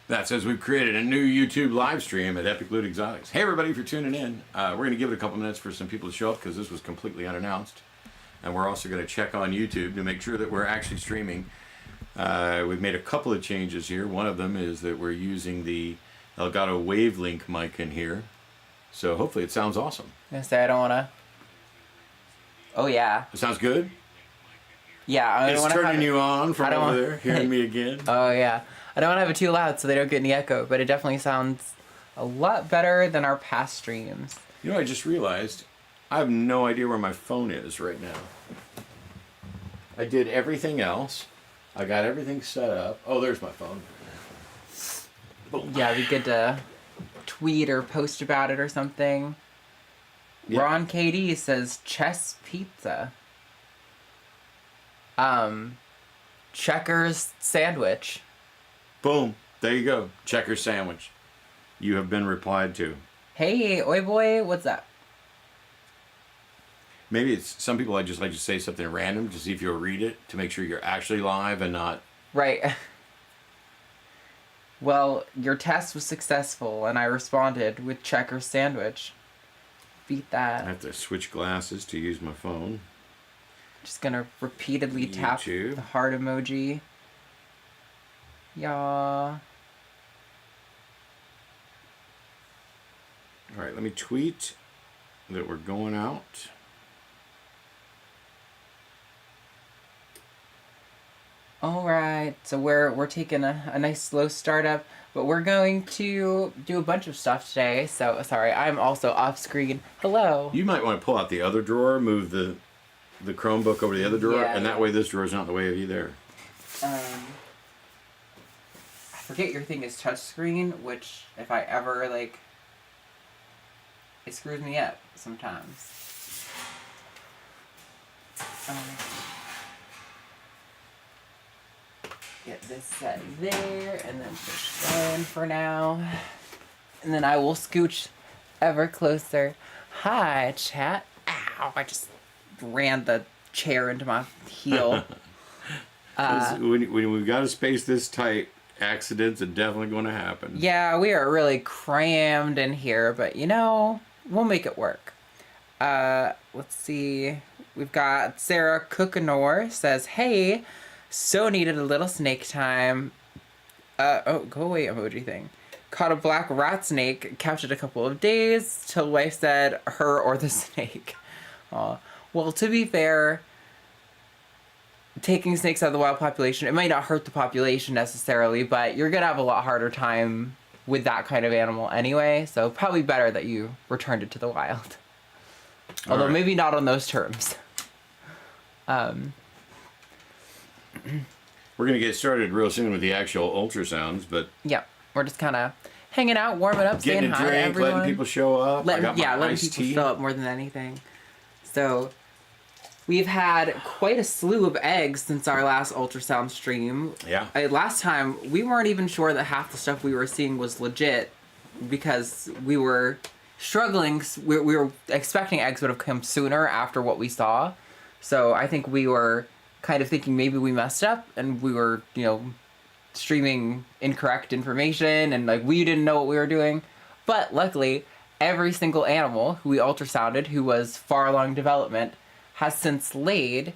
That says we've created a new YouTube live stream at Epic Loot Exotics. Hey everybody, if you're tuning in, we're going to give it a couple minutes for some people to show up because this was completely unannounced. And we're also going to check on YouTube to make sure that we're actually streaming. We've made a couple of changes here. One of them is that we're using the Elgato Wavelink mic in here. So hopefully it sounds awesome. I'm going to say I don't want to... Oh yeah. It sounds good? Yeah. I it's turning you on from over there, hearing me again. Oh yeah. I don't want to have it too loud so they don't get any echo, but it definitely sounds a lot better than our past streams. You know, I just realized I have no idea where my phone is right now. I did everything else. I got everything set up. Oh, there's my phone. Boom. Yeah, it'd be good to tweet or post about it or something. Yep. Ron KD says chess pizza. Checkers sandwich. Boom. There you go. Checkers sandwich. You have been replied to. Hey, oi boy, what's up? Maybe it's some people I just like to say something random to see if you'll read it to make sure you're actually live and not... Right. Well, your test was successful and I responded with checkers sandwich. Beat that. I have to switch glasses to use my phone. Just gonna repeatedly tap the heart emoji. Yeah. All right, let me tweet that we're going out. All right, so we're taking a nice slow startup, but we're going to do a bunch of stuff today. So sorry, I'm also off screen. Hello. You might want to pull out the other drawer, move the Chromebook over to the other drawer, and that way this drawer's not in the way of you there. I forget your thing is touchscreen, which if I ever like, it screws me up sometimes. Get this set there, and then push that in for now. And then I will scooch ever closer. Hi, chat. Ow, I just ran the chair into my heel. When we've got a space this tight, accidents are definitely going to happen. Yeah, we are really crammed in here, but you know, we'll make it work. Let's see. We've got Sarah Cookanor says, hey, so needed a little snake time. Oh, go away emoji thing. Caught a black rat snake, kept it a couple of days, till wife said her or the snake. Well, to be fair, taking snakes out of the wild population, it might not hurt the population necessarily, but you're gonna have a lot harder time with that kind of animal anyway, so probably better that you returned it to the wild. Although maybe not on those terms. We're going to get started real soon with the actual ultrasounds, but... Yeah, we're just kind of hanging out, warming up, saying hi to everyone. Letting people show up. Letting people show up more than anything. So, we've had quite a slew of eggs since our last ultrasound stream. Yeah. Last time, we weren't even sure that half the stuff we were seeing was legit because we were struggling. We were expecting eggs would have come sooner after what we saw. So, I think we were kind of thinking maybe we messed up and we were, you know, streaming incorrect information and like we didn't know what we were doing. But luckily, every single animal who we ultrasounded who was far along development has since laid,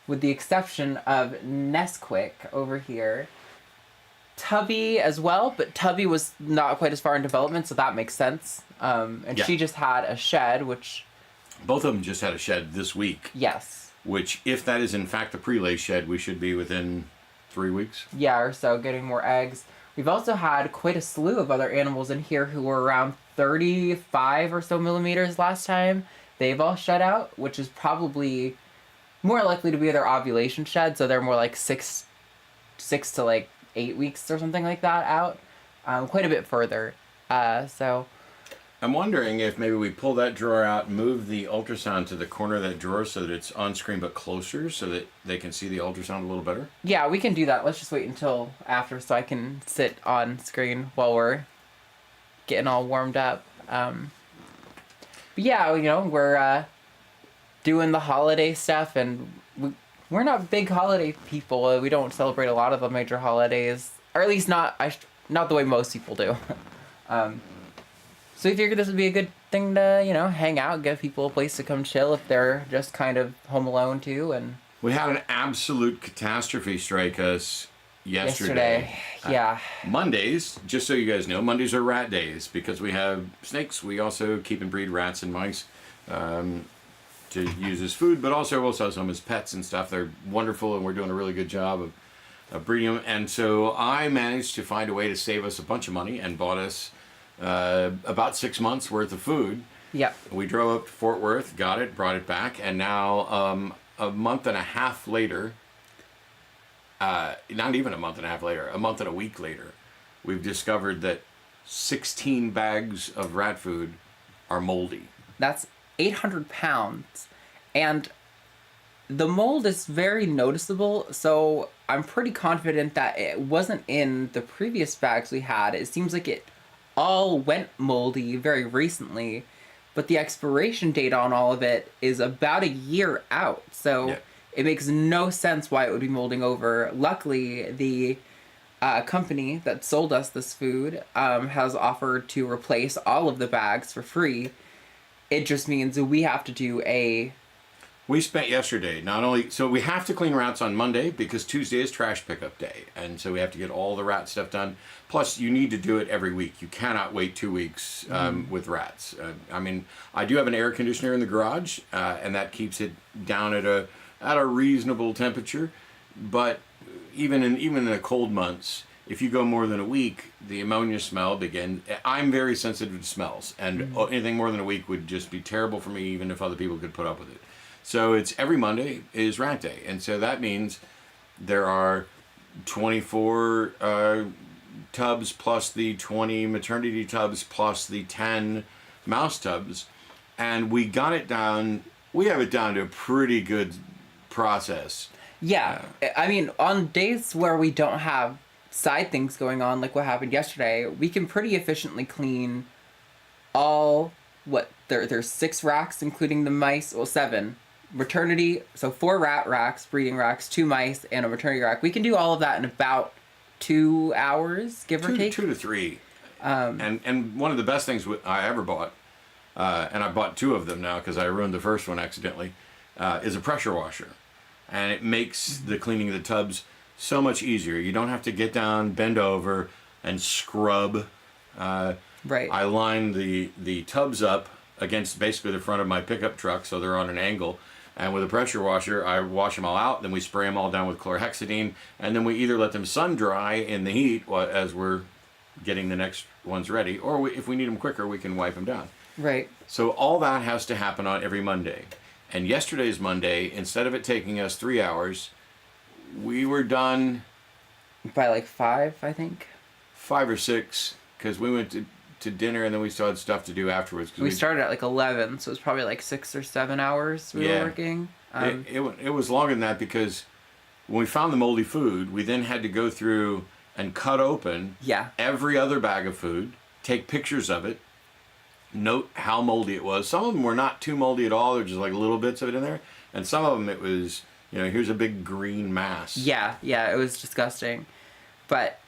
with the exception of Nesquik over here. Tubby as well, but Tubby was not quite as far in development, so that makes sense. She just had a shed, which... Both of them just had a shed this week. Yes. Which, if that is in fact the prelay shed, we should be within 3 weeks. Yeah, or so, getting more eggs. We've also had quite a slew of other animals in here who were around 35 or so millimeters last time. They've all shed out, which is probably more likely to be their ovulation shed, so they're more like six to like 8 weeks or something like that out. Quite a bit further. So... I'm wondering if maybe we pull that drawer out, move the ultrasound to the corner of that drawer so that it's on screen but closer so that they can see the ultrasound a little better? Yeah, we can do that. Let's just wait until after so I can sit on screen while we're getting all warmed up. But yeah, you know, we're doing the holiday stuff and we're not big holiday people. We don't celebrate a lot of the major holidays. or at least not the way most people do. So we figured this would be a good thing to, hang out, give people a place to come chill if they're just kind of home alone too. And we had an absolute catastrophe strike us yesterday. Yeah. Mondays, just so you guys know, Mondays are rat days because we have snakes. We also keep and breed rats and mice to use as food, but also we'll sell some as pets and stuff. They're wonderful, and we're doing a really good job of breeding them. And so I managed to find a way to save us a bunch of money and bought us about 6 months worth of food. Yep. We drove up to Fort Worth, got it, brought it back, and now a month and a half later, not even a month and a half later, a month and a week later, we've discovered that 16 bags of rat food are moldy. That's 800 pounds. And the mold is very noticeable, so I'm pretty confident that it wasn't in the previous bags we had. It seems like it all went moldy very recently, but the expiration date on all of it is about a year out. So yeah. It makes no sense why it would be molding over. Luckily, the company that sold us this food has offered to replace all of the bags for free. It just means we have to do We spent yesterday, not only... So we have to clean rats on Monday because Tuesday is trash pickup day. And so we have to get all the rat stuff done. Plus, you need to do it every week. You cannot wait 2 weeks with rats. I mean, I do have an air conditioner in the garage, and that keeps it down at a reasonable temperature. But even in the cold months, if you go more than a week, the ammonia smell begins. I'm very sensitive to smells, and anything more than a week would just be terrible for me, even if other people could put up with it. So it's every Monday is rat day, and so that means there are 24 tubs plus the 20 maternity tubs plus the 10 mouse tubs, and we got it down. We have it down to a pretty good process. Yeah, I mean, on days where we don't have side things going on, like what happened yesterday, we can pretty efficiently clean all, there's 6 racks, including the mice, 7. Maternity, so 4 rat racks, breeding racks, 2 mice, and a maternity rack. We can do all of that in about 2 hours, give or take. 2 to 3. And one of the best things I ever bought, and I bought 2 of them now because I ruined the first one accidentally, is a pressure washer. And it makes the cleaning of the tubs so much easier. You don't have to get down, bend over, and scrub. Right. I line the tubs up against basically the front of my pickup truck so they're on an angle. And with a pressure washer, I wash them all out, then we spray them all down with chlorhexidine, and then we either let them sun dry in the heat as we're getting the next ones ready, or if we need them quicker, we can wipe them down. Right. So all that has to happen on every Monday. And yesterday's Monday, instead of it taking us 3 hours, we were done... by like 5, I think. 5 or 6, because we went to dinner and then we still had stuff to do afterwards. We started at like 11, so it was probably like 6 or 7 hours we were working. It was longer than that because when we found the moldy food, we then had to go through and cut open every other bag of food, take pictures of it, note how moldy it was. Some of them were not too moldy at all. They're just like little bits of it in there. And some of them it was, here's a big green mass. Yeah, it was disgusting. But,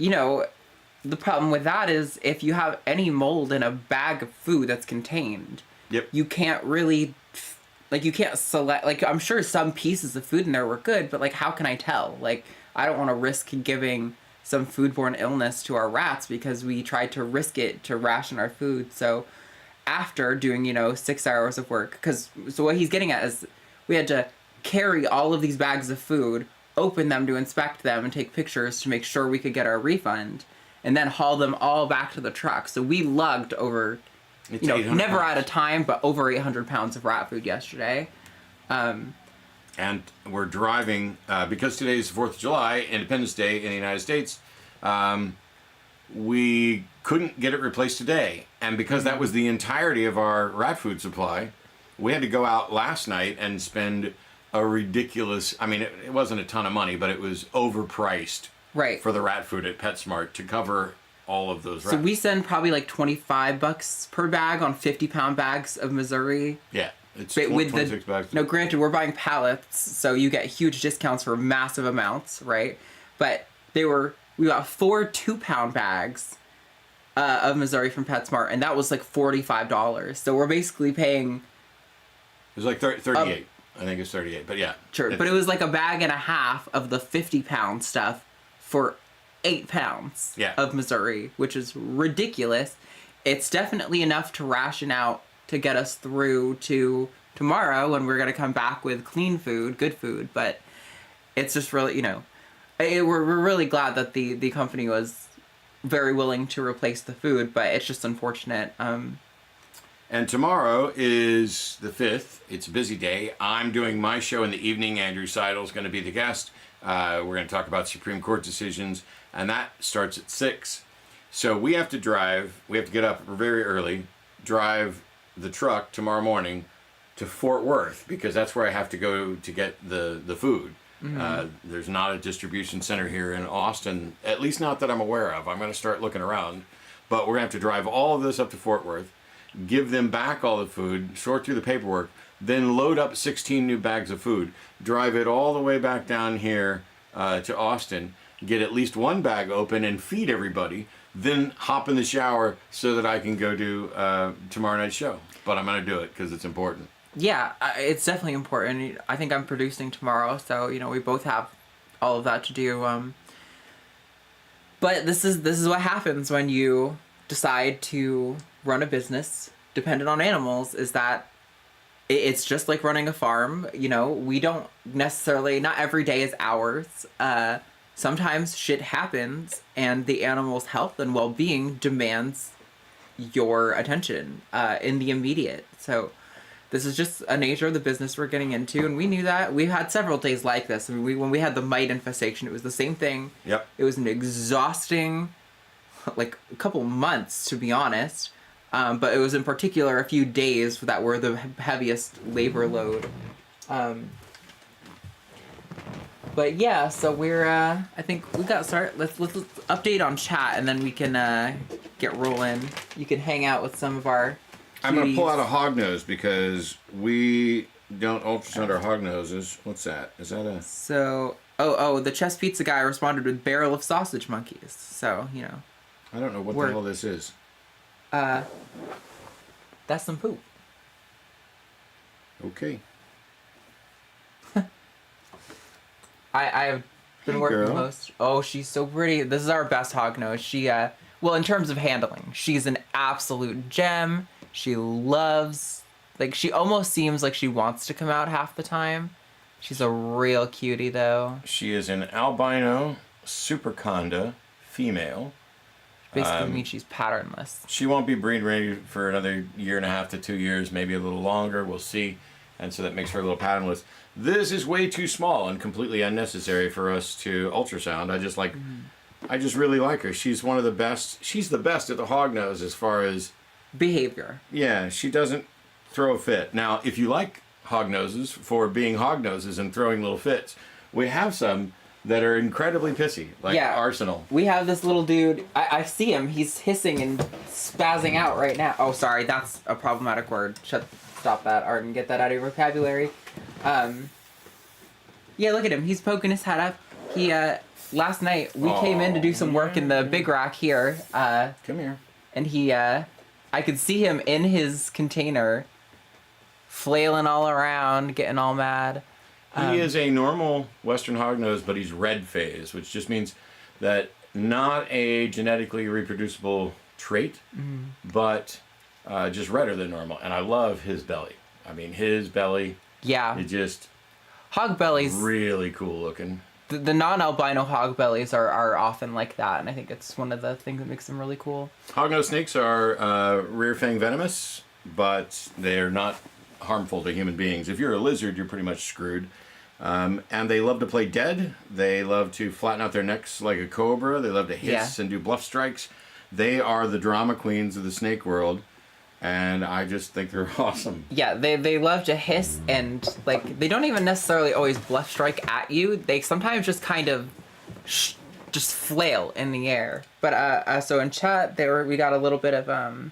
the problem with that is if you have any mold in a bag of food that's contained, you can't really, you can't select, I'm sure some pieces of food in there were good, but, how can I tell? I don't want to risk giving some foodborne illness to our rats because we tried to risk it to ration our food. So after doing, 6 hours of work, so what he's getting at is we had to carry all of these bags of food, open them to inspect them and take pictures to make sure we could get our refund, and then haul them all back to the truck. So we lugged over, never at a time, but over 800 pounds of rat food yesterday. And we're driving, because today is the 4th of July, Independence Day in the United States, we couldn't get it replaced today. And because that was the entirety of our rat food supply, we had to go out last night and spend a ridiculous, it wasn't a ton of money, but it was overpriced. Right. For the rat food at PetSmart to cover all of those rats. So we send probably like $25 per bag on 50-pound bags of Missouri. Yeah, it's 26 bags. No, granted, we're buying pallets, so you get huge discounts for massive amounts, right? But they were we got 4 2-pound bags of Missouri from PetSmart, and that was like $45. So we're basically paying. It was like 38. I think it's 38, but yeah. Sure, but it was like a bag and a half of the 50-pound stuff for 8 pounds of Missouri, which is ridiculous. It's definitely enough to ration out to get us through to tomorrow when we're going to come back with clean food, good food. But it's just really, you know, we're really glad that the company was very willing to replace the food, but it's just unfortunate. And tomorrow is the 5th. It's a busy day. I'm doing my show in the evening. Andrew Seidel's going to be the guest. We're going to talk about Supreme Court decisions, and that starts at 6. So we have to drive. We have to get up very early, drive the truck tomorrow morning to Fort Worth, because that's where I have to go to get the food. Mm-hmm. There's not a distribution center here in Austin, at least not that I'm aware of. I'm going to start looking around. But we're going to have to drive all of this up to Fort Worth, give them back all the food, sort through the paperwork, then load up 16 new bags of food, drive it all the way back down here to Austin, get at least one bag open and feed everybody, then hop in the shower so that I can go do tomorrow night's show. But I'm going to do it because it's important. Yeah, it's definitely important. I think I'm producing tomorrow, so, you know, we both have all of that to do. But this is what happens when you decide to run a business dependent on animals, is that it's just like running a farm. You know, we don't necessarily, not every day is ours. Sometimes shit happens and the animal's health and well-being demands your attention in the immediate. So this is just a nature of the business we're getting into, and we knew that. We've had several days like this. I mean, when we had the mite infestation, it was the same thing. Yep. It was an exhausting, like, a couple months, to be honest. But it was in particular a few days that were the heaviest labor load. But yeah, so we're, I think we got started. Let's update on chat, and then we can get rolling. You can hang out with some of our I'm going to cuties. pull out a hog nose because we don't ultrasound our hog noses. What's that? Is that a... So, the Chess Pizza guy responded with barrel of sausage monkeys. So, you know. I don't know what the hell this is. That's some poop. Okay. I've been working girl. the most. Oh, she's so pretty. This is our best hog nose. She, well, in terms of handling, she's an absolute gem. She loves, like, she almost seems like she wants to come out half the time. She's a real cutie, though. She is an albino superconda female. Basically means she's patternless. She won't be breed ready for another 1.5 to 2 years, maybe a little longer. We'll see. And so that makes her a little patternless. This is way too small and completely unnecessary for us to ultrasound. I just really like her. She's one of the best. She's the best at the hog nose as far as behavior. Yeah, she doesn't throw a fit. Now, if you like hog noses for being hog noses and throwing little fits, we have some that are incredibly pissy, like Arsenal. We have this little dude. I see him. He's hissing and spazzing out right now. Oh, sorry, that's a problematic word. Stop that, Arden. Get that out of your vocabulary. Yeah, look at him. He's poking his head up. He last night we came in to do some work in the big rack here. Come here. And he I could see him in his container flailing all around, getting all mad. He is a normal Western hognose, but he's red phase, which just means that not a genetically reproducible trait, but just redder than normal. And I love his belly. I mean, his belly. Yeah. It just hog bellies. Really cool looking. The non-albino hog bellies are often like that, and I think it's one of the things that makes them really cool. Hognose snakes are rear fang venomous, but they're not harmful to human beings. If you're a lizard, you're pretty much screwed. And they love to play dead. They love to flatten out their necks like a cobra. They love to hiss and do bluff strikes. They are the drama queens of the snake world, and I just think they're awesome. Yeah, they love to hiss, and like they don't even necessarily always bluff strike at you. They sometimes just kind of just flail in the air. But so in chat we got a little bit of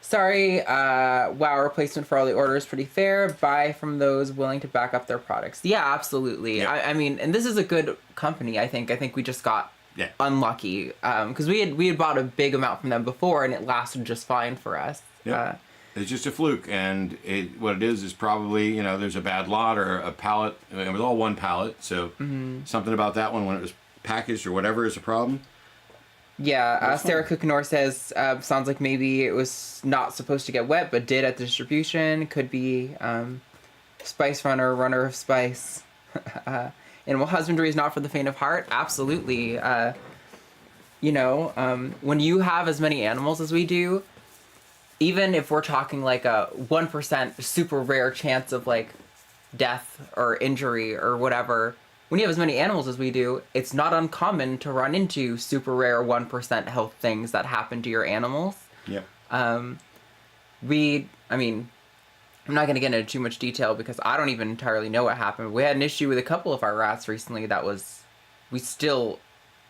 sorry, wow, replacement for all the orders pretty fair. Buy from those willing to back up their products. Yeah, absolutely. Yeah. I mean, and this is a good company, I think. I think we just got Yeah. unlucky because we had bought a big amount from them before and it lasted just fine for us. Yeah. It's just a fluke, and what it is probably, there's a bad lot or a pallet. It was all one pallet, so something about that one when it was packaged or whatever is a problem. Yeah, Sarah Cookinor says, sounds like maybe it was not supposed to get wet, but did at distribution. Could be Spice Runner of Spice. Animal husbandry is not for the faint of heart. Absolutely. When you have as many animals as we do, even if we're talking like a 1% super rare chance of like death or injury or whatever, when you have as many animals as we do, it's not uncommon to run into super rare 1% health things that happen to your animals. Yep. I'm not going to get into too much detail because I don't even entirely know what happened. We had an issue with a couple of our rats recently that was,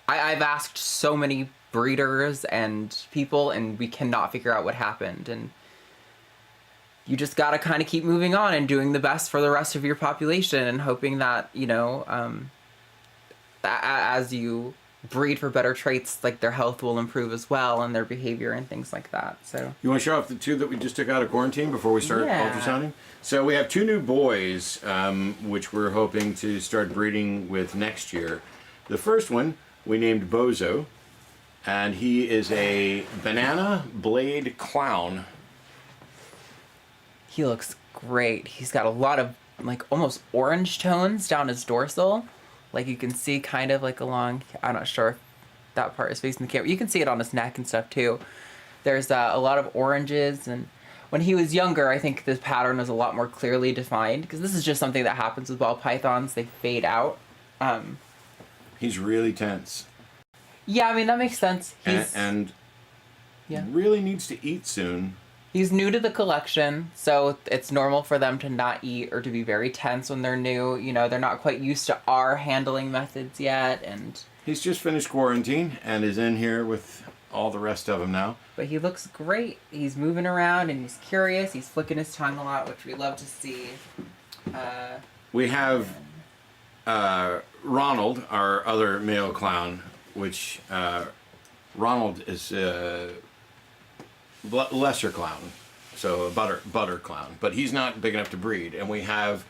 I've asked so many breeders and people and we cannot figure out what happened. And you just got to kind of keep moving on and doing the best for the rest of your population and hoping that, as you breed for better traits, like their health will improve as well and their behavior and things like that. So you want to show off the two that we just took out of quarantine before we start ultrasounding? So we have two new boys, which we're hoping to start breeding with next year. The first one we named Bozo, and he is a banana blade clown. He looks great. He's got a lot of like almost orange tones down his dorsal. Like you can see kind of like along, I'm not sure if that part is facing the camera. You can see it on his neck and stuff too. There's a lot of oranges, and when he was younger, I think this pattern was a lot more clearly defined because this is just something that happens with ball pythons. They fade out. He's really tense. Yeah, I mean, that makes sense. And really needs to eat soon. He's new to the collection, so it's normal for them to not eat or to be very tense when they're new. They're not quite used to our handling methods yet, and he's just finished quarantine and is in here with all the rest of them now. But he looks great. He's moving around and he's curious. He's flicking his tongue a lot, which we love to see. We have Ronald, our other male clown, which Ronald is lesser clown, so a butter clown, but he's not big enough to breed. And we have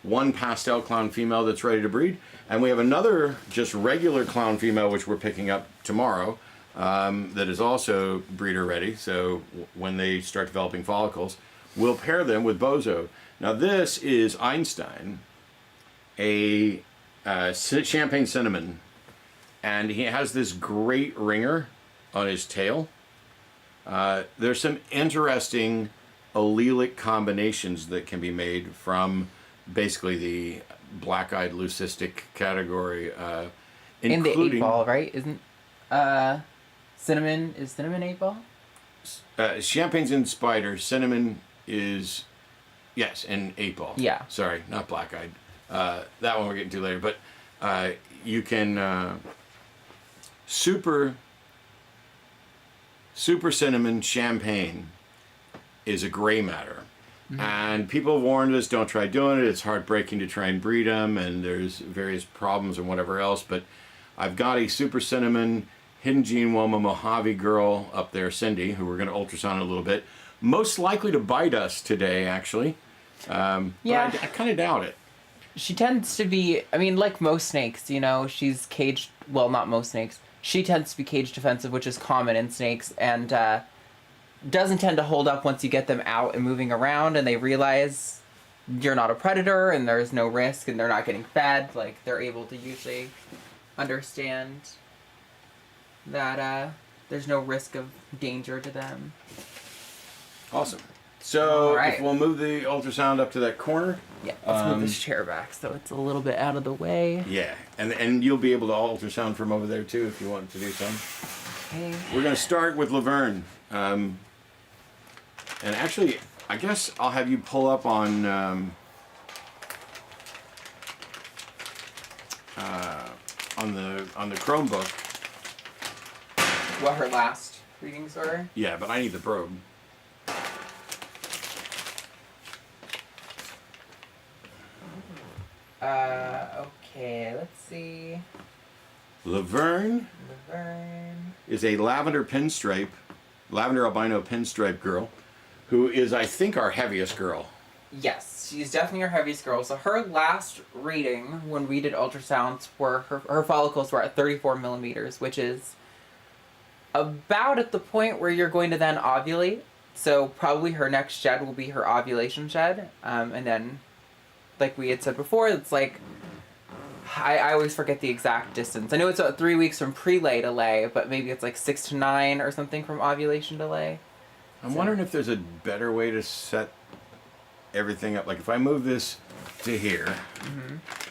one pastel clown female that's ready to breed, and we have another just regular clown female which we're picking up tomorrow, that is also breeder ready. So when they start developing follicles, we'll pair them with Bozo. Now this is Einstein, a champagne cinnamon, and he has this great ringer on his tail. There's some interesting allelic combinations that can be made from basically the black-eyed leucistic category, in the including 8-ball, right? Isn't cinnamon 8-ball? Champagne's in spider. Cinnamon is, yes, in 8-ball. Yeah. Sorry, not black-eyed. That one we're getting to later. But you can super cinnamon champagne is a gray matter. Mm-hmm. And people have warned us, don't try doing it. It's heartbreaking to try and breed them, and there's various problems and whatever else. But I've got a super cinnamon hidden gene Woma Mojave girl up there, Cindy, who we're going to ultrasound in a little bit. Most likely to bite us today, actually. Yeah. But I kind of doubt it. She tends to be, like most snakes, she's caged, well, not most snakes. She tends to be cage defensive, which is common in snakes, and doesn't tend to hold up once you get them out and moving around and they realize you're not a predator and there's no risk and they're not getting fed. Like, they're able to usually understand that there's no risk of danger to them. Awesome. So right. If we'll move the ultrasound up to that corner. Yeah, let's move this chair back so it's a little bit out of the way. Yeah, and you'll be able to ultrasound from over there too if you want to do some. Okay. We're going to start with Laverne. And actually, I guess I'll have you pull up on the Chromebook. What her last readings were? Yeah, but I need the probe. Okay, let's see. Laverne Laverne. is a lavender albino pinstripe girl, who is, I think, our heaviest girl. Yes, she's definitely our heaviest girl. So her last reading when we did ultrasounds were her follicles were at 34 millimeters, which is about at the point where you're going to then ovulate. So probably her next shed will be her ovulation shed. And then, like we had said before, it's like, I always forget the exact distance. I know it's about 3 weeks from pre-lay to lay, but maybe it's like 6 to 9 or something from ovulation to lay. I'm wondering if there's a better way to set everything up. Like if I move this to here,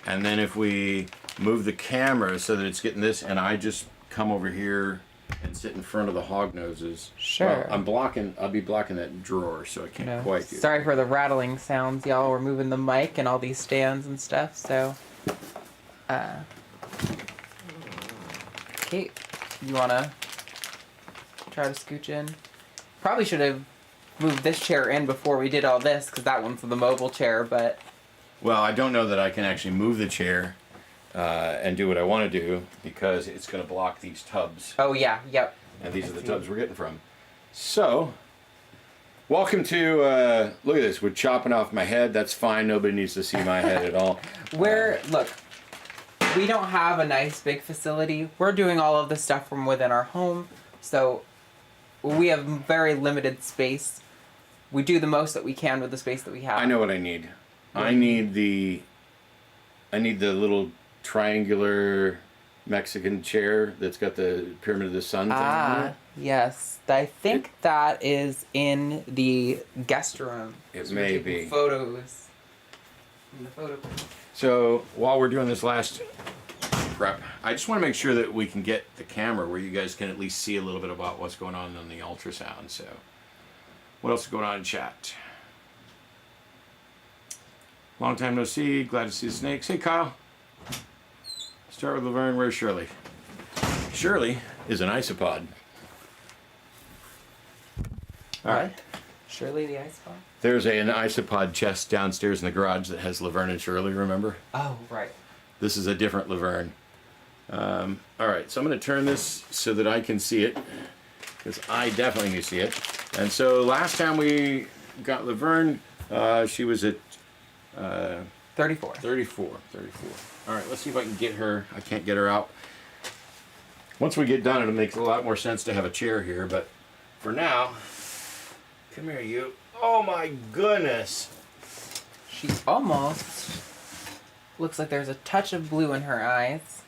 and then if we move the camera so that it's getting this, and I just come over here and sit in front of the hog noses. Sure. Well, I'll be blocking that drawer, so I can't quite do it. Sorry for the rattling sounds, y'all. We're moving the mic and all these stands and stuff, so... Kate, you wanna try to scooch in? Probably should have moved this chair in before we did all this, because that one's the mobile chair, but... Well, I don't know that I can actually move the chair and do what I want to do, because it's going to block these tubs. Oh, yeah, yep. And these are the tubs we're getting from. So, welcome to, look at this, we're chopping off my head. That's fine, nobody needs to see my head at all. Look, we don't have a nice big facility. We're doing all of this stuff from within our home, so we have very limited space. We do the most that we can with the space that we have. I know what I need. I need the little triangular Mexican chair that's got the Pyramid of the Sun thing on it. Yes. I think that is in the guest room. It may be. Photos. In the photo. So while we're doing this last prep, I just want to make sure that we can get the camera where you guys can at least see a little bit about what's going on in the ultrasound. So what else is going on in chat? Long time no see. Glad to see the snakes. Hey, Kyle. Start with Laverne. Where's Shirley? Shirley is an isopod. All right. Shirley the isopod? There's an isopod chest downstairs in the garage that has Laverne and Shirley, remember? Oh, right. This is a different Laverne. All right, so I'm going to turn this so that I can see it, because I definitely need to see it. And so last time we got Laverne, she was at 34. 34. All right, let's see if I can get her. I can't get her out. Once we get done, it'll make a lot more sense to have a chair here, but for now, come here, you. Oh my goodness. She almost looks like there's a touch of blue in her eyes.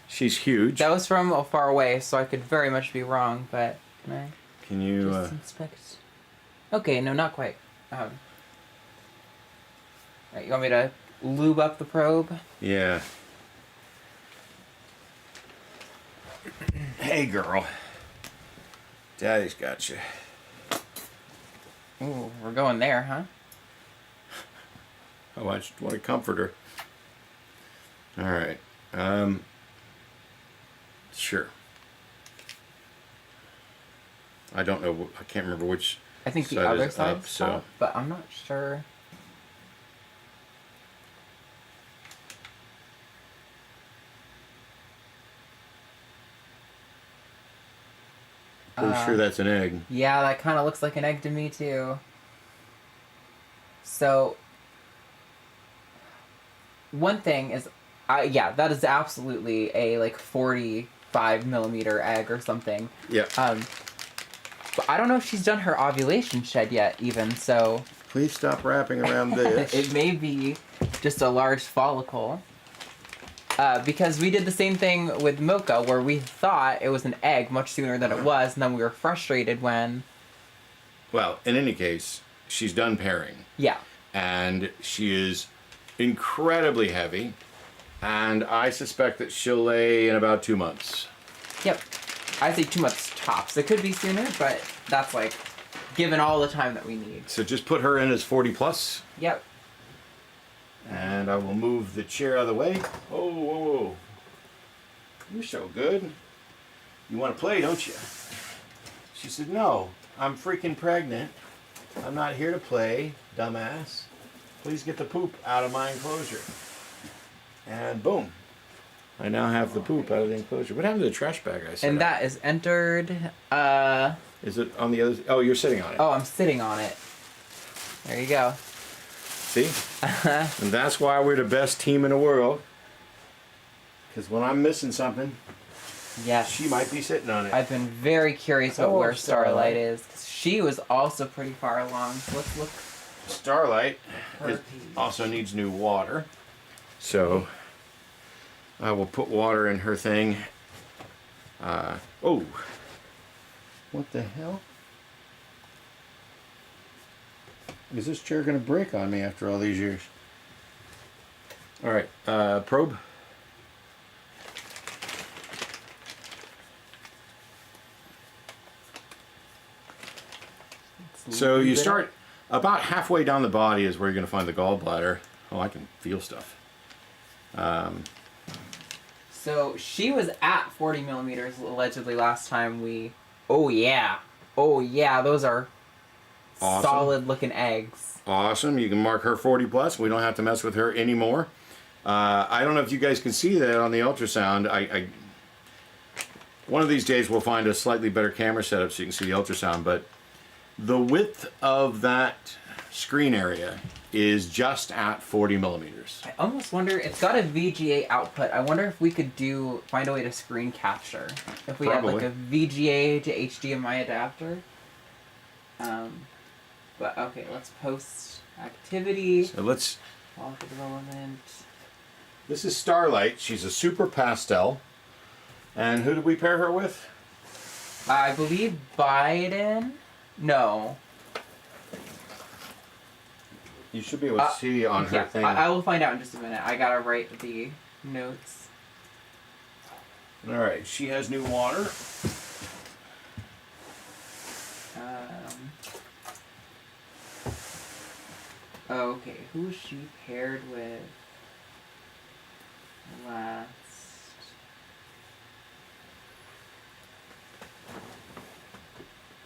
She's huge. That was from far away, so I could very much be wrong, but can you just inspect? Okay, no, not quite. Right, you want me to lube up the probe? Yeah. Hey, girl. Daddy's got you. Ooh, we're going there, huh? Oh, I just want to comfort her. All right. Sure. I don't know. I can't remember which. I think the side other is side's up, so. up, but I'm not sure. Pretty sure that's an egg. Yeah, that kind of looks like an egg to me too. So, one thing is, yeah, that is absolutely a like 45 millimeter egg or something. Yeah. But I don't know if she's done her ovulation shed yet, even so. Please stop wrapping around this. It may be just a large follicle. Because we did the same thing with Mocha, where we thought it was an egg much sooner than it was, and then we were frustrated when... Well, in any case, she's done pairing. Yeah. And she is incredibly heavy, and I suspect that she'll lay in about 2 months. Yep. I say 2 months tops. It could be sooner, but that's like given all the time that we need. So just put her in as 40 plus. Yep. And I will move the chair out of the way. Oh, whoa, whoa. You're so good. You want to play, don't you? She said, no, I'm freaking pregnant. I'm not here to play, dumbass. Please get the poop out of my enclosure. And boom. I now have the poop out of the enclosure. What happened to the trash bag I set And up? that is entered. Is it on the other? Oh, you're sitting on it. Oh, I'm sitting on it. There you go. See? And that's why we're the best team in the world. Because when I'm missing something, Yes. she might be sitting on it. I've been very curious about Oh, where Starlight. Starlight is. 'Cause she was also pretty far along. So let's look. Starlight Her is, page. also needs new water. So I will put water in her thing. Oh. What the hell? Is this chair going to break on me after all these years? All right, probe. So you start about halfway down the body is where you're going to find the gallbladder. Oh, I can feel stuff. So she was at 40 millimeters allegedly last time we. Oh yeah. Oh yeah. Those are Awesome. solid looking eggs. Awesome. You can mark her 40 plus. We don't have to mess with her anymore. I don't know if you guys can see that on the ultrasound. One of these days we'll find a slightly better camera setup so you can see the ultrasound, but the width of that screen area is just at 40 millimeters. I almost wonder, it's got a VGA output. I wonder if we could find a way to screen capture. If we had like a VGA to HDMI adapter. But okay, let's post activity. So let's. Follicle development. This is Starlight. She's a super pastel. And who did we pair her with? I believe Biden. No. You should be able to see on her Yeah, thing. I will find out in just a minute. I gotta write the notes. All right, she has new water. Okay, who is she paired with last?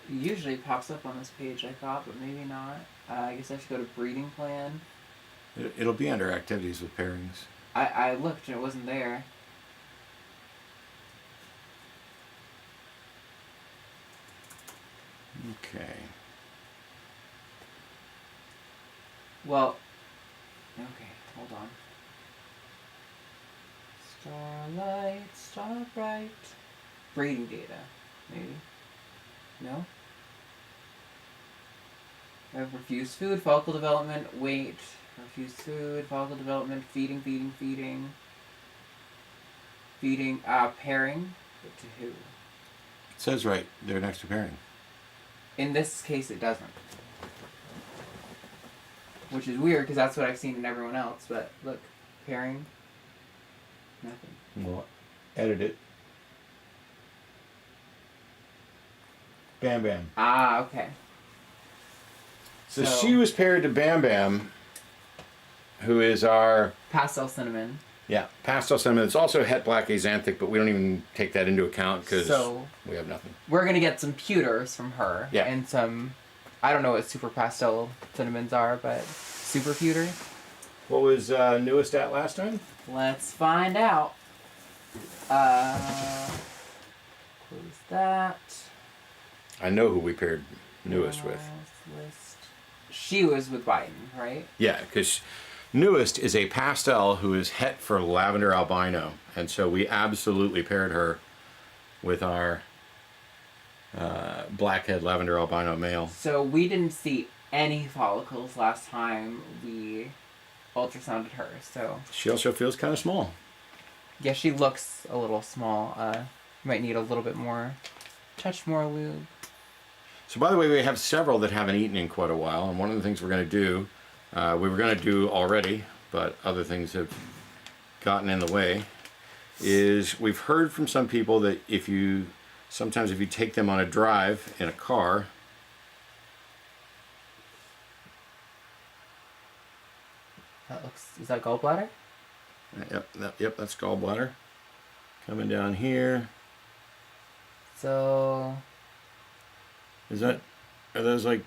It usually pops up on this page, I thought, but maybe not. I guess I should go to breeding plan. It'll be under activities with pairings. I looked and it wasn't there. Okay. Well, okay, hold on. Starlight. Breeding data, maybe. No? I have refused food, follicle development, weight, refused food, follicle development, feeding. Pairing, but to who? It says right there next to pairing. In this case, it doesn't. Which is weird, because that's what I've seen in everyone else, but look, pairing, nothing. We'll edit it. Bam Bam. Ah, okay. So she was paired to Bam Bam, who is our Pastel cinnamon. pastel cinnamon. It's also het black axanthic, but we don't even take that into account because we have nothing. We're going to get some pewters from her. Yeah. And some, I don't know what super pastel cinnamons are, but super pewter. What was newest at last time? Let's find out. Close that. I know who we paired newest with. List. She was with Biden, right? Yeah, because newest is a pastel who is het for lavender albino, and so we absolutely paired her with our blackhead lavender albino male. So we didn't see any follicles last time we ultrasounded her, so... She also feels kind of small. Yeah, she looks a little small. Might need a little bit more... touch more lube. So by the way, we have several that haven't eaten in quite a while, and one of the things we're going to do, we were going to do already, but other things have gotten in the way, is we've heard from some people that sometimes if you take them on a drive in a car, Is that gallbladder? Yep, that's gallbladder. Coming down here. So... Are those like...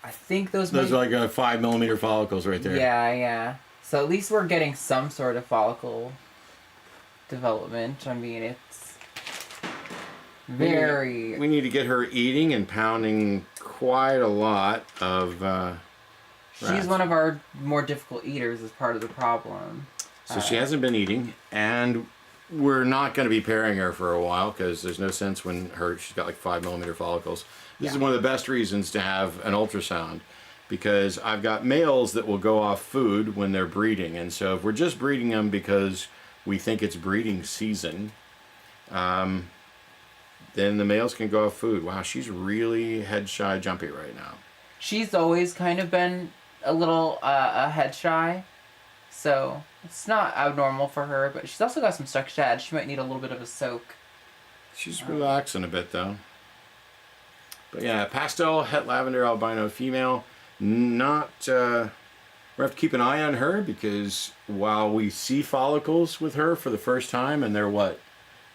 I think those are like 5 millimeter follicles right there. Yeah. So So at least we're getting some sort of follicle development. I mean, it's very... We need to get her eating and pounding quite a lot of She's rats. one of our more difficult eaters as part of the problem. So she hasn't been eating, and we're not going to be pairing her for a while because there's no sense when she's got like 5mm follicles. This is one of the best reasons to have an ultrasound, because I've got males that will go off food when they're breeding, and so if we're just breeding them because we think it's breeding season, then the males can go off food. Wow, she's really head shy jumpy right now. She's always kind of been a little head shy, so it's not abnormal for her, but she's also got some stuck shed. She might need a little bit of a soak. She's relaxing a bit though. But yeah, pastel het lavender albino female. Not we have to keep an eye on her, because while we see follicles with her for the first time, and they're what?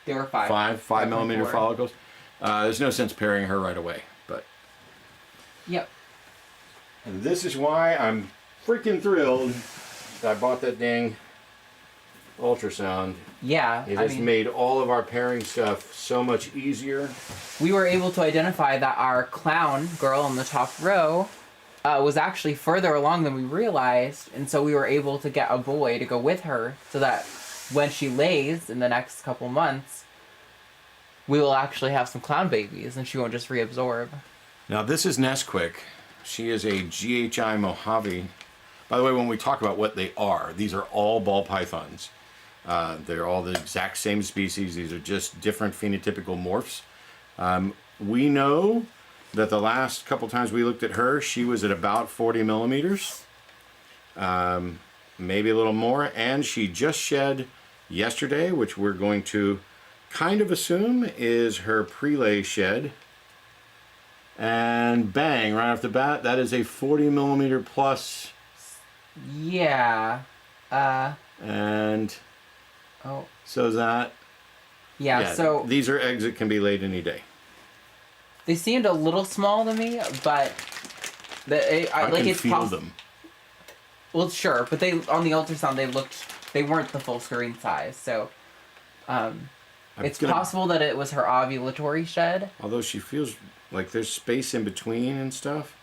They were 5 5mm follicles. There's no sense pairing her right away. But yep. And this is why I'm freaking thrilled that I bought that dang ultrasound. Yeah, It has made all of our pairing stuff so much easier. We were able to identify that our clown girl in the top row was actually further along than we realized, and so we were able to get a boy to go with her so that when she lays in the next couple months, we will actually have some clown babies and she won't just reabsorb. Now this is Nesquik. She is a GHI Mojave. By the way, when we talk about what they are, these are all ball pythons. They're all the exact same species. These are just different phenotypical morphs. We know that the last couple times we looked at her, she was at about 40mm. Maybe a little more. And she just shed yesterday, which we're going to kind of assume is her prelay shed. And bang, right off the bat, that is a 40mm plus. Yeah. And oh. so is that. Yeah, so these are eggs that can be laid any day. they seemed a little small to me, but I can feel them. Well, sure, but they on the ultrasound they weren't the full screen size, so it's possible that it was her ovulatory shed. Although she feels like there's space in between and stuff.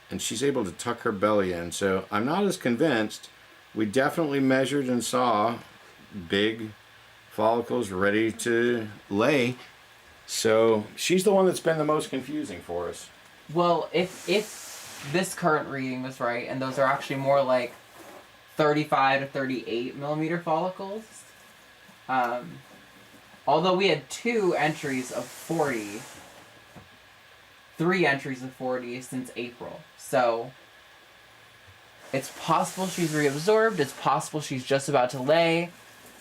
And she's able to tuck her belly in, so I'm not as convinced. We definitely measured and saw big follicles ready to lay. So she's the one that's been the most confusing for us. Well, if this current reading was right, and those are actually more like 35 to 38mm follicles, although we had 3 entries of 40 since April. So it's possible she's reabsorbed. It's possible she's just about to lay.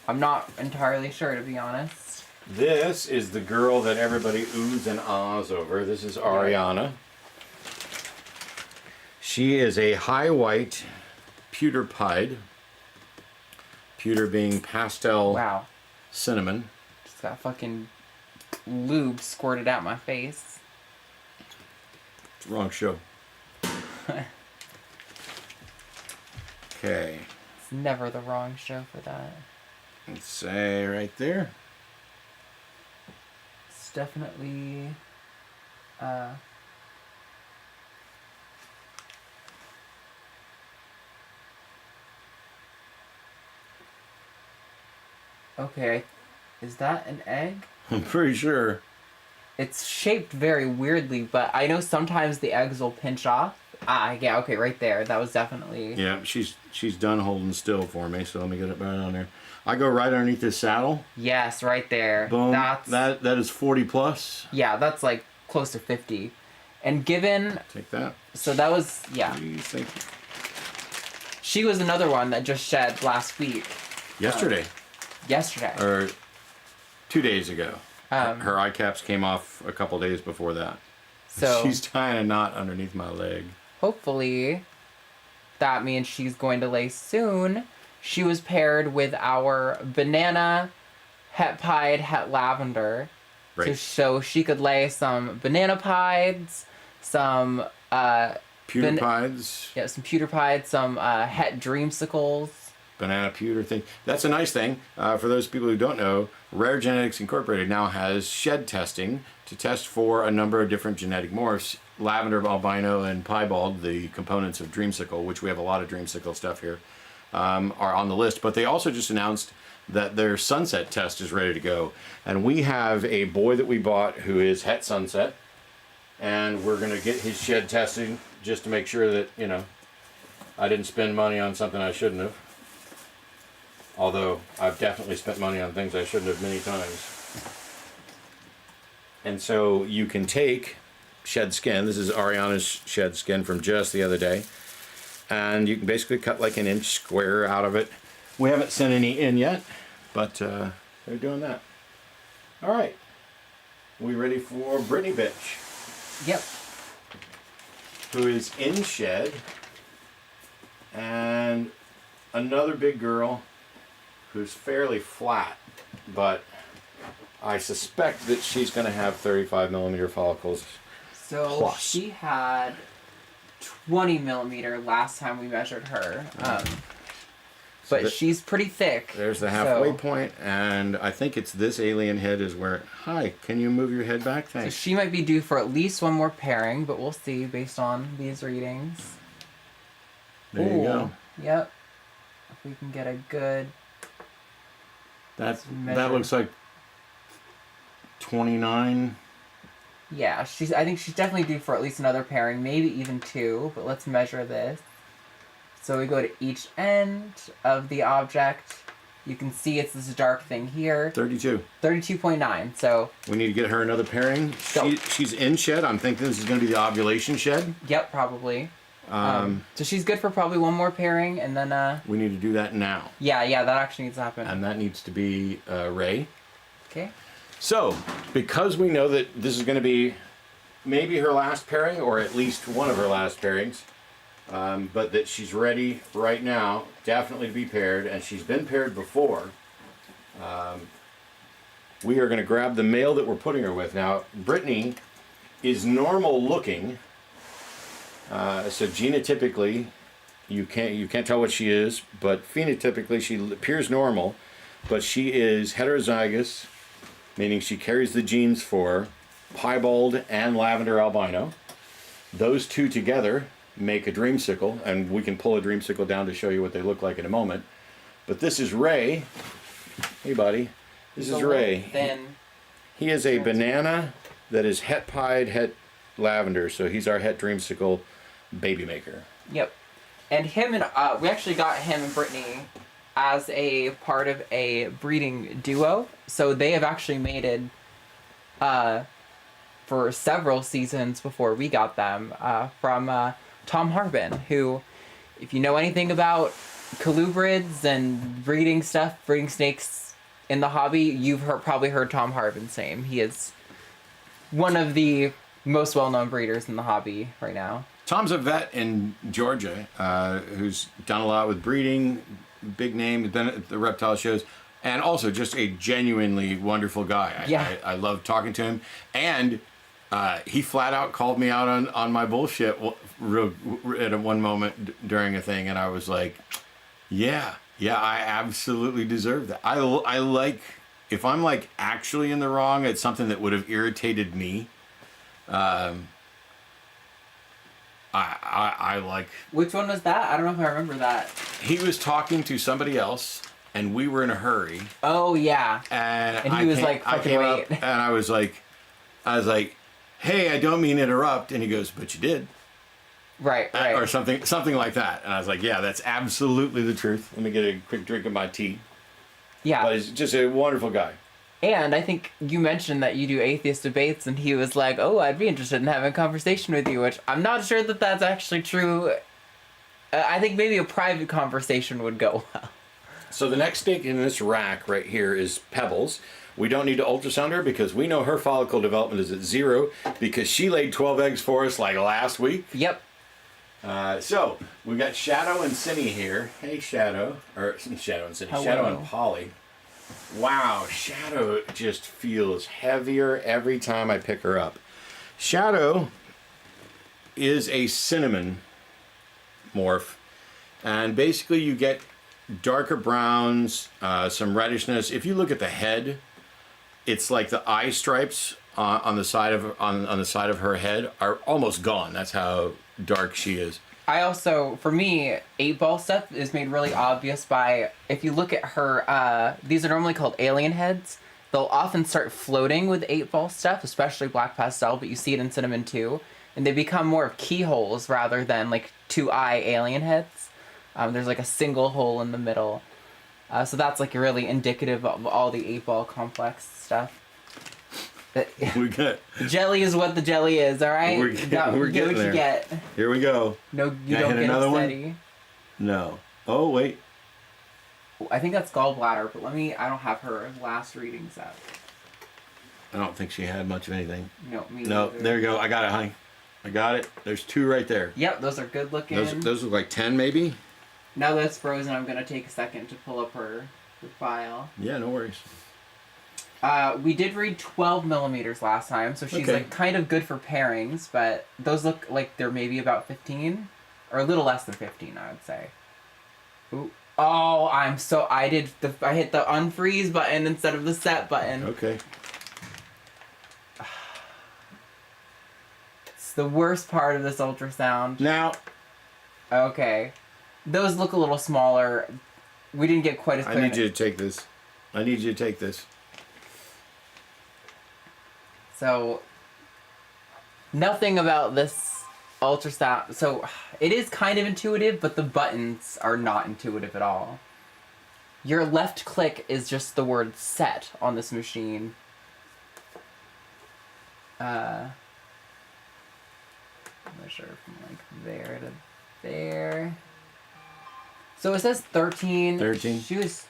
I'm not entirely sure, to be honest. This is the girl that everybody oohs and ahs over. This is Ariana. She is a high white pewter pied. Pewter being pastel cinnamon. Just got fucking lube squirted out my face. It's the wrong show. Okay. It's never the wrong show for that. Let's say right there. It's definitely okay. Is that an egg? I'm pretty sure. It's shaped very weirdly, but I know sometimes the eggs will pinch off. Yeah, okay, right there. That was definitely... Yeah, she's done holding still for me, so let me get it right on there. I go right underneath this saddle. Yes, right there. Boom. That's... That is 40 plus. Yeah, that's like close to 50. And given... Take that. So that was... Yeah. What do you think? She was another one that just shed last week. Yesterday. Yesterday. Or 2 days ago. Her eye caps came off a couple days before that. So she's tying a knot underneath my leg. Hopefully, that means she's going to lay soon. She was paired with our banana het pied het lavender. Right. So she could lay some banana pieds, some Pewterpides. Yeah, some pewterpides, some het dreamsicles. Banana pewter thing. That's a nice thing. For those people who don't know, Rare Genetics Incorporated now has shed testing to test for a number of different genetic morphs. Lavender, albino, and piebald, the components of dreamsicle, which we have a lot of dreamsicle stuff here, are on the list. But they also just announced that their sunset test is ready to go. And we have a boy that we bought who is het sunset. And we're going to get his shed testing just to make sure that, you know, I didn't spend money on something I shouldn't have. Although I've definitely spent money on things I shouldn't have many times. And so you can take shed skin. This is Ariana's shed skin from just the other day. And you can basically cut like an inch square out of it. We haven't sent any in yet, but they're doing that. All right. We ready for Brittany Bitch? Yep. Who is in shed. And another big girl who's fairly flat, but I suspect that she's going to have 35 millimeter follicles. So plus. She had 20 millimeter last time we measured her. But she's pretty thick. There's the halfway point, and I think it's this alien head is where... Hi, can you move your head back? Thanks. So she might be due for at least one more pairing, but we'll see based on these readings. There you go. Yep. If we can get a good... That looks like 29. Yeah, I think she's definitely due for at least another pairing, maybe even two, but let's measure this. So we go to each end of the object. You can see it's this dark thing here. 32. 32.9, so... We need to get her another pairing. She's in shed. I'm thinking this is going to be the ovulation shed. Yep, probably. So she's good for probably one more pairing, and then... We need to do that now. Yeah, that actually needs to happen. And that needs to be Ray. Okay. So, because we know that this is going to be maybe her last pairing, or at least one of her last pairings, but that she's ready right now, definitely to be paired, and she's been paired before, we are going to grab the male that we're putting her with. Now, Brittany is normal looking, so genotypically, you can't tell what she is, but phenotypically she appears normal, but she is heterozygous, meaning she carries the genes for piebald and lavender albino. Those two together make a dreamsicle, and we can pull a dreamsicle down to show you what they look like in a moment. But this is Ray. Hey, buddy. This is Ray. Thin. He is a banana that is het pied, het lavender, so he's our het dreamsicle baby maker. Yep. And him and we actually got him and Brittany as a part of a breeding duo. So they have actually mated for several seasons before we got them from Tom Harbin, who, if you know anything about colubrids and breeding stuff, breeding snakes in the hobby, you've probably heard Tom Harbin's name. He is one of the most well-known breeders in the hobby right now. Tom's a vet in Georgia who's done a lot with breeding, big name, has been at the reptile shows, and also just a genuinely wonderful guy. I love talking to him, and he flat out called me out on my bullshit at one moment during a thing, and I was like, yeah, I absolutely deserve that. I like, if I'm like actually in the wrong at something that would have irritated me, I like... Which one was that? I don't know if I remember that. He was talking to somebody else, and we were in a hurry. Oh, yeah. And he was like, fucking wait. And I was like, hey, I don't mean to interrupt. And he goes, but you did. Right. Or something like that. And I was like, yeah, that's absolutely the truth. Let me get a quick drink of my tea. Yeah. But he's just a wonderful guy. And I think you mentioned that you do atheist debates, and he was like, oh, I'd be interested in having a conversation with you, which I'm not sure that that's actually true. I think maybe a private conversation would go well. So the next snake in this rack right here is Pebbles. We don't need to ultrasound her because we know her follicle development is at 0 because she laid 12 eggs for us like last week. Yep. So we've got Shadow and Cindy here. Hey, Shadow. Or Shadow and Cindy. Hello. Shadow and Polly. Wow, Shadow just feels heavier every time I pick her up. Shadow is a cinnamon morph, and basically you get darker browns, some reddishness. If you look at the head, it's like the eye stripes on the side of on the side of her head are almost gone. That's how dark she is. I also, for me, 8-ball stuff is made really obvious by, if you look at her, these are normally called alien heads. They'll often start floating with 8-ball stuff, especially black pastel, but you see it in cinnamon too. And they become more of keyholes rather than like 2-eye alien heads. There's like a single hole in the middle. So that's like really indicative of all the 8-ball complex stuff. We got Jelly is what the jelly is, all right? We're getting what there. you get. Here we go. No, you Can I don't hit get another it one? steady. No. Oh wait. I think that's gallbladder, but I don't have her last readings up. I don't think she had much of anything. No, me No, neither. there you go. I got it, honey. I got it. There's 2 right there. Yep, those are good looking. Those look like 10 maybe. Now that it's frozen, I'm going to take a second to pull up her file. Yeah, no worries. We did read 12 millimeters last time, so she's Okay. like kind of good for pairings, but those look like they're maybe about 15, or a little less than 15, I would say. Ooh. Oh, I hit the unfreeze button instead of the set button. Okay. It's the worst part of this ultrasound. Now, Okay. Those look a little smaller. We didn't get quite as clear. I need you to take this. I need you to take this. So, nothing about this ultrasound. So, it is kind of intuitive, but the buttons are not intuitive at all. Your left click is just the word set on this machine. Measure from like there to there. So it says 13. 13. She was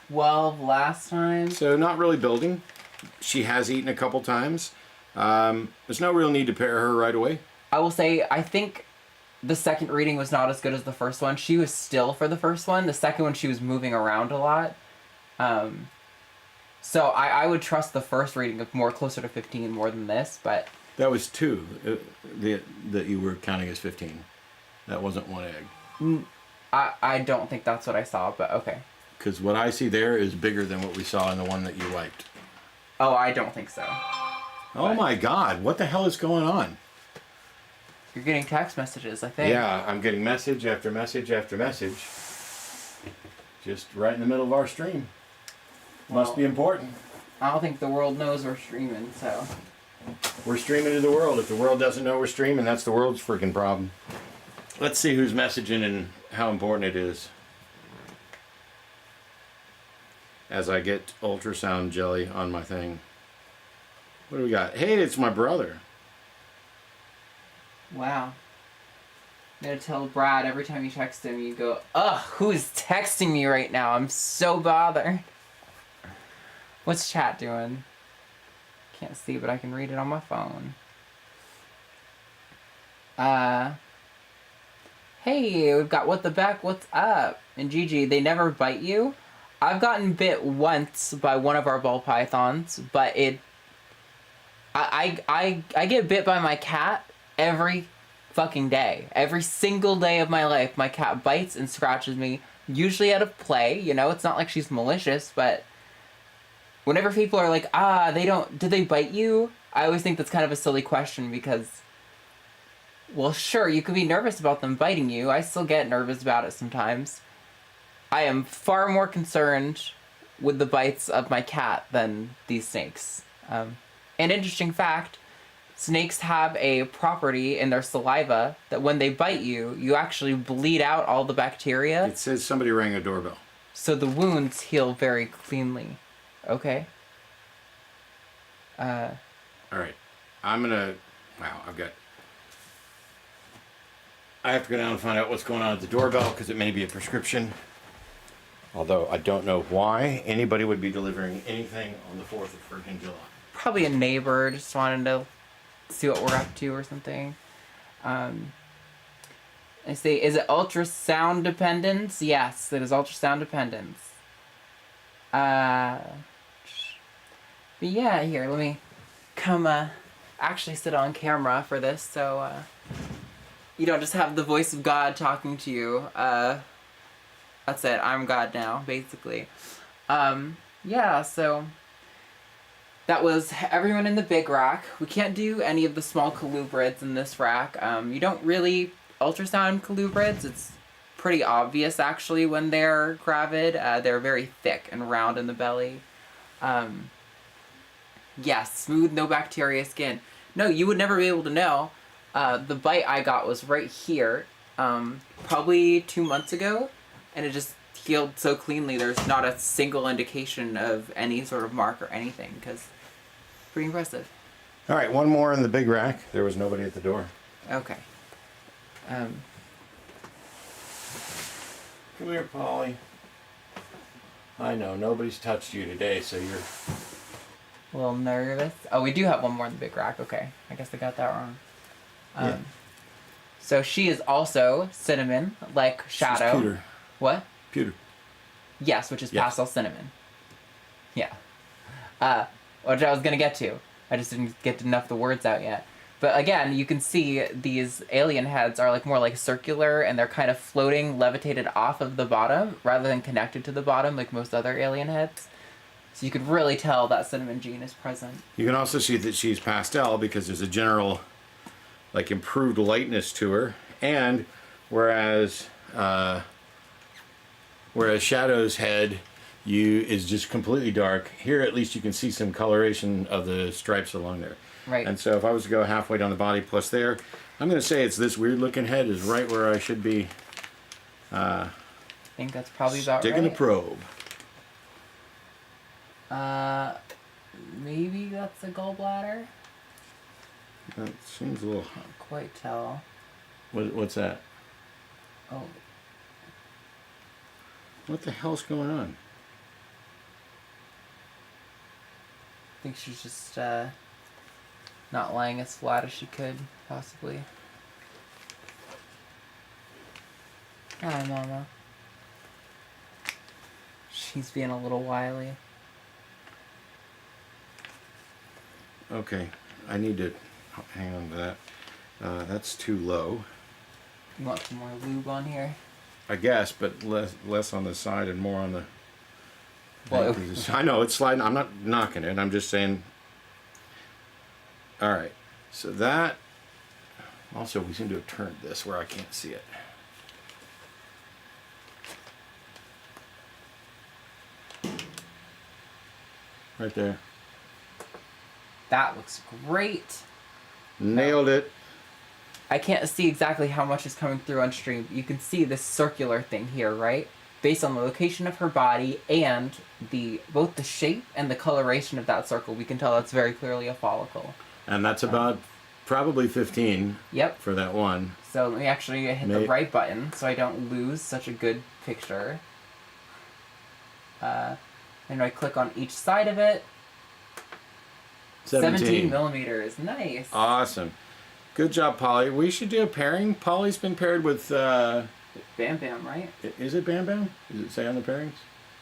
12 last time. So not really building. She has eaten a couple times. There's no real need to pair her right away. I will say, I think the second reading was not as good as the first one. She was still for the first one. The second one, she was moving around a lot. So I would trust the first reading of more closer to 15 more than this, but... That was 2 that you were counting as 15. That wasn't 1 egg. I don't think that's what I saw, but okay. Because what I see there is bigger than what we saw in the one that you wiped. Oh, I don't think so. Oh my God, what the hell is going on? You're getting text messages, I think. Yeah, I'm getting message after message after message. Just right in the middle of our stream. Must Well, be important. I don't think the world knows we're streaming, so... We're streaming to the world. If the world doesn't know we're streaming, that's the world's freaking problem. Let's see who's messaging and how important it is. As I get ultrasound jelly on my thing. What do we got? Hey, it's my brother. Wow. I'm gonna tell Brad every time you text him, you go, ugh, who is texting me right now? I'm so bothered. What's chat doing? Can't see, but I can read it on my phone. Hey, we've got What the Beck, what's up? And Gigi, they never bite you? I've gotten bit once by one of our ball pythons, but I get bit by my cat every fucking day. Every single day of my life, my cat bites and scratches me, usually out of play, you know, it's not like she's malicious, but whenever people are like, did they bite you? I always think that's kind of a silly question because, well, sure, you can be nervous about them biting you. I still get nervous about it sometimes. I am far more concerned with the bites of my cat than these snakes. An interesting fact, snakes have a property in their saliva that when they bite you, you actually bleed out all the bacteria. It says somebody rang a doorbell. So the wounds heal very cleanly. Okay. All right. I'm going to... Wow, I have to go down and find out what's going on at the doorbell because it may be a prescription. Although I don't know why anybody would be delivering anything on the 4th of freaking July. Probably a neighbor just wanted to see what we're up to or something. I say, is it ultrasound dependence? Yes, it is ultrasound dependence. But yeah, here, let me come actually sit on camera for this. So you don't just have the voice of God talking to you. That's it. I'm God now, basically. Yeah, so that was everyone in the big rack. We can't do any of the small colubrids in this rack. You don't really ultrasound colubrids. It's pretty obvious, actually, when they're gravid. They're very thick and round in the belly. Yes, smooth, no bacteria skin. No, you would never be able to know. The bite I got was right here, probably 2 months ago, and it just healed so cleanly. There's not a single indication of any sort of mark or anything, because pretty impressive. All right, one more in the big rack. There was nobody at the door. Okay. Come here, Polly. I know, nobody's touched you today, so you're... A little nervous. Oh, we do have one more in the big rack. Okay. I guess I got that wrong. Yeah. So she is also cinnamon, like Shadow. She's pewter. What? Pewter. Yes, which is Yes. pastel cinnamon. Yeah. Which I was going to get to. I just didn't get enough of the words out yet. But again, you can see these alien heads are like more like circular, and they're kind of floating, levitated off of the bottom rather than connected to the bottom like most other alien heads. So you could really tell that cinnamon gene is present. You can also see that she's pastel because there's a general, like, improved lightness to her. And whereas Shadow's head is just completely dark, here at least you can see some coloration of the stripes along there. Right. And so if I was to go halfway down the body plus there, I'm going to say it's this weird looking head is right where I should be I think that's probably about sticking right. the probe. Maybe that's a gallbladder? That seems a little... Can't quite tell. What's that? Oh. What the hell's going on? I think she's just, not lying as flat as she could, possibly. Hi, Mama. She's being a little wily. Okay, I need to hang on to that. That's too low, You want some more lube on here? I guess, but less on the side and more on the... Well, I know, it's sliding. I'm not knocking it. I'm just saying... All right, so that... Also, we seem to have turned this where I can't see it. Right there. that looks great. Nailed it. I can't see exactly how much is coming through on stream. You can see this circular thing here, right? Based on the location of her body and both the shape and the coloration of that circle, we can tell that's very clearly a follicle. And that's about probably 15 Yep. for that one. So let me actually hit the right button so I don't lose such a good picture. And I click on each side of it. 17 millimeters. Nice. Awesome. Good job, Polly. We should do a pairing. Polly's been paired with... Bam Bam, right? Is it Bam Bam? Does it say on the pairings?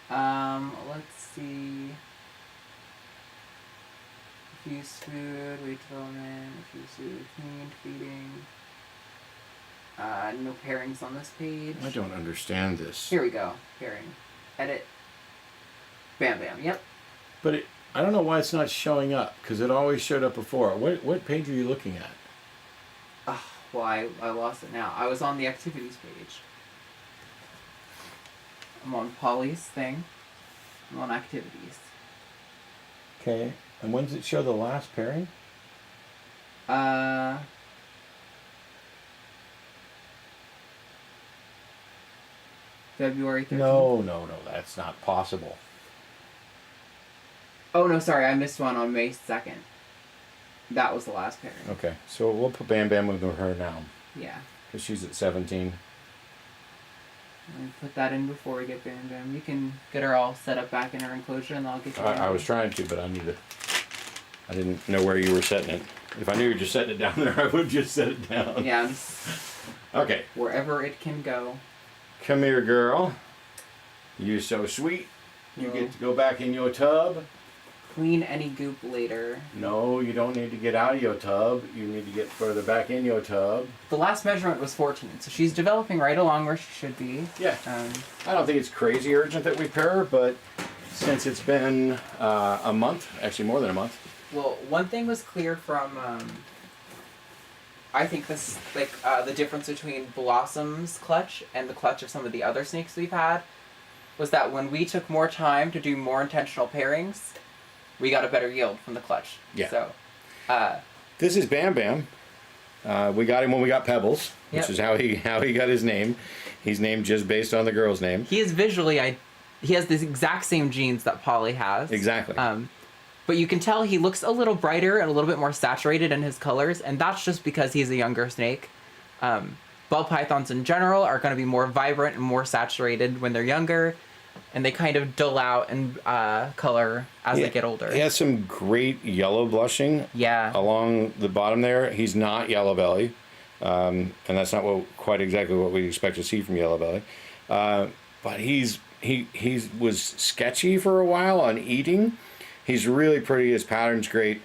Let's see. Infused food, weight development, infused food, cleaned, feeding. No pairings on this page. I don't understand this. Here we go. Pairing. Edit. Bam Bam, yep. But I don't know why it's not showing up, because it always showed up before. What page are you looking at? Well, I lost it now. I was on the activities page. I'm on Polly's thing. I'm on activities. Okay. And when does it show the last pairing? February 13th. No, that's not possible. Oh, no, sorry. I missed one on May 2nd. That was the last pairing. Okay, so we'll put Bam Bam with her now, Yeah. because she's at 17. Let me put that in before we get Bam Bam. You can get her all set up back in her enclosure and I'll get you I was trying to, but I didn't know where you were setting it. If I knew you were just setting it down there, I would have just set it down. Yeah, Okay. wherever it can go. Come here, girl. You're so sweet. You get to go back in your tub. clean any goop later. No, you don't need to get out of your tub. You need to get further back in your tub. The last measurement was 14, so she's developing right along where she should be. Yeah. I don't think it's crazy urgent that we pair her, but since it's been a month, actually more than a month. Well, one thing was clear from, I think this, like, the difference between Blossom's clutch and the clutch of some of the other snakes we've had was that when we took more time to do more intentional pairings, we got a better yield from the clutch. Yeah. So, this is Bam Bam. We got him when we got Pebbles, which is how he got his name. He's named just based on the girl's name. he is visually, he has the exact same genes that Polly has. Exactly. But you can tell he looks a little brighter and a little bit more saturated in his colors, and that's just because he's a younger snake. Ball pythons in general are going to be more vibrant and more saturated when they're younger, and they kind of dull out in color as they get older. He has some great yellow blushing along the bottom there. He's not yellow belly, and that's not quite exactly what we expect to see from yellow belly. But he was sketchy for a while on eating. He's really pretty. His pattern's great.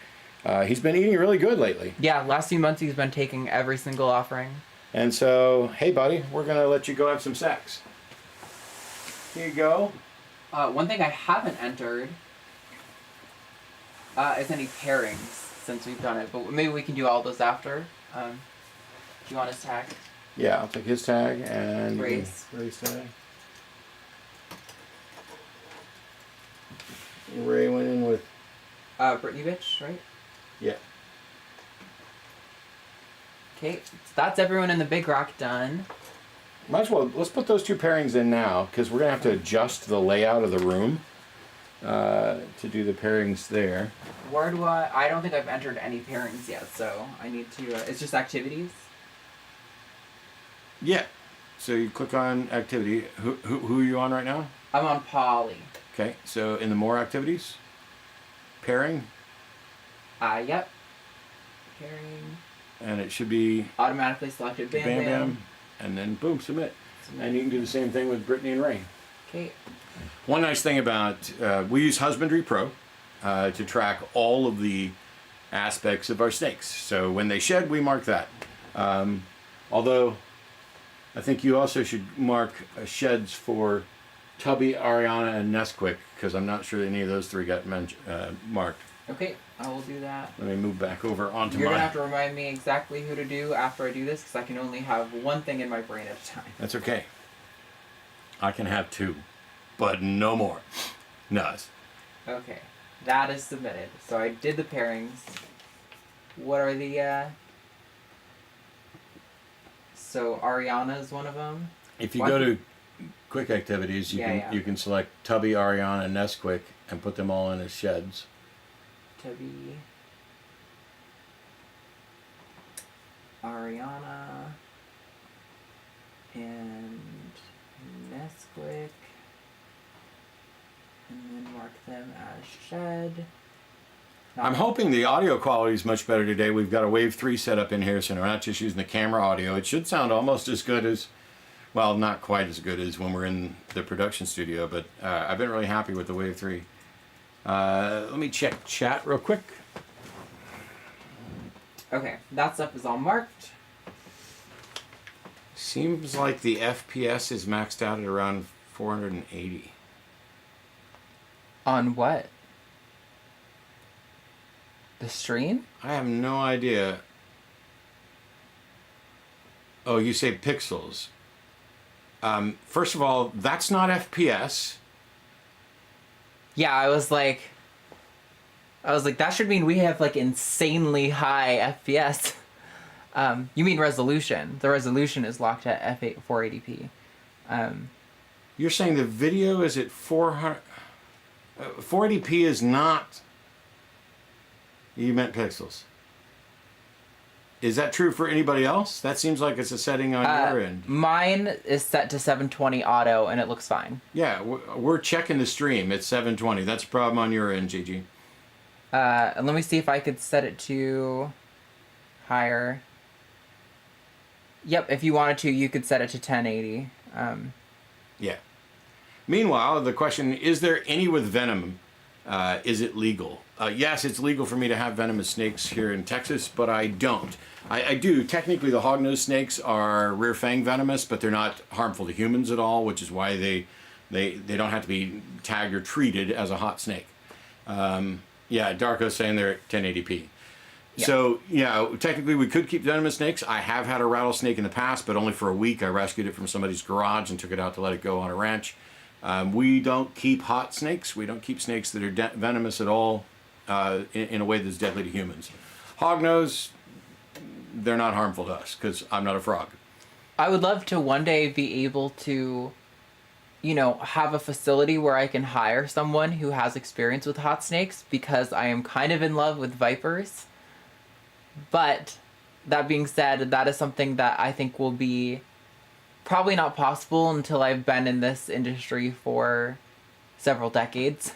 He's been eating really good lately. Yeah, last few months he's been taking every single offering. And so, hey buddy, we're going to let you go have some sex. Here you go. One thing I haven't entered is any pairings since we've done it, but maybe we can do all those after. Do you want his tag? Yeah, I'll take his tag and Race tag. Ray went in with Brittany bitch, right? Yeah. Okay, so that's everyone in the big rock done. Might as well, let's put those two pairings in now, because we're going to have to adjust the layout of the room to do the pairings there. Where do I don't think I've entered any pairings yet, so I need to, it's just activities? Yeah. So you click on activity. Who are you on right now? I'm on Polly. Okay, so in the more activities, pairing. Yep. Pairing. And it should be Automatically selected Bam Bam Bam. Bam. And then boom, submit. And you can do the same thing with Brittany and Ray. Okay. One nice thing about, we use Husbandry Pro to track all of the aspects of our snakes. So when they shed, we mark that. Although, I think you also should mark sheds for Tubby, Ariana, and Nesquik, because I'm not sure any of those three got marked. Okay, I will do that. Let me move back over onto You're my... going to have to remind me exactly who to do after I do this, because I can only have one thing in my brain at a time. That's okay. I can have two, but no more. Nuts. Okay, that is submitted. So I did the pairings. What are the, So Ariana is one of them. If you go to quick activities, you you can select Tubby, Ariana, and Nesquik and put them all in as sheds. Tubby, Ariana, and Nesquik, and then mark them as shed. I'm hoping the audio quality is much better today. We've got a Wave 3 set up in here, so we're not just using the camera audio. It should sound almost as good as, well, not quite as good as when we're in the production studio, but I've been really happy with the Wave 3. Let me check chat real quick. Okay, that stuff is all marked. Seems like the FPS is maxed out at around 480. On what? The stream? I have no idea. Oh, you say pixels. First of all, that's not FPS. Yeah, I was like, that should mean we have like insanely high FPS. You mean resolution. The resolution is locked at 480p. You're saying the video is at 400... 480p is not... You meant pixels. Is that true for anybody else? That seems like it's a setting on your end. Mine is set to 720 auto, and it looks fine. Yeah, we're checking the stream at 720. That's a problem on your end, Gigi. And let me see if I could set it to higher. Yep, if you wanted to, you could set it to 1080. Yeah. Meanwhile, the question, is there any with venom? Is it legal? Yes, it's legal for me to have venomous snakes here in Texas, but I don't. I do. Technically, the hognose snakes are rear fang venomous, but they're not harmful to humans at all, which is why they don't have to be tagged or treated as a hot snake. Yeah, Darko's saying they're at 1080p. Yeah. So, yeah, technically we could keep venomous snakes. I have had a rattlesnake in the past, but only for a week. I rescued it from somebody's garage and took it out to let it go on a ranch. We don't keep hot snakes. We don't keep snakes that are venomous at all in a way that's deadly to humans. Hognose, they're not harmful to us because I'm not a frog. I would love to one day be able to, have a facility where I can hire someone who has experience with hot snakes, because I am kind of in love with vipers. But that being said, that is something that I think will be probably not possible until I've been in this industry for several decades.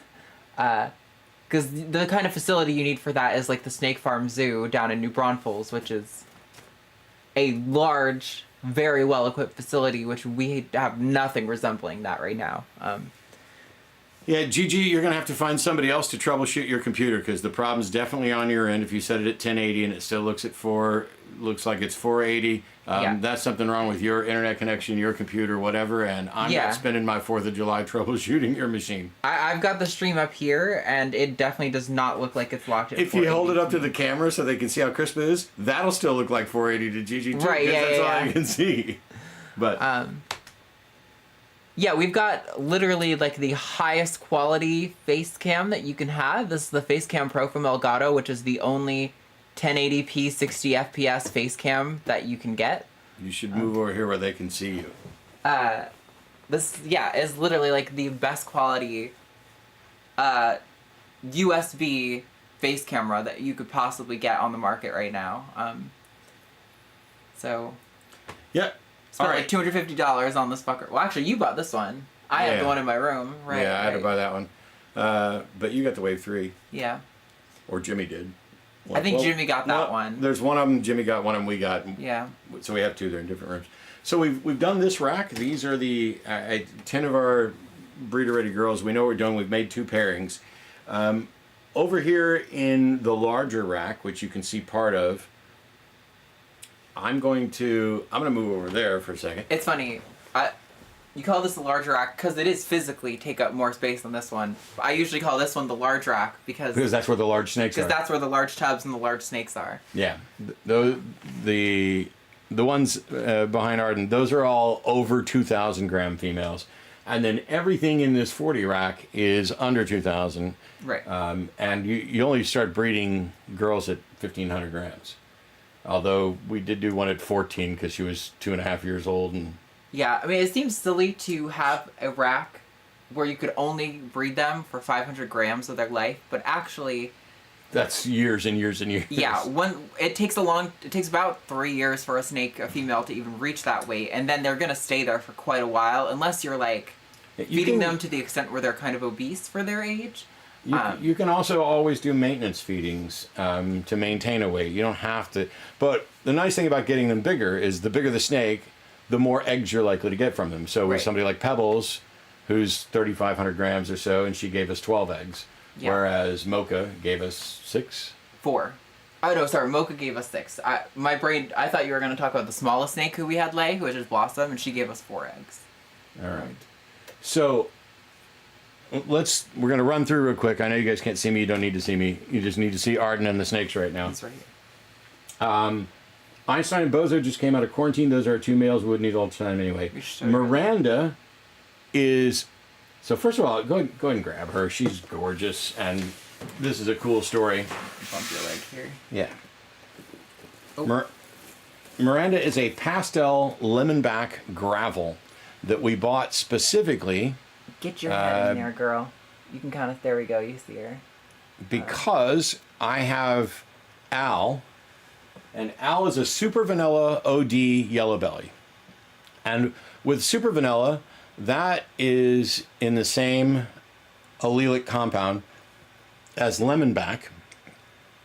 Because the kind of facility you need for that is like the Snake Farm Zoo down in New Braunfels, which is a large, very well-equipped facility, which we have nothing resembling that right now. Yeah, Gigi, you're going to have to find somebody else to troubleshoot your computer, because the problem's definitely on your end. If you set it at 1080 and it still looks like it's 480, that's something wrong with your internet connection, your computer, whatever, and I'm not spending my 4th of July troubleshooting your machine. I've got the stream up here, and it definitely does not look like it's locked at If you hold it up to the camera so they can see how crisp it is, that'll still look like 480 to Gigi, too, right, because that's all I can see. But... yeah, we've got literally like the highest quality face cam that you can have. This is the Face Cam Pro from Elgato, which is the only 1080p 60 FPS face cam that you can get. You should move over here where they can see you. This is literally like the best quality USB face camera that you could possibly get on the market right now. Yeah. Spent like $250 on this fucker. Well, actually, you bought this one. I have the one in my room. Right. Yeah, I had to buy that one. But you got the Wave 3. Yeah. Or Jimmy did. I think Jimmy got that one. There's one of them. Jimmy got one, and we got. Yeah. So we have two. They're in different rooms. So we've done this rack. These are the 10 of our breeder ready girls. We know what we're doing. We've made 2 pairings. Over here in the larger rack, which you can see part of. I'm gonna move over there for a second. It's funny. You call this the large rack because it is physically take up more space than this one. I usually call this one the large rack because that's where the large snakes are. Because that's where the large tubs and the large snakes are. Yeah, the ones behind Arden, those are all over 2,000 gram females, and then everything in this 40 rack is under 2,000. Right. And you only start breeding girls at 1,500 grams. Although we did do one at 14 because she was 2.5 years old. And yeah, I mean, it seems silly to have a rack where you could only breed them for 500 grams of their life, but actually... That's years and years and years. Yeah, it takes about 3 years for a female to even reach that weight, and then they're going to stay there for quite a while, unless you're, feeding them to the extent where they're kind of obese for their age. You can also always do maintenance feedings to maintain a weight. You don't have to. But the nice thing about getting them bigger is the bigger the snake, the more eggs you're likely to get from them. So with somebody like Pebbles, who's 3,500 grams or so, and she gave us 12 eggs, whereas Mocha gave us 6? 4. Oh, no, sorry. Mocha gave us 6. I thought you were going to talk about the smallest snake who we had lay, which is Blossom, and she gave us 4 eggs. All right. So... we're going to run through real quick. I know you guys can't see me. You don't need to see me. You just need to see Arden and the snakes right now. He's right here. Einstein and Bozo just came out of quarantine. Those are our 2 males. We wouldn't need ultrasound anyway. Miranda is... So first of all, go ahead and grab her. She's gorgeous, and this is a cool story. Bump your leg here. Yeah. Oh. Miranda is a pastel lemonback gravel that we bought specifically... Get your head in there, girl. You can kind of... There we go. You see her. Because I have Al, and Al is a Super Vanilla OD Yellow Belly. And with Super Vanilla, that is in the same allelic compound as Lemonback.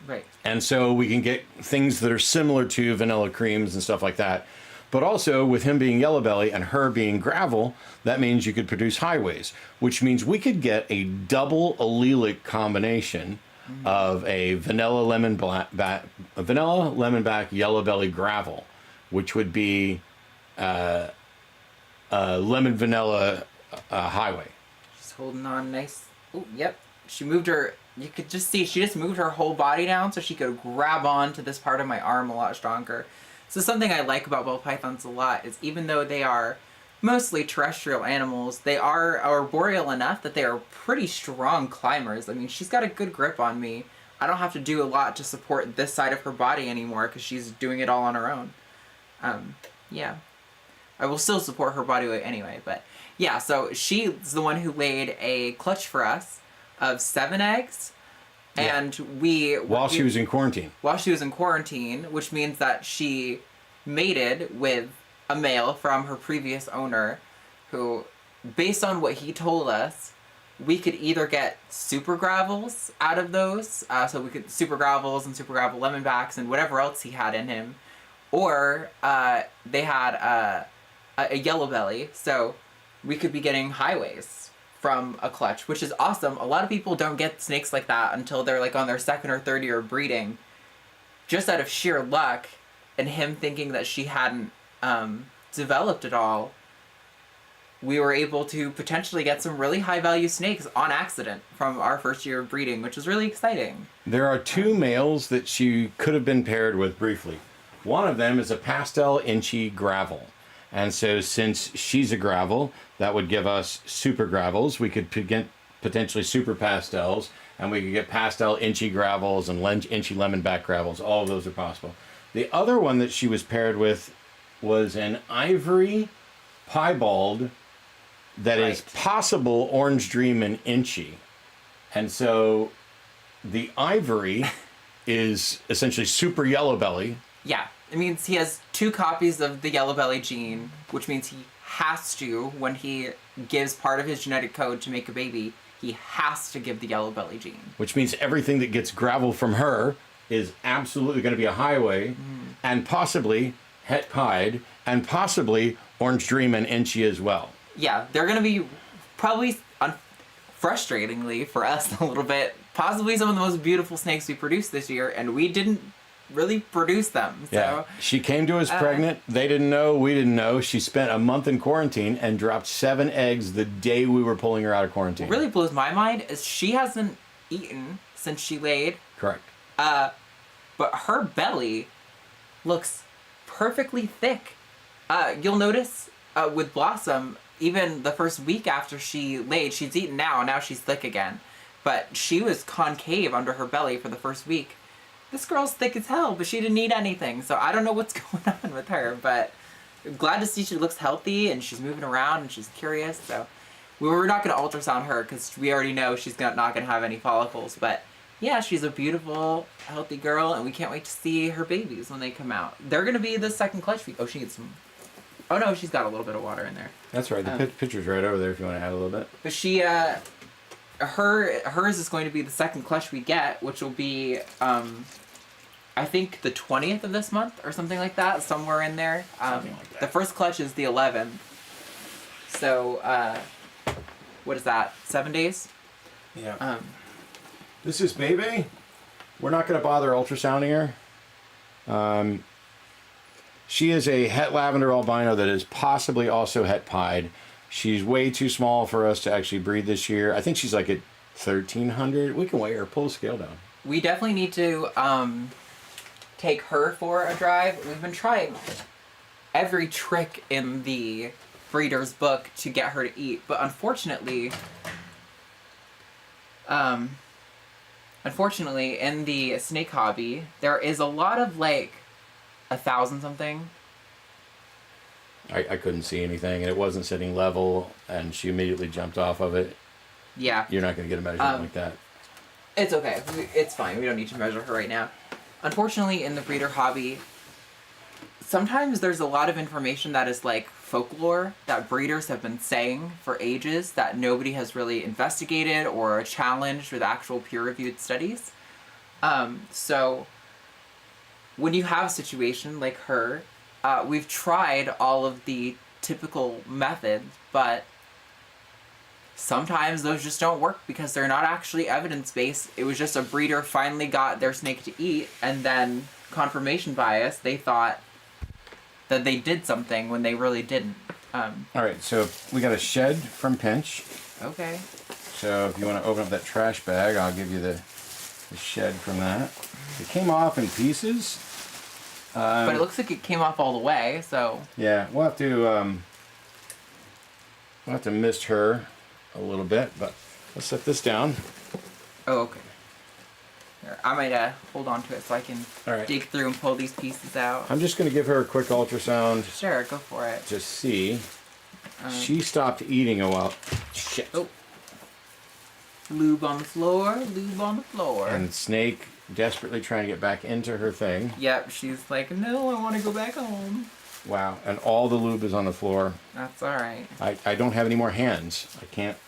Right. And so we can get things that are similar to vanilla creams and stuff like that. But also, with him being yellow belly and her being gravel, that means you could produce highways, which means we could get a double allelic combination of a vanilla lemonback yellow belly gravel, which would be lemon vanilla highway. She's holding on nice. Oh, yep. She moved her. You could just see she just moved her whole body down so she could grab on to this part of my arm a lot stronger. So something I like about ball pythons a lot is even though they are mostly terrestrial animals, they are arboreal enough that they are pretty strong climbers. I mean, she's got a good grip on me. I don't have to do a lot to support this side of her body anymore because she's doing it all on her own. Yeah. I will still support her body weight anyway, but yeah, so she's the one who laid a clutch for us of 7 eggs. Yeah. And While she was in quarantine. While she was in quarantine, which means that she mated with a male from her previous owner who, based on what he told us, we could either get super gravels out of those, so we could super gravels and super gravel lemonbacks and whatever else he had in him, or they had a yellow belly, so we could be getting highways from a clutch, which is awesome. A lot of people don't get snakes like that until they're like on their 2nd or 3rd year of breeding, just out of sheer luck and him thinking that she hadn't developed at all. We were able to potentially get some really high value snakes on accident from our 1st year of breeding, which was really exciting. There are 2 males that she could have been paired with briefly. One of them is a pastel inchy gravel. And so since she's a gravel, that would give us super gravels. We could get potentially super pastels, and we could get pastel inchy gravels and inchy lemonback gravels. All of those are possible. The other one that she was paired with was an ivory piebald that is possible orange dream and inchy. And so the ivory is essentially super yellow belly. Yeah, it means he has 2 copies of the yellow belly gene, which means he has to, when he gives part of his genetic code to make a baby, he has to give the yellow belly gene. Which means everything that gets gravel from her is absolutely going to be a highway, and possibly het pied, and possibly orange dream and inchy as well. Yeah, they're going to be probably, frustratingly for us a little bit, possibly some of the most beautiful snakes we produced this year, and we didn't really produce them. So, yeah, she came to us pregnant. They didn't know. We didn't know. She spent a month in quarantine and dropped 7 eggs the day we were pulling her out of quarantine. What really blows my mind is she hasn't eaten since she laid. Correct. But her belly looks perfectly thick. You'll notice with Blossom, even the first week after she laid, she's eaten now she's thick again. But she was concave under her belly for the first week. This girl's thick as hell, but she didn't eat anything, so I don't know what's going on with her, but I'm glad to see she looks healthy and she's moving around and she's curious. So we were not going to ultrasound her because we already know she's not going to have any follicles, but yeah, she's a beautiful, healthy girl, and we can't wait to see her babies when they come out. They're going to be the second clutch week. Oh, she needs some... Oh, no, she's got a little bit of water in there. That's right. The picture's right over there if you want to add a little bit. But she, hers is going to be the second clutch we get, which will be, I think the 20th of this month or something like that, somewhere in there. Something like that. The first clutch is the 11th. So, what is that? 7 days? Yeah. This is Baby. We're not going to bother ultrasounding her. She is a het lavender albino that is possibly also het pied. She's way too small for us to actually breed this year. I think she's like at 1,300. We can weigh her. Pull the scale down. We definitely need to take her for a drive. We've been trying every trick in the breeder's book to get her to eat, but unfortunately, in the snake hobby, there is a lot of like 1,000 something. I couldn't see anything, and it wasn't sitting level, and she immediately jumped off of it. Yeah. You're not going to get a measurement like that. It's okay. It's fine. We don't need to measure her right now. Unfortunately, in the breeder hobby, sometimes there's a lot of information that is like folklore that breeders have been saying for ages that nobody has really investigated or challenged with actual peer-reviewed studies. So when you have a situation like her, we've tried all of the typical methods, but sometimes those just don't work because they're not actually evidence-based. It was just a breeder finally got their snake to eat, and then confirmation bias, they thought that they did something when they really didn't. All right, so we got a shed from Pinch. Okay. So if you want to open up that trash bag, I'll give you the shed from that. It came off in pieces. But it looks like it came off all the way, so... Yeah, we'll have to mist her a little bit, but let's set this down. Oh, okay. Here, I might hold on to it so I can dig through and pull these pieces out. I'm just going to give her a quick ultrasound. Sure, go for it. To see. She stopped eating a while. Shit. Oh. Lube on the floor, lube on the floor. And Snake desperately trying to get back into her thing. Yep, she's like, no, I want to go back home. Wow, and all the lube is on the floor. That's alright. I don't have any more hands. I can't...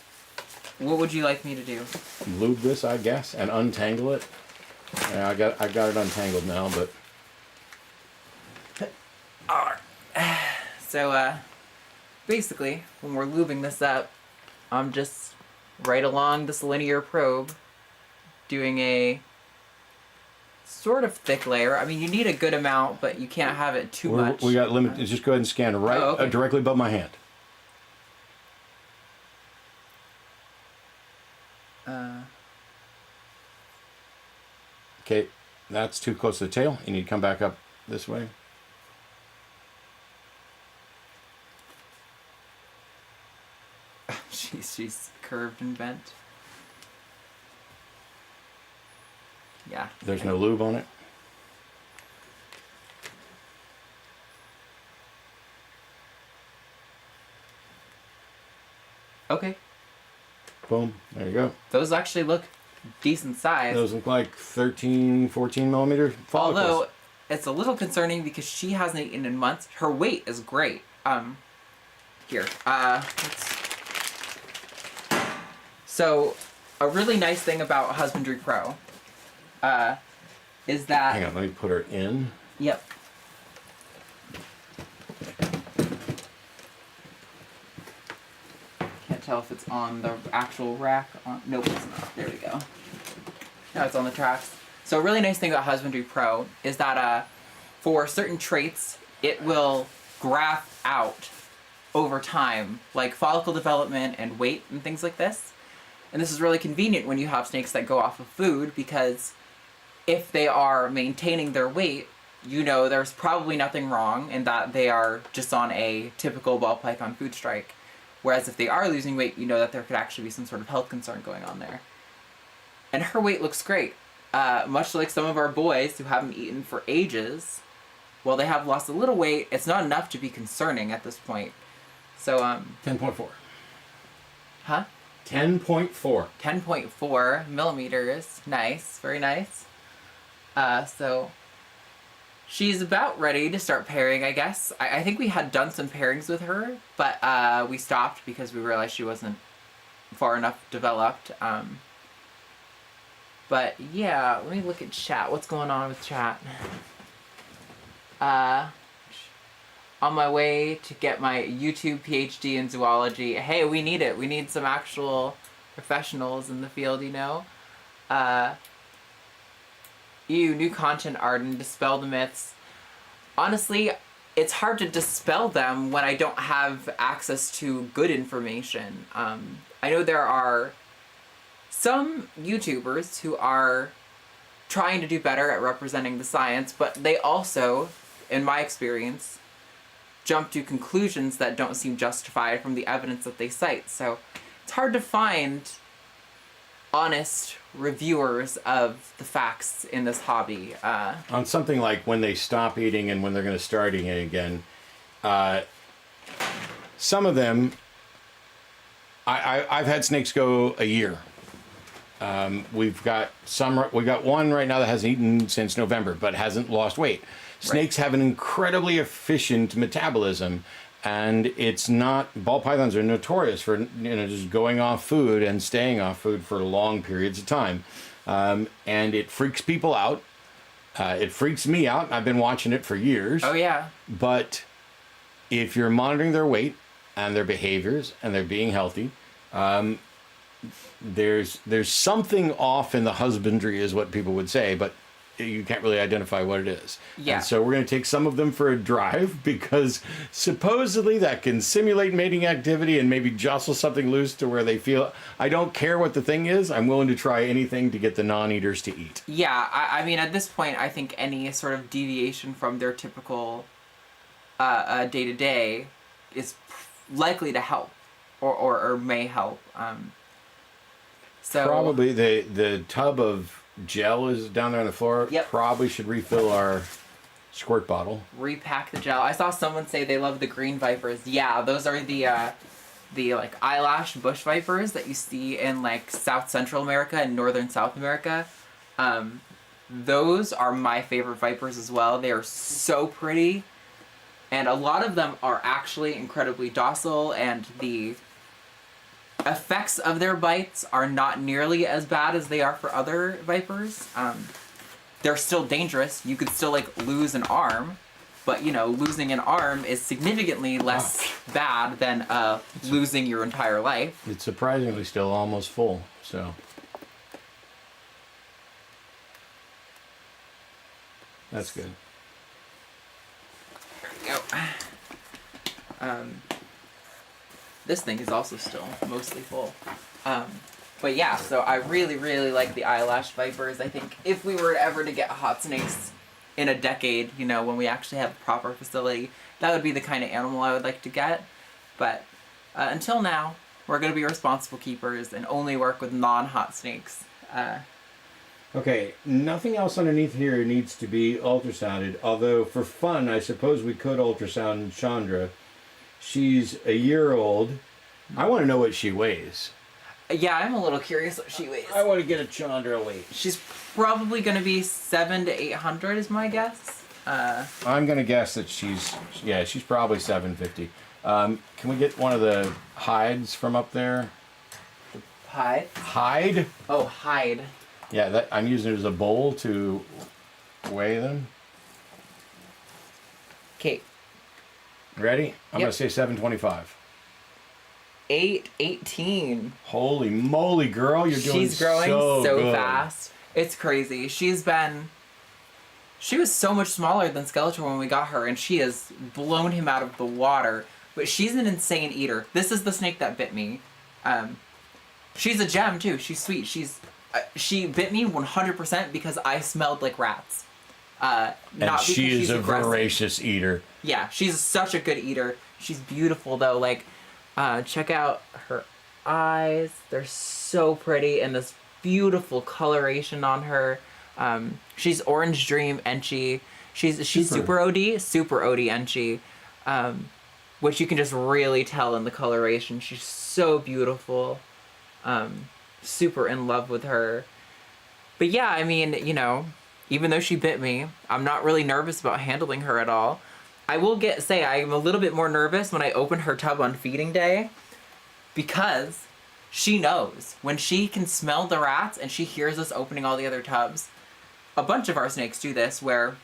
What would you like me to do? Lube this, I guess, and untangle it. Yeah, I got it untangled now, but... So, basically, when we're lubing this up, I'm just right along this linear probe doing a sort of thick layer. I mean, you need a good amount, but you can't have it too much. We got limit. Just go ahead and scan right directly above my hand. Okay, that's too close to the tail. You need to come back up this way. She's curved and bent. Yeah. There's no lube on it. Okay. Boom. There you go. Those actually look decent size. Those look like 13, 14 millimeter follicles. Although it's a little concerning because she hasn't eaten in months. Her weight is great. Here. So, a really nice thing about Husbandry Pro is that... Hang on, let me put her in. Yep. Can't tell if it's on the actual rack. Nope, it's not. There we go. Now it's on the tracks. So a really nice thing about Husbandry Pro is that for certain traits, it will graph out over time, like follicle development and weight and things like this. And this is really convenient when you have snakes that go off of food, because if they are maintaining their weight, you know there's probably nothing wrong and that they are just on a typical ball python food strike. Whereas if they are losing weight, you know that there could actually be some sort of health concern going on there. And her weight looks great. Much like some of our boys who haven't eaten for ages, while they have lost a little weight, it's not enough to be concerning at this point. So, 10.4. Huh? 10.4. 10.4 millimeters. Nice. Very nice. So, she's about ready to start pairing, I guess. I think we had done some pairings with her, but we stopped because we realized she wasn't far enough developed. But yeah, let me look at chat. What's going on with chat? On my way to get my YouTube PhD in zoology. Hey, we need it. We need some actual professionals in the field, you know? New content, Arden. Dispel the myths. Honestly, it's hard to dispel them when I don't have access to good information. I know there are some YouTubers who are trying to do better at representing the science, but they also, in my experience, jump to conclusions that don't seem justified from the evidence that they cite. So it's hard to find honest reviewers of the facts in this hobby. On something like when they stop eating and when they're going to start eating again, some of them, I've had snakes go a year. We've got one right now that hasn't eaten since November, but hasn't lost weight. Snakes have an incredibly efficient metabolism, and it's not, ball pythons are notorious for, just going off food and staying off food for long periods of time. And it freaks people out. It freaks me out. I've been watching it for years. Oh yeah. But if you're monitoring their weight and their behaviors and they're being healthy, there's something off in the husbandry, is what people would say, but you can't really identify what it is. Yeah. And so we're going to take some of them for a drive, because supposedly that can simulate mating activity and maybe jostle something loose to where they feel, I don't care what the thing is, I'm willing to try anything to get the non-eaters to eat. Yeah, I mean, at this point, I think any sort of deviation from their typical day-to-day is likely to help, or may help. So Probably the tub of gel is down there on the floor. Yep. Probably should refill our squirt bottle. repack the gel. I saw someone say they love the green vipers. Yeah, those are the like eyelash bush vipers that you see in like South Central America and Northern South America. Those are my favorite vipers as well. They are so pretty, and a lot of them are actually incredibly docile, and the effects of their bites are not nearly as bad as they are for other vipers. They're still dangerous. You could still like lose an arm, but you know, losing an arm is significantly less bad than losing your entire life. It's surprisingly still almost full, so. That's good. There we go. This thing is also still mostly full. But yeah, so I really, really like the eyelash vipers. I think if we were ever to get hot snakes in a decade, you know, when we actually have a proper facility, that would be the kind of animal I would like to get. But until now, we're going to be responsible keepers and only work with non-hot snakes. Okay, nothing else underneath here needs to be ultrasounded, although for fun, I suppose we could ultrasound Chandra. She's a year old. I want to know what she weighs. Yeah, I'm a little curious what she weighs. I want to get a Chandra weight. She's probably going to be 700 to 800 is my guess. I'm going to guess that she's probably 750. Can we get one of the hides from up there? Hide? Hide? Oh, hide. Yeah, I'm using it as a bowl to weigh them. Okay. Ready? I'm going to say 725. 818. Holy moly, girl, you're doing She's growing so good. fast. It's crazy. She was so much smaller than Skeletor when we got her, and she has blown him out of the water. But she's an insane eater. This is the snake that bit me. She's a gem too. She's sweet. She bit me 100% because I smelled like rats. Not because she is she's a aggressive. voracious eater. Yeah, she's such a good eater. She's beautiful though. Like, check out her eyes. They're so pretty, and this beautiful coloration on her. She's Orange Dream Enchi. She's super OD Enchi, which you can just really tell in the coloration. She's so beautiful. Super in love with her. But yeah, I mean, you know, even though she bit me, I'm not really nervous about handling her at all. I will say I'm a little bit more nervous when I open her tub on feeding day, because she knows when she can smell the rats and she hears us opening all the other tubs. A bunch of our snakes do this, where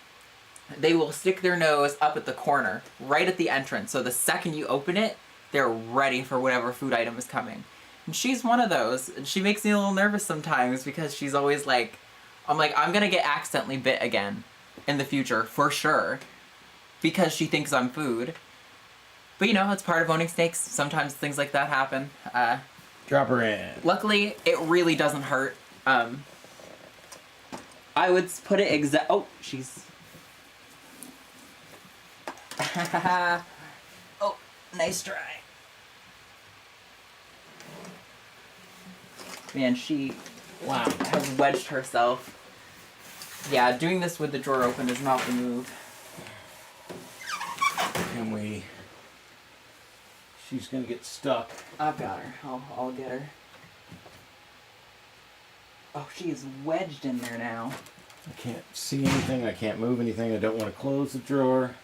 they will stick their nose up at the corner, right at the entrance. So the second you open it, they're ready for whatever food item is coming. And she's one of those. And she makes me a little nervous sometimes, because she's always like, I'm going to get accidentally bit again in the future, for sure, because she thinks I'm food. But you know, it's part of owning snakes. Sometimes things like that happen. Drop her in. Luckily, it really doesn't hurt. I would put it oh, she's... Oh, nice try. Man, she has wedged herself. Yeah, doing this with the drawer open is not the move. Can we... She's going to get stuck. I've got her. I'll get her. Oh, she is wedged in there now. I can't see anything. I can't move anything. I don't want to close the drawer.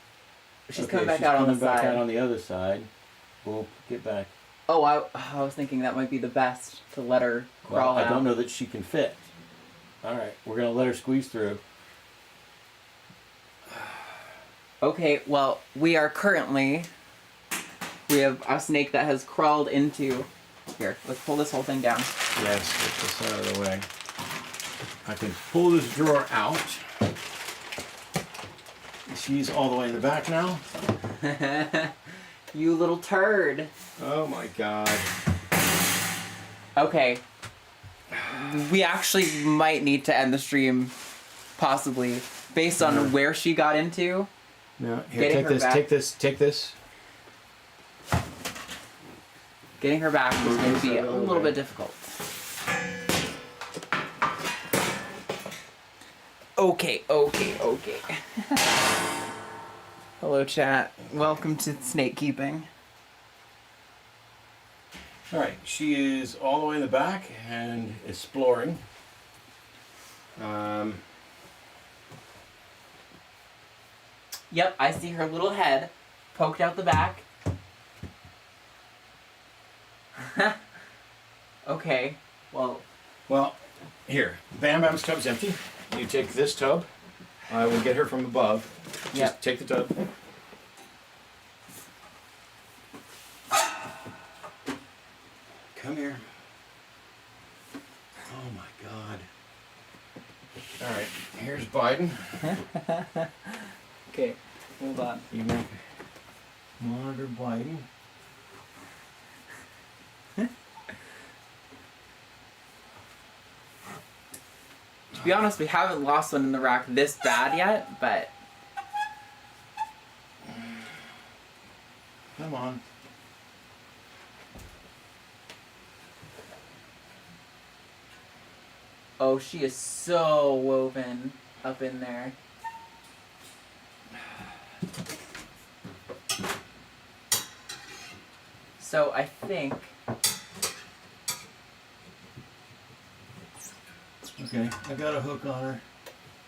She's coming back out on the side. She's coming back out on the other side. We'll get back. Oh, I was thinking that might be the best, to let her crawl out. I don't know that she can fit. All right, we're going to let her squeeze through. Okay, well, we have a snake that has crawled into. Here, let's pull this whole thing down. Yes, get this out of the way. I can pull this drawer out. She's all the way in the back now. You little turd. Oh my god. Okay. We actually might need to end the stream, possibly, based on where she got into. No, here, take this, take this. Getting her back is going to be a little bit difficult. Okay. Hello, chat. Welcome to snake keeping. All right, she is all the way in the back and exploring. Yep, I see her little head poked out the back. Okay, well, here, Bam Bam's tub's empty. You take this tub. I will get her from above. Just take the tub. Come here. Oh my god. All right, here's Biden. Okay, hold on. You make monitor Biden. To be honest, we haven't lost one in the rack this bad yet, but... Come on. Oh, she is so woven up in there. So I think... Okay, I got a hook on her.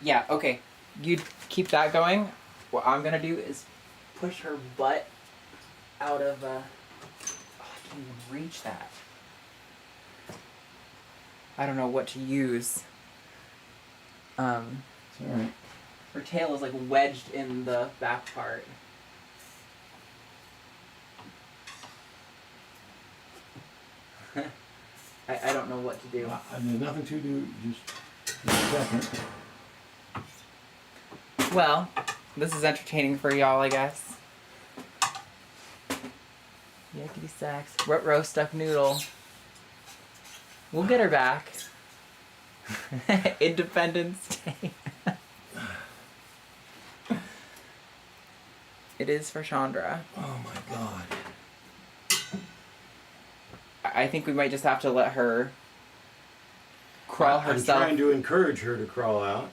Yeah, okay. You keep that going. What I'm gonna do is push her butt out of, Oh, I can't even reach that. I don't know what to use. It's alright. Her tail is like wedged in the back part. I don't know what to do. There's nothing to do, just a second. Well, this is entertaining for y'all, I guess. Yakety sacks. Roast stuffed noodle. We'll get her back. Independence Day. It is for Chandra. Oh my god. I think we might just have to let her crawl herself. I'm trying to encourage her to crawl out.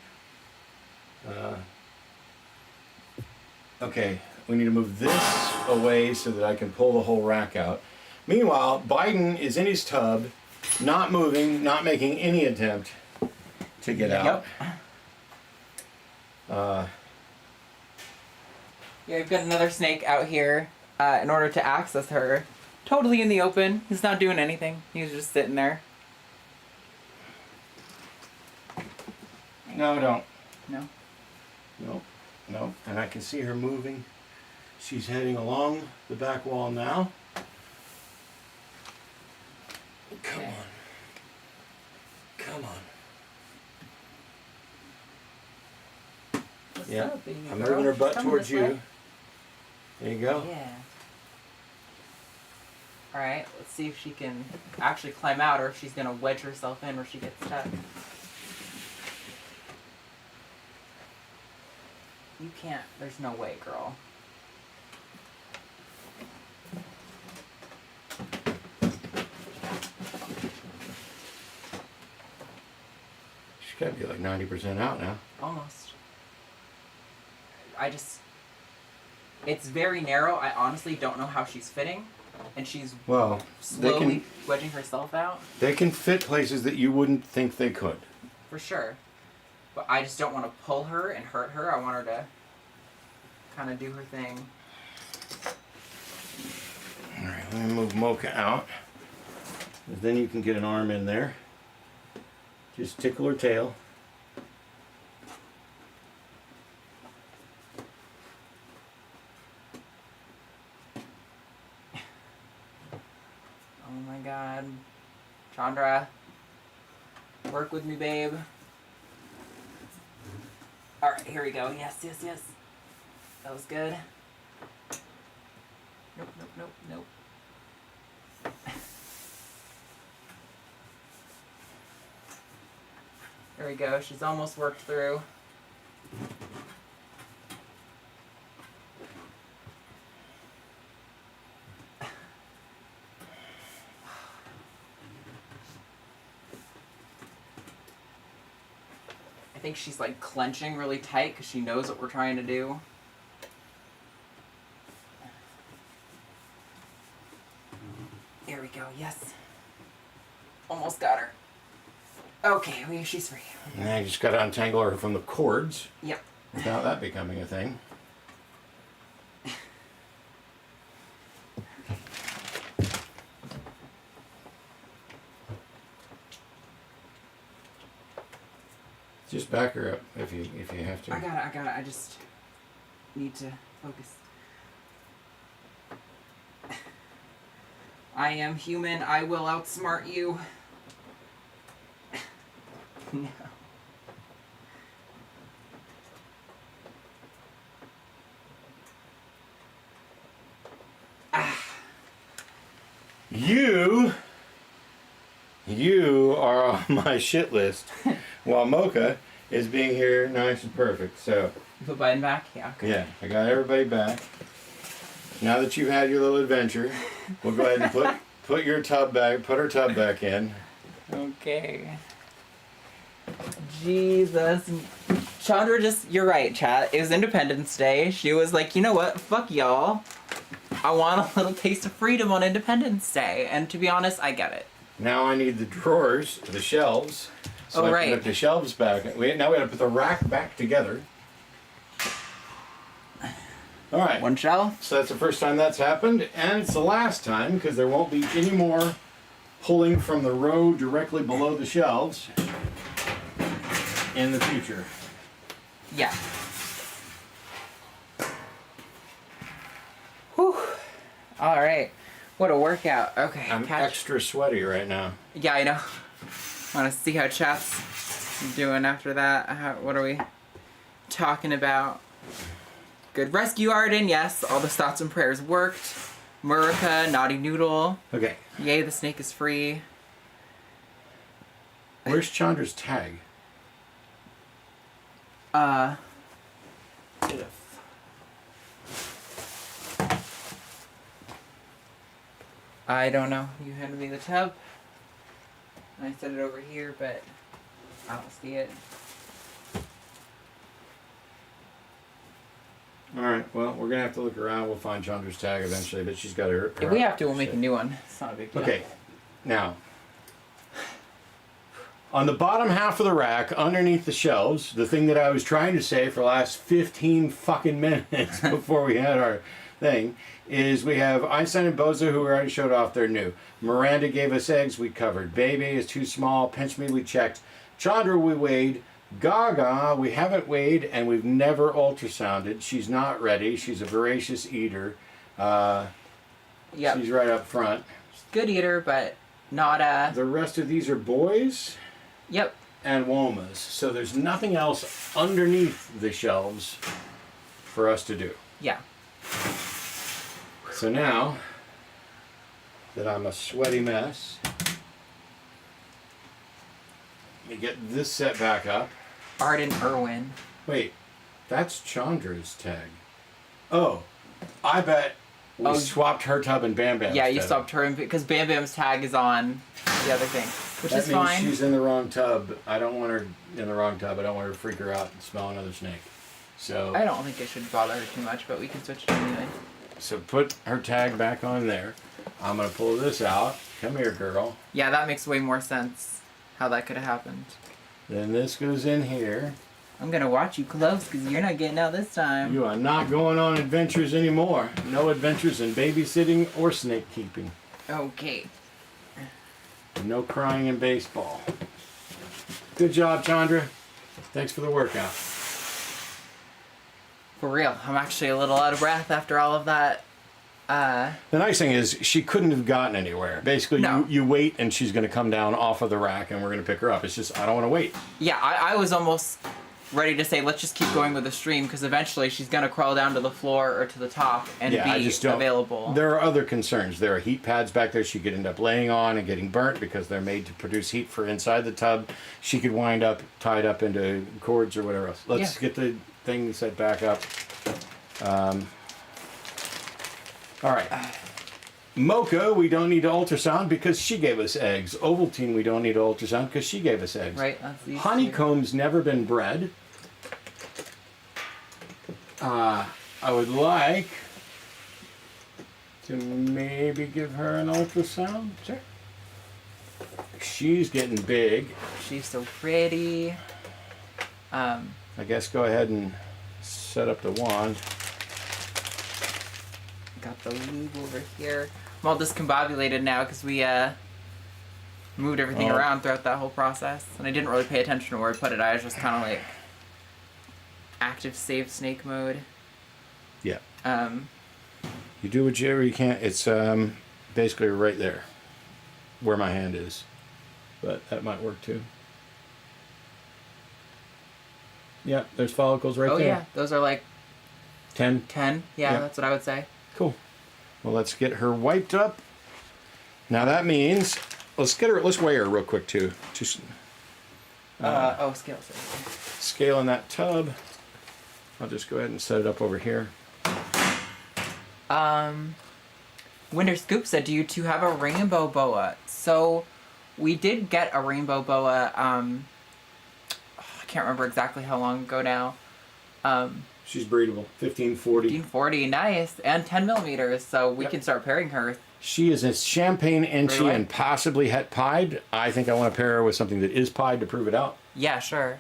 Okay, we need to move this away so that I can pull the whole rack out. Meanwhile, Biden is in his tub, not moving, not making any attempt to get out. Yeah, we've got another snake out here in order to access her. Totally in the open. He's not doing anything. He's just sitting there. No, don't. No? No. And I can see her moving. She's heading along the back wall now. Come on. Come on. What's Yeah, up, baby I'm girl? moving her butt Coming towards this you. way? There you go. Yeah. Alright, let's see if she can actually climb out or if she's gonna wedge herself in where she gets stuck. You can't. There's no way, girl. She's got to be like 90% out now. Almost. It's very narrow. I honestly don't know how she's fitting. And she's slowly wedging herself out. They can fit places that you wouldn't think they could. For sure. But I just don't want to pull her and hurt her. I want her to kind of do her thing. Alright, let me move Mocha out. Then you can get an arm in there. Just tickle her tail. god. Chandra. Work with me, babe. Alright, here we go. Yes, yes, yes. That was good. Nope, nope, nope, nope. There we go. She's almost worked through. I think she's like clenching really tight because she knows what we're trying to do. There we go. Yes. Almost got her. Okay, she's free. Now you just got to untangle her from the cords. Yep. Without that becoming a thing. Just back her up if you have to. I got it. I just need to focus. I am human. I will outsmart you. No. You are on my shit list while Mocha is being here nice and perfect. So You put Biden back? Yeah. Okay. yeah, I got everybody back. Now that you've had your little adventure, we'll go ahead and put her tub back in. Okay. Jesus. Chandra you're right, chat. It was Independence Day. She was like, you know what? Fuck y'all. I want a little taste of freedom on Independence Day. And to be honest, I get it. Now I need the drawers, the shelves. So I can put the shelves back. Now we gotta put the rack back together. All right. One shelf. So that's the first time that's happened, and it's the last time because there won't be any more pulling from the row directly below the shelves in the future. Yeah. Whew. All right. What a workout. Okay. I'm extra sweaty right now. Yeah, I know. Want to see how chat's doing after that? What are we talking about? Good rescue, Arden. Yes, all the thoughts and prayers worked. Murica, Naughty Noodle. Okay. Yay, the snake is free. Where's Chandra's tag? I don't know. You handed me the tub. I set it over here, but I don't see it. Alright, well, we're gonna have to look around. We'll find Chandra's tag eventually, but she's got her. If we have to, we'll make a new one. It's not a big deal. Okay, now, on the bottom half of the rack, underneath the shelves, the thing that I was trying to say for the last 15 fucking minutes before we had our thing, is we have Einstein and Boza, who we already showed off, they're new. Miranda gave us eggs, we covered. Baby is too small, Pinch Me, we checked. Chandra, we weighed. Gaga, we haven't weighed, and we've never ultrasounded. She's not ready. She's a voracious eater. Yep. She's right up front. Good eater, but not a... The rest of these are boys. Yep. And womas. So there's nothing else underneath the shelves for us to do. Yeah. So now that I'm a sweaty mess, let me get this set back up. Arden Irwin. Wait, that's Chandra's tag. Oh, I bet we swapped her tub and Bam Bam's. Yeah, you tag. swapped her because Bam Bam's tag is on the other thing, which is fine. That means she's in the wrong tub. I don't want her in the wrong tub. I don't want her to freak her out and smell another snake. So I don't think it should bother her too much, but we can switch it anyway. So put her tag back on there. I'm gonna pull this out. Come here, girl. Yeah, that makes way more sense. How that could have happened. Then this goes in here. I'm gonna watch you close because you're not getting out this time. You are not going on adventures anymore. No adventures in babysitting or snake keeping. Okay. No crying in baseball. Good job, Chandra. Thanks for the workout. For real, I'm actually a little out of breath after all of that The nice thing is she couldn't have gotten anywhere. Basically, No. you wait and she's going to come down off of the rack and we're going to pick her up. It's just, I don't want to wait. Yeah, I was almost ready to say, let's just keep going with the stream, because eventually she's going to crawl down to the floor or to the top and Yeah, I be just don't. available. There are other concerns. There are heat pads back there she could end up laying on and getting burnt because they're made to produce heat for inside the tub. She could wind up tied up into cords or whatever else. Let's get the thing set back up. All right. Mocha, we don't need to ultrasound because she gave us eggs. Ovaltine, we don't need to ultrasound because she gave us eggs. Right, that's these Honeycomb's never been bred. I would like to maybe give her an ultrasound. Sure. She's getting big. She's so pretty. I guess go ahead and set up the wand. Got the lube over here. I'm all discombobulated now because we moved everything around throughout that whole process, and I didn't really pay attention to where I put it. I was just kind of like active save snake mode. Yeah. You do whichever you can. It's basically right there, where my hand is, but that might work too. Yeah, there's follicles right there. Oh yeah, those are like 10. 10. Yeah, Yeah. that's what I would say. Cool. Well, let's get her wiped up. Now that means let's weigh her real quick too. Just Scale. scaling that tub. I'll just go ahead and set it up over here. Winter Scoop said, do you two have a rainbow boa? So we did get a rainbow boa, I can't remember exactly how long ago now. She's breedable. 1540. 1540, nice. And 10 millimeters, so we Yep. can start pairing her. She is a champagne inchy away. and possibly het pied. I think I want to pair her with something that is pied to prove it out. Yeah, sure.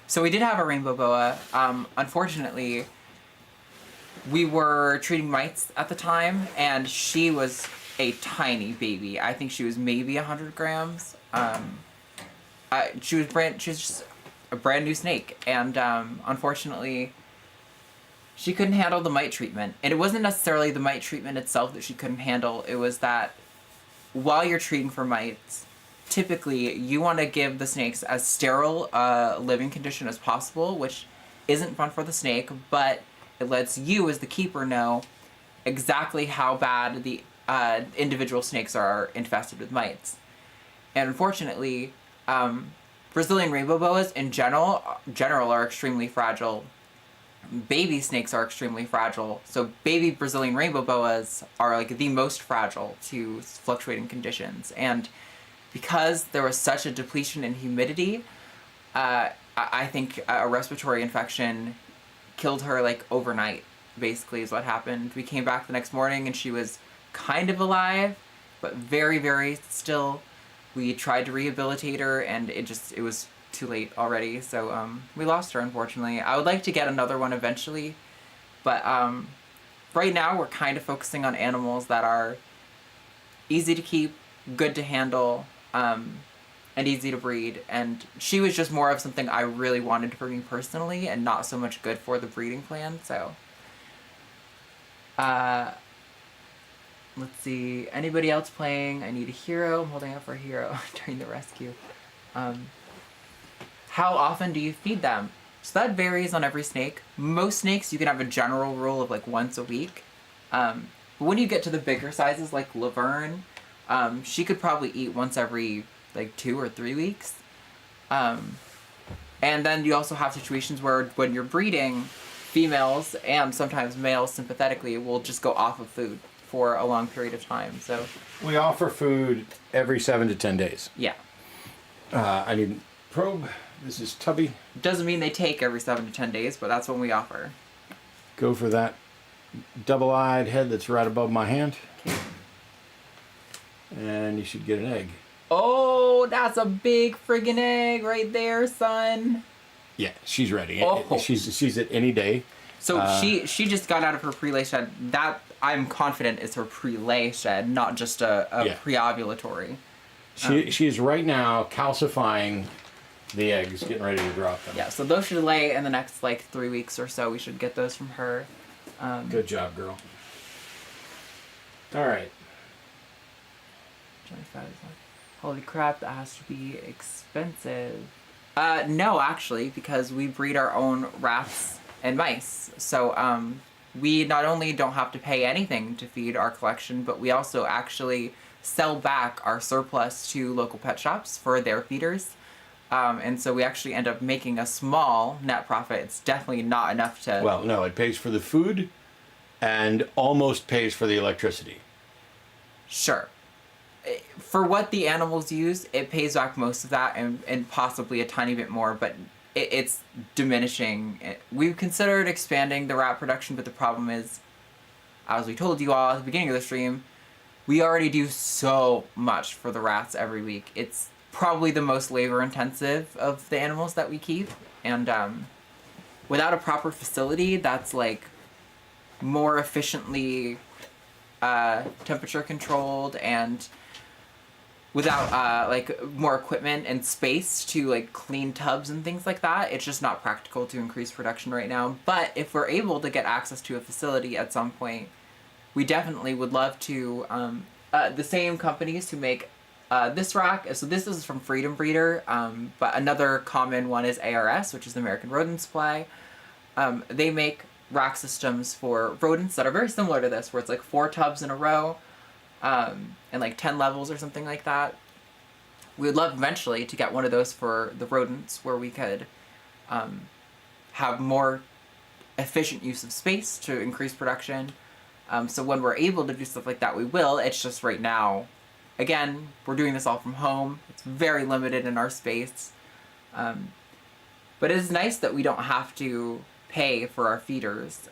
So we did have a rainbow boa. Unfortunately, we were treating mites at the time, and she was a tiny baby. I think she was maybe 100 grams. She was just a brand new snake, and unfortunately, she couldn't handle the mite treatment. And it wasn't necessarily the mite treatment itself that she couldn't handle. It was that while you're treating for mites, typically you want to give the snakes as sterile living condition as possible, which isn't fun for the snake, but it lets you as the keeper know exactly how bad the individual snakes are infested with mites. And unfortunately, Brazilian rainbow boas in general are extremely fragile. Baby snakes are extremely fragile. So baby Brazilian rainbow boas are like the most fragile to fluctuating conditions. And because there was such a depletion in humidity, I think a respiratory infection killed her like overnight, basically is what happened. We came back the next morning and she was kind of alive, but very, very still. We tried to rehabilitate her and it was too late already. So we lost her, unfortunately. I would like to get another one eventually, but right now we're kind of focusing on animals that are easy to keep, good to handle, and easy to breed. And she was just more of something I really wanted for me personally and not so much good for the breeding plan. So let's see, anybody else playing? I need a hero. I'm holding out for a hero during the rescue. How often do you feed them? So that varies on every snake. Most snakes you can have a general rule of like once a week. But when you get to the bigger sizes like Laverne, she could probably eat once every like 2 or 3 weeks. And then you also have situations where when you're breeding, females and sometimes males sympathetically will just go off of food for a long period of time. So We offer food every 7 to 10 days. yeah. I need probe. This is Tubby. Doesn't mean they take every 7 to 10 days, but that's when we offer. Go for that double-eyed head that's right above my hand. Okay. And you should get an egg. Oh, that's a big friggin' egg right there, son. Yeah, she's ready. Oh. She's at any day. So she just got out of her pre-lay shed. That, I'm confident, is her pre-lay shed, not just a pre-ovulatory. She is right now calcifying the eggs, getting ready to drop them. Yeah, so those should lay in the next like 3 weeks or so. We should get those from her. Good job, girl. All right. Holy crap, that has to be expensive. No, actually, because we breed our own rats and mice. So, we not only don't have to pay anything to feed our collection, but we also actually sell back our surplus to local pet shops for their feeders. And so we actually end up making a small net profit. It's definitely not enough to... Well, no, it pays for the food and almost pays for the electricity. Sure. For what the animals use, it pays back most of that and possibly a tiny bit more, but it's diminishing. We've considered expanding the rat production, but the problem is, as we told you all at the beginning of the stream, we already do so much for the rats every week. It's probably the most labor intensive of the animals that we keep, and without a proper facility that's like more efficiently temperature controlled and without like more equipment and space to like clean tubs and things like that, it's just not practical to increase production right now. But if we're able to get access to a facility at some point, we definitely would love to. The same companies who make this rack, so this is from Freedom Breeder, but another common one is ARS, which is the American Rodent Supply. They make rack systems for rodents that are very similar to this, where it's like 4 tubs in a row, and like 10 levels or something like that. We would love eventually to get one of those for the rodents, where we could have more efficient use of space to increase production. So when we're able to do stuff like that, we will. It's just right now, again, we're doing this all from home. It's very limited in our space. But it is nice that we don't have to pay for our feeders.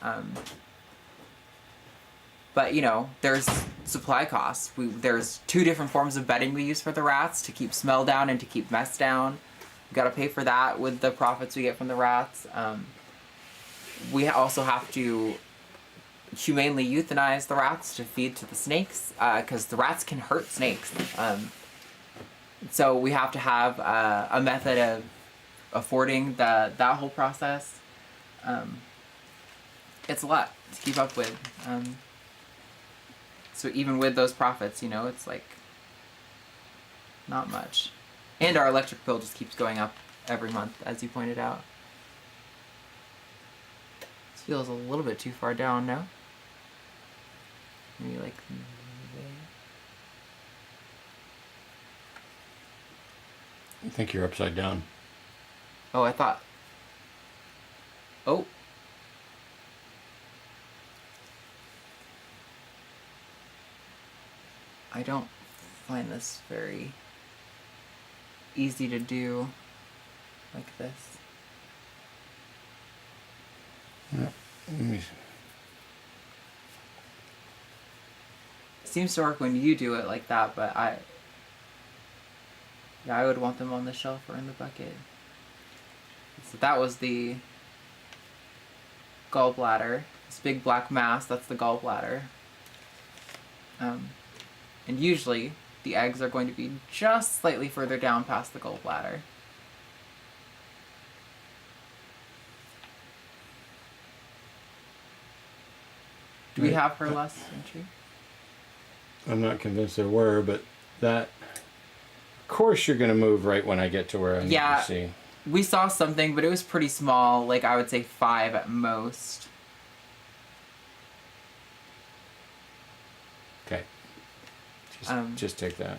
But, you know, there's supply costs. There's 2 different forms of bedding we use for the rats, to keep smell down and to keep mess down. We gotta pay for that with the profits we get from the rats. We also have to humanely euthanize the rats to feed to the snakes, because the rats can hurt snakes. So we have to have a method of affording that whole process. It's a lot to keep up with. So even with those profits, you know, it's like not much. And our electric bill just keeps going up every month, as you pointed out. This feels a little bit too far down now. Maybe like there. I think you're upside down. Oh, I thought. Oh. I don't find this very easy to do like this. Yeah. It seems to work when you do it like that, but I would want them on the shelf or in the bucket. So that was the gallbladder. This big black mass, that's the gallbladder. And usually the eggs are going to be just slightly further down past the gallbladder. Do we have her last entry? I'm not convinced there were, but that... Of course you're going to move right when I get to where I need to see. We saw something, but it was pretty small. Like, I would say 5 at most. Okay. Just take that.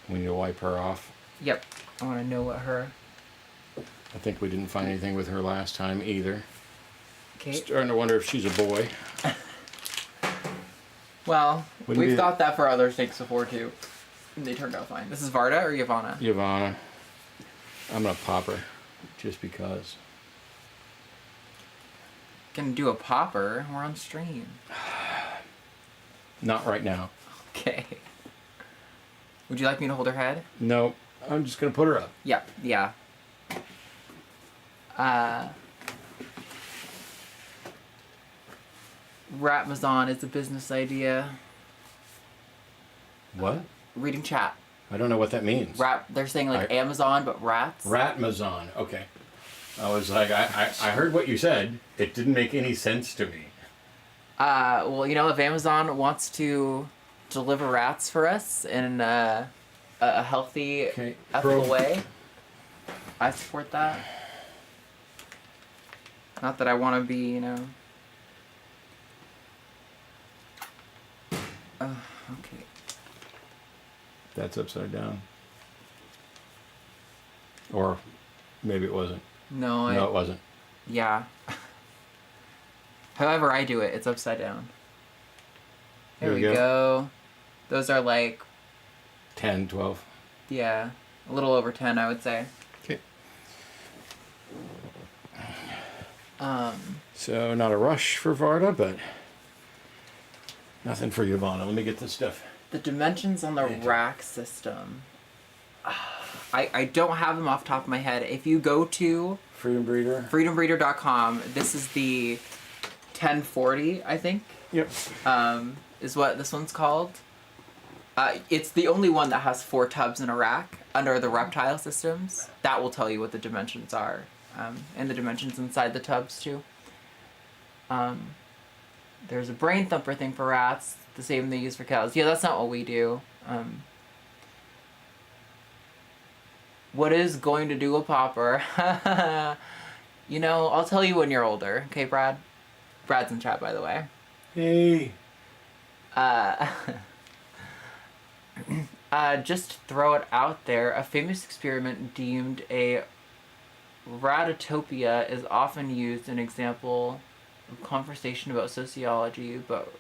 We need to wipe her off. Yep. I want to know what her... I think we didn't find anything with her last time either. Okay. Starting to wonder if she's a boy. Well, we've thought that for other snakes before too. And they turned out fine. This is Varda or Yavana? Yavana. I'm gonna pop her, just because. Gonna do a popper. We're on stream. Not right now. Okay. Would you like me to hold her head? No, I'm just gonna put her up. Yep. Yeah. Ratmazon is a business idea. What? Reading chat. I don't know what that means. They're saying like Amazon, but rats. Ratmazon. Okay. I was like, I heard what you said. It didn't make any sense to me. Well, if Amazon wants to deliver rats for us in a healthy, Okay, ethical probe. way, I support that. Not that I want to be, okay. That's upside down. Or maybe it wasn't. No, No, it wasn't. Yeah. However I do it, it's upside down. There we go. Those are like 10, 12. Yeah, a little over 10, I would say. Okay. Um, So not a rush for Varda, but nothing for Yvonne. Let me get this stuff. the dimensions on the rack system. I don't have them off the top of my head. If you go to Freedom Breeder. freedombreeder.com, this is the 1040, I think. Yep. Is what this one's called. It's the only one that has 4 tubs in a rack under the reptile systems. That will tell you what the dimensions are. And the dimensions inside the tubs too. There's a brain thumper thing for rats, the same they use for cows. Yeah, that's not what we do. What is going to do a popper? I'll tell you when you're older. Okay, Brad? Brad's in chat, by the way. Hey. Just to throw it out there, a famous experiment deemed a ratotopia is often used an example of conversation about sociology, but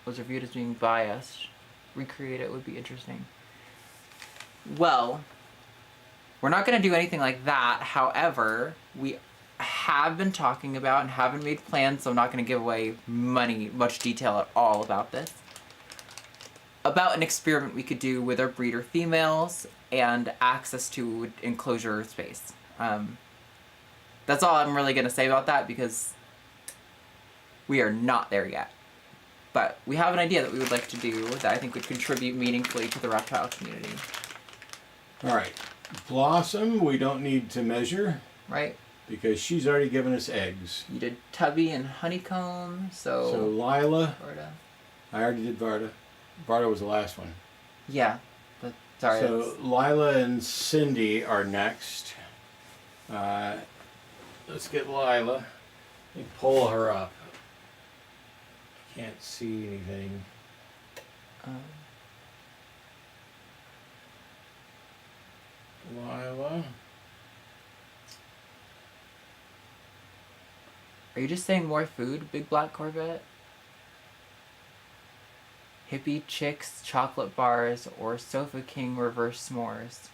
was reviewed as being biased. Recreate it would be interesting. Well, we're not going to do anything like that. However, we have been talking about and haven't made plans, so I'm not going to give away much detail at all about this. About an experiment we could do with our breeder females and access to enclosure space. That's all I'm really going to say about that because we are not there yet. But we have an idea that we would like to do that I think would contribute meaningfully to the reptile community. All right. Blossom, we don't need to measure. Right? Because she's already given us eggs. You did Tubby and Honeycomb, so... So Lila. Varda. I already did Varda. Varda was the last one. Yeah. But, sorry. So Lila and Cindy are next. Let's get Lila. Let me pull her up. Can't see anything. Lila. Are you just saying more food, Big Black Corvette? Hippie Chicks, chocolate bars, or Sofa King reverse s'mores?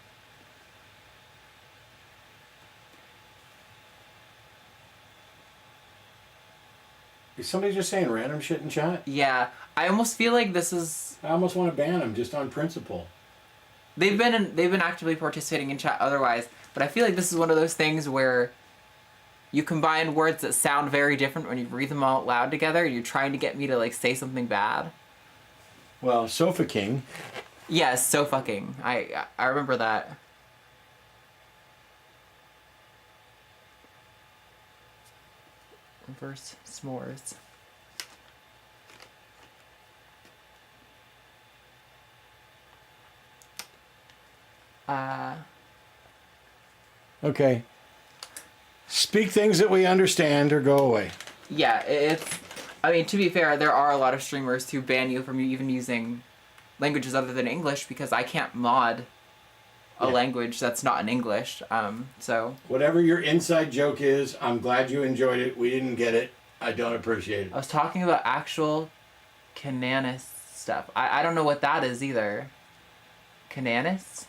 Is somebody just saying random shit in chat? Yeah, I almost feel like this is... I almost want to ban them just on principle. They've been actively participating in chat otherwise, but I feel like this is one of those things where you combine words that sound very different when you read them out loud together. You're trying to get me to say something bad. Well, Sofa King. Yes, so fucking. I remember that. Reverse s'mores. Okay. Speak things that we understand or go away. Yeah, to be fair, there are a lot of streamers who ban you from even using languages other than English because I can't mod a language that's not in English. So whatever your inside joke is, I'm glad you enjoyed it. We didn't get it. I don't appreciate it. I was talking about actual Cananis stuff. I don't know what that is either. Cananis?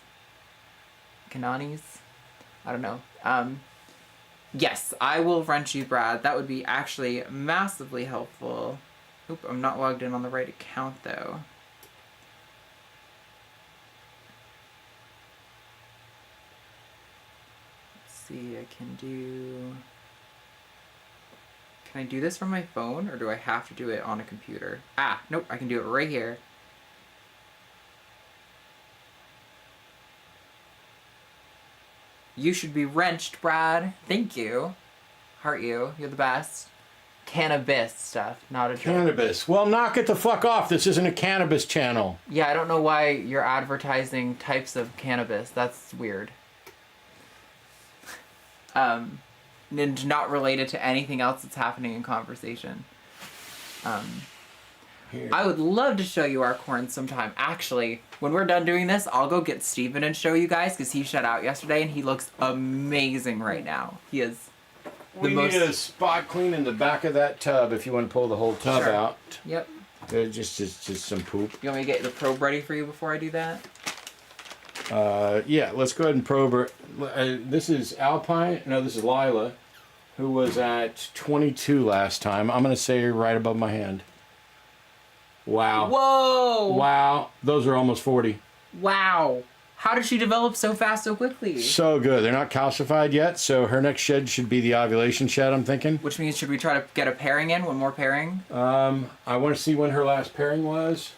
Cananis? I don't know. Yes, I will wrench you, Brad. That would be actually massively helpful. Oop, I'm not logged in on the right account, though. Let's see, Can I do this from my phone, or do I have to do it on a computer? Ah, nope, I can do it right here. You should be wrenched, Brad. Thank you. Heart you. You're the best. cannabis stuff, not a drug. Cannabis. Well, knock it the fuck off. This isn't a cannabis channel. Yeah, I don't know why you're advertising types of cannabis. That's weird. And not related to anything else that's happening in conversation. Here. I would love to show you our corn sometime. Actually, when we're done doing this, I'll go get Steven and show you guys because he shut out yesterday and he looks amazing right now. He is We need a spot clean in the back of that tub if you want to pull the whole tub Sure. out. Yep. Just some poop. You want me to get the probe ready for you before I do that? Yeah, let's go ahead and probe her. This is Alpine. No, this is Lila, who was at 22 last time. I'm going to say right above my hand. Wow. Whoa! Wow. Those are almost 40. Wow. How did she develop so fast so quickly? So good. They're not calcified yet, so her next shed should be the ovulation shed, I'm thinking. Which means, should we try to get a pairing in? One more pairing? I want to see when her last pairing was.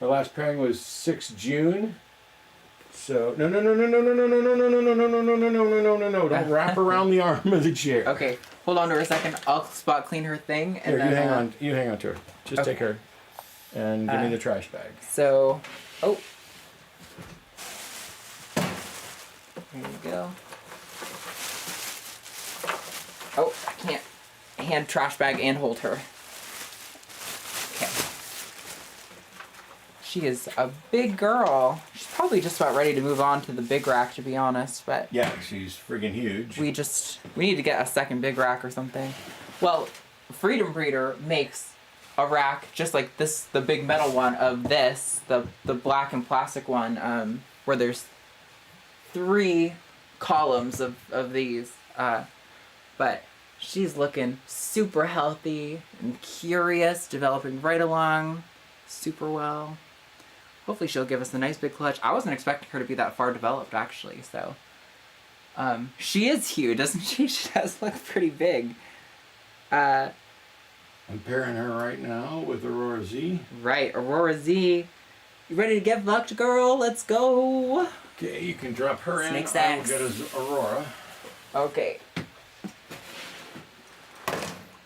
Her last pairing was 6 June. So no. Don't wrap around the arm of the chair. Okay, hold on to her a second. I'll spot clean her thing and Here, then you hang on. You hang on to her. Just Okay. take her. And give me the trash bag. So, oh. There you go. Oh, I can't hand trash bag and hold her. Okay. She is a big girl. She's probably just about ready to move on to the big rack, to be honest, but Yeah, she's friggin' huge. we need to get a second big rack or something. Well, Freedom Breeder makes a rack just like this, the big metal one of this, the black and plastic one, where there's 3 columns of these. But she's looking super healthy and curious, developing right along super well. Hopefully she'll give us a nice big clutch. I wasn't expecting her to be that far developed, actually, so. She is huge, doesn't she? She does look pretty big. I'm pairing her right now with Aurora Z. Right, Aurora Z. You ready to get fucked, girl? Let's go. Okay, you can drop her in. Snake I will sacks. get us Aurora. Okay.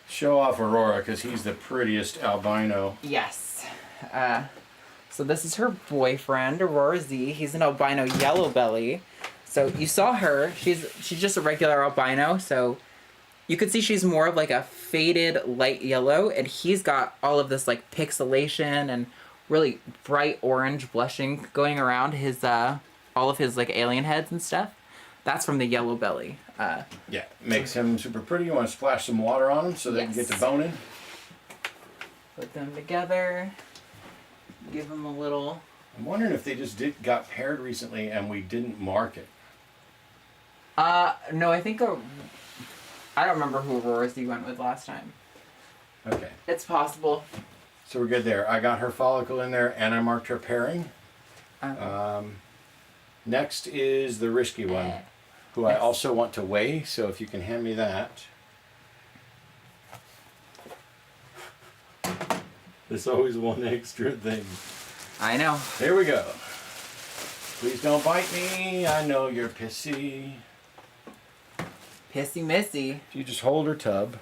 Show off Aurora because he's the prettiest albino. Yes. So this is her boyfriend, Aurora Z. He's an albino yellow belly. So you saw her. She's just a regular albino. So you could see she's more of like a faded light yellow, and he's got all of this like pixelation and really bright orange blushing going around his all of his like alien heads and stuff. That's from the yellow belly. Yeah, makes him super pretty. You want to splash some water on him so they can get the bone in? Put them together. Give him a little. I'm wondering if they just got paired recently and we didn't mark it. No, I think I don't remember who Aurora Z went with last time. Okay, It's possible. so we're good there. I got her follicle in there and I marked her pairing. Next is the risky one, who I also want to weigh, so if you can hand me that. There's always one extra thing. I know. Here we go. Please don't bite me. I know you're pissy. Pissy Missy. If you just hold her tub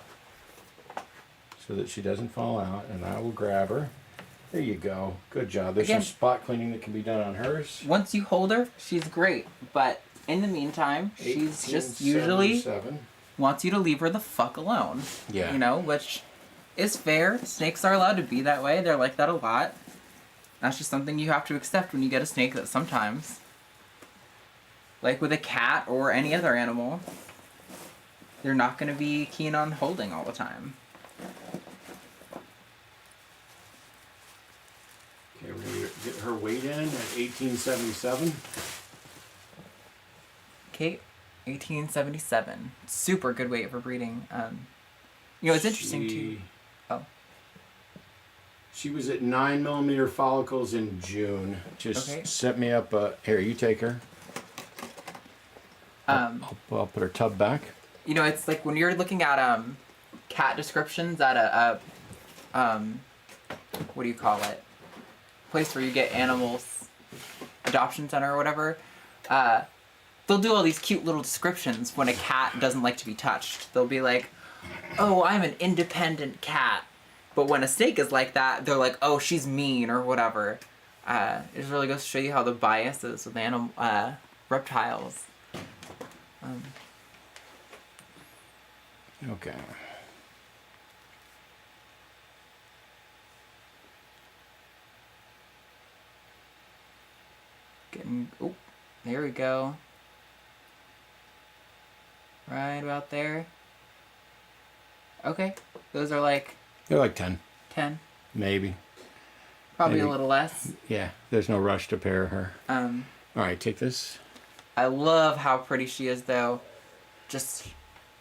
so that she doesn't fall out, and I will grab her. There you go. Good job. There's Again, some spot cleaning that can be done on hers. once you hold her, she's great. But in the meantime, she's just usually 1877. wants you to leave her the fuck alone. Yeah. You know, which is fair. Snakes are allowed to be that way. They're like that a lot. That's just something you have to accept when you get a snake that sometimes, like with a cat or any other animal, they're not going to be keen on holding all the time. Okay, we're going to get her weight in at 1877. Okay, 1877. Super good weight for breeding. You know, it's interesting too. Oh. She was at 9mm follicles in June. Just Okay. set me up. Here, you take her. I'll put her tub back. You know, it's like when you're looking at cat descriptions at a what do you call it? Place where you get animals, adoption center or whatever. They'll do all these cute little descriptions when a cat doesn't like to be touched. They'll be like, oh, I'm an independent cat. But when a snake is like that, they're like, oh, she's mean or whatever. It just really goes to show you how the bias is with reptiles. Okay. Oh, there we go. Right about there. Okay, those are like They're like 10. 10. Maybe. Probably Maybe. a little less. Yeah, there's no rush to pair her. All right, take this. I love how pretty she is, though. Just,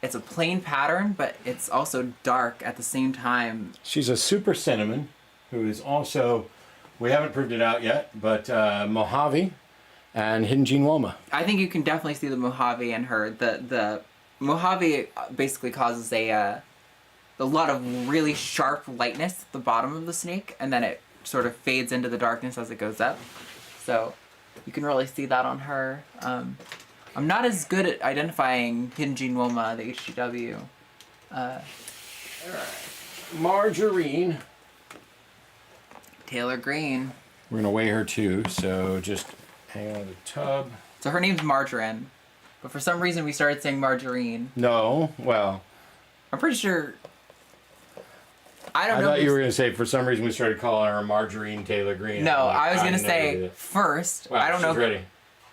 it's a plain pattern, but it's also dark at the same time. She's a super cinnamon, who is also, we haven't proved it out yet, but Mojave and Hidden Gene Woma. I think you can definitely see the Mojave in her. The Mojave basically causes a lot of really sharp lightness at the bottom of the snake, and then it sort of fades into the darkness as it goes up. So you can really see that on her. I'm not as good at identifying Hidden Gene Woma, the HGW. Margarine. Taylor Green. We're going to weigh her too, so just hang on to the tub. So her name's Margarine, but for some reason we started saying Margarine. No, well, I'm pretty sure. I don't I know. thought you were going to say for some reason we started calling her Margarine Taylor Green. No, Like, I was going to never did say it. first. Wow, I don't know she's ready.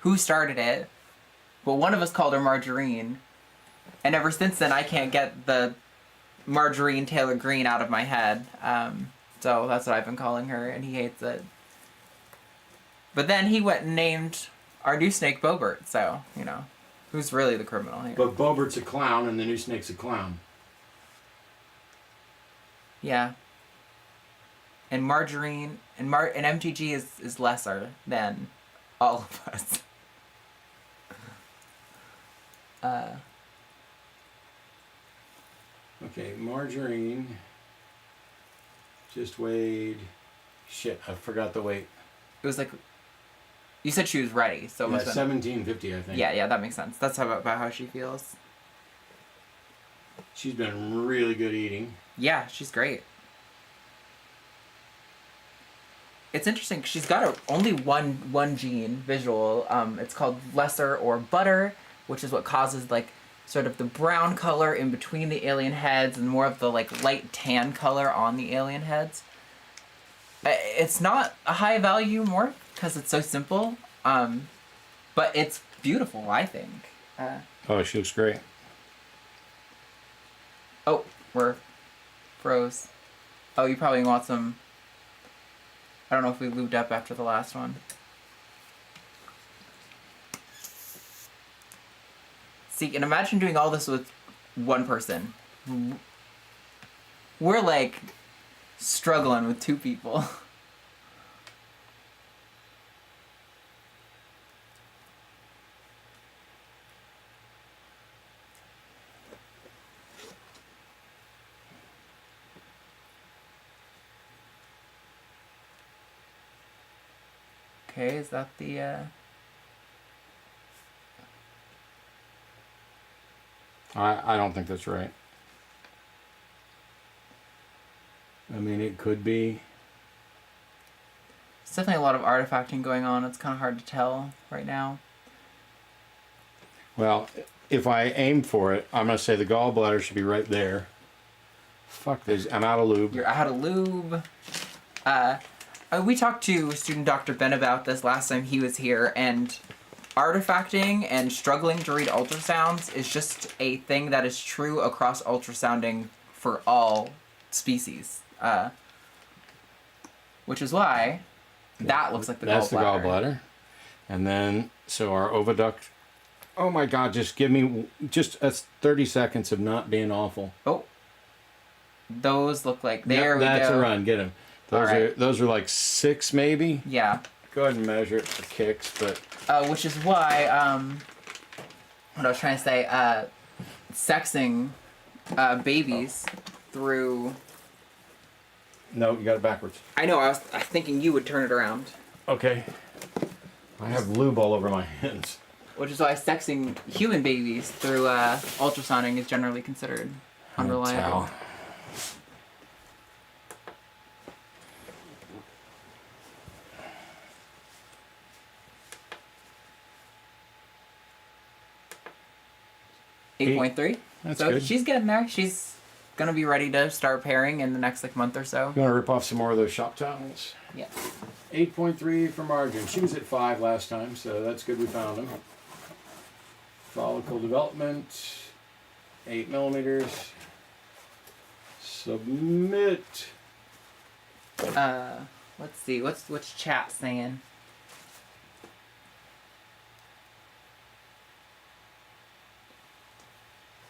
who started it, but one of us called her Margarine, and ever since then I can't get the Margarine Taylor Green out of my head. So that's what I've been calling her, and he hates it. But then he went and named our new snake Bobert, so, you know, who's really the criminal here? But Bobert's a clown and the new snake's a clown. Yeah. And Margarine and MTG is lesser than all of us. Okay, Margarine just weighed. Shit, I forgot the weight. It was like, you said she was ready, so it Yeah, must have been. 1750, I think. Yeah, that makes sense. That's about how she feels. She's been really good eating. Yeah, she's great. It's interesting. She's got only one gene visual. It's called lesser or butter, which is what causes like sort of the brown color in between the alien heads and more of the like light tan color on the alien heads. It's not a high value morph because it's so simple, but it's beautiful, I think. Oh, she looks great. Oh, we're froze. Oh, you probably want some. I don't know if we lubed up after the last one. See, and imagine doing all this with one person. We're like struggling with two people. Okay, is that the I don't think that's right. I mean, it could be. There's definitely a lot of artifacting going on. It's kind of hard to tell right now. Well, if I aim for it, I'm going to say the gallbladder should be right there. Fuck this. I'm out of lube. You're out of lube. We talked to student Dr. Ben about this last time he was here, and artifacting and struggling to read ultrasounds is just a thing that is true across ultrasounding for all species. Which is why that looks like the That's gallbladder. the gallbladder. And then, so our oviduct. Oh my God, just give me just 30 seconds of not being awful. Oh. Those look like, there we go. That's a run, get him. Those are like 6 maybe. Yeah. Go ahead and measure it for kicks, but. Which is why, what I was trying to say, sexing babies through. No, you got it backwards. I know, I was thinking you would turn it around. Okay. I have lube all over my hands. Which is why sexing human babies through ultrasounding is generally considered unreliable. 8.3. That's so good. She's getting there. She's gonna be ready to start pairing in the next like month or so. You want to rip off some more of those shop towels? Yeah. 8.3 for margin. She was at 5 last time, so that's good we found them. Follicle development, 8 millimeters. Submit. Let's see. What's chat saying?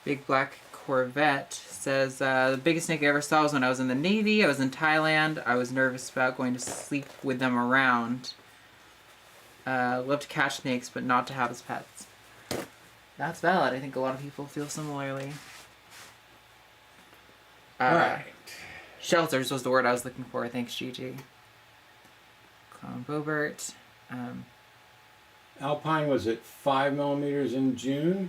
Big Black Corvette says, the biggest snake I ever saw was when I was in the Navy. I was in Thailand. I was nervous about going to sleep with them around. Love to catch snakes, but not to have as pets. That's valid. I think a lot of people feel similarly. Alright. Shelters was the word I was looking for. Thanks, Gigi. Clown Bobert. Alpine was at 5 millimeters in June.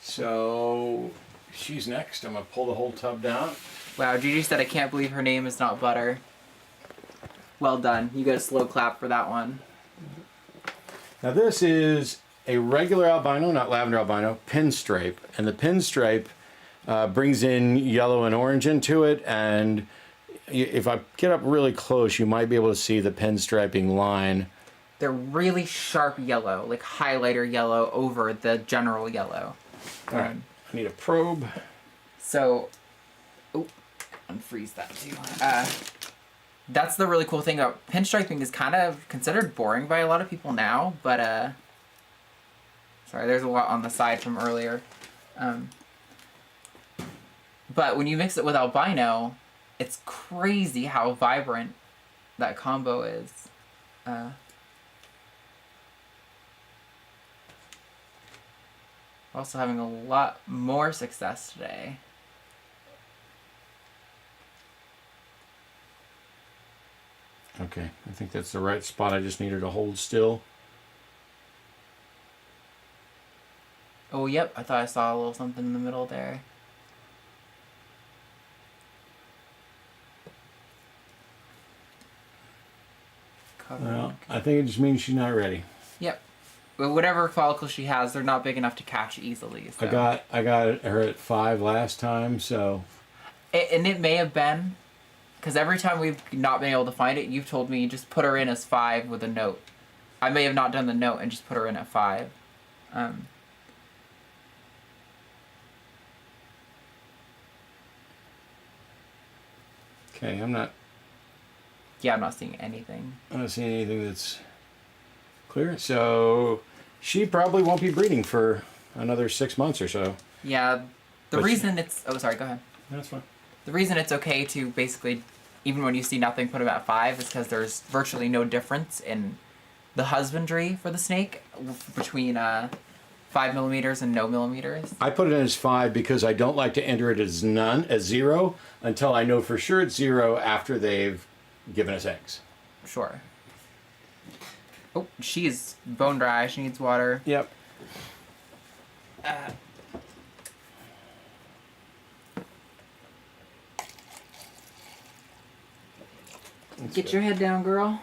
So she's next. I'm going to pull the whole tub down. Wow, Gigi said, I can't believe her name is not Butter. Well done. You get a slow clap for that one. Now this is a regular albino, not lavender albino, pinstripe. And the pinstripe brings in yellow and orange into it. And if I get up really close, you might be able to see the pinstriping line. They're really sharp yellow, like highlighter yellow over the general yellow. All right, I need a probe. So, unfreeze that too. That's the really cool thing about pinstriping is kind of considered boring by a lot of people now, but sorry, there's a lot on the side from earlier. But when you mix it with albino, it's crazy how vibrant that combo is. Also having a lot more success today. Okay, I think that's the right spot. I just needed to hold still. Oh, yep. I thought I saw a little something in the middle there. Well, I think it just means she's not ready. Yep. But whatever follicles she has, they're not big enough to catch easily. So. I got her at 5 last time, so. And it may have been, because every time we've not been able to find it, you've told me just put her in as 5 with a note. I may have not done the note and just put her in at 5. Okay, I'm not seeing anything. I'm not seeing anything that's clear. So she probably won't be breeding for another 6 months or so. Yeah. But reason it's... Oh, sorry, go ahead. That's fine. The reason it's okay to basically, even when you see nothing, put them at 5 is because there's virtually no difference in the husbandry for the snake between 5 millimeters and no millimeters. I put it in as 5 because I don't like to enter it as 0, until I know for sure it's 0 after they've given us eggs. Sure. Oh, she's bone dry. She needs water. Yep. Get your head down, girl.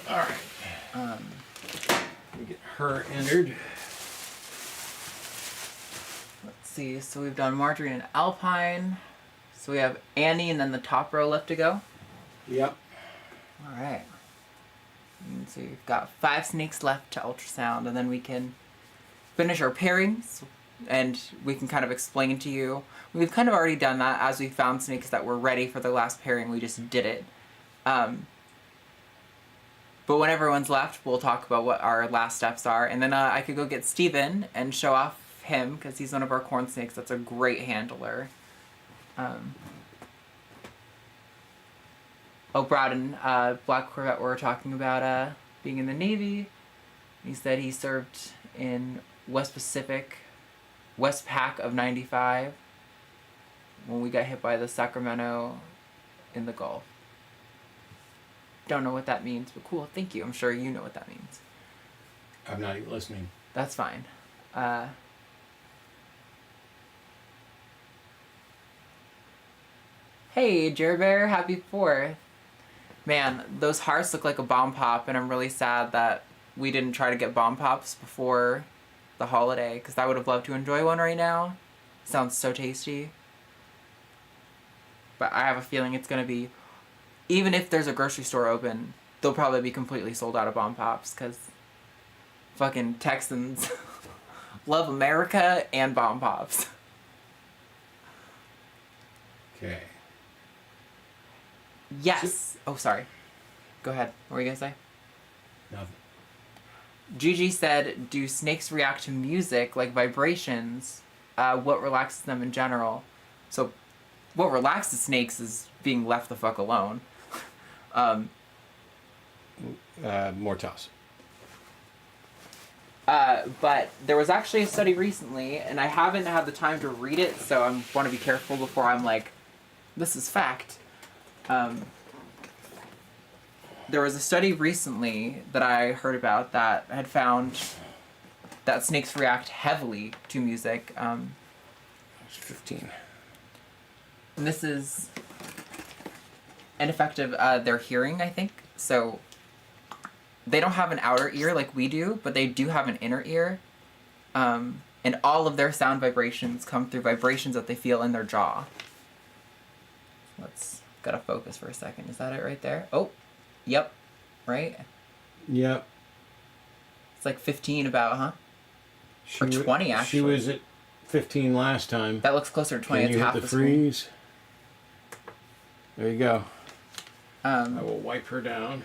All right. Let me get her entered. Let's see. So we've done Marjorie and Alpine. So we have Annie and then the top row left to go. Yep. All right. And so you've got 5 snakes left to ultrasound, and then we can finish our pairings, and we can kind of explain to you. We've kind of already done that as we found snakes that were ready for the last pairing. We just did it. But when everyone's left, we'll talk about what our last steps are, and then I could go get Steven and show off him because he's one of our corn snakes. That's a great handler. Browden, Black Corvette, we were talking about being in the Navy. He said he served in West Pacific, West Pac of 95, when we got hit by the Sacramento in the Gulf. Don't know what that means, but cool, thank you. I'm sure you know what that means. I'm not even listening. That's fine. Hey, Jer Bear, happy 4th. Man, those hearts look like a bomb pop, and I'm really sad that we didn't try to get bomb pops before the holiday, because I would have loved to enjoy one right now. Sounds so tasty. But I have a feeling it's going to be, even if there's a grocery store open, they'll probably be completely sold out of bomb pops, because fucking Texans love America and bomb pops. Okay. Yes. Oh, sorry. Go ahead. What were you going to say? Nothing. Gigi said, do snakes react to music like vibrations? What relaxes them in general? So, what relaxes snakes is being left the fuck alone. More toss. But there was actually a study recently, and I haven't had the time to read it, so I want to be careful before I'm like, this is fact. There was a study recently that I heard about that had found that snakes react heavily to music. It's 15. And this is an effect of their hearing, I think. So they don't have an outer ear like we do, but they do have an inner ear. And all of their sound vibrations come through vibrations that they feel in their jaw. Let's gotta focus for a second. Is that it right there? Oh, yep. Right? Yep. It's like 15 about, huh? Or 20, actually. She was at 15 last time. That looks closer to 20. Can It's you half hit the screen. freeze? There you go. I will wipe her down.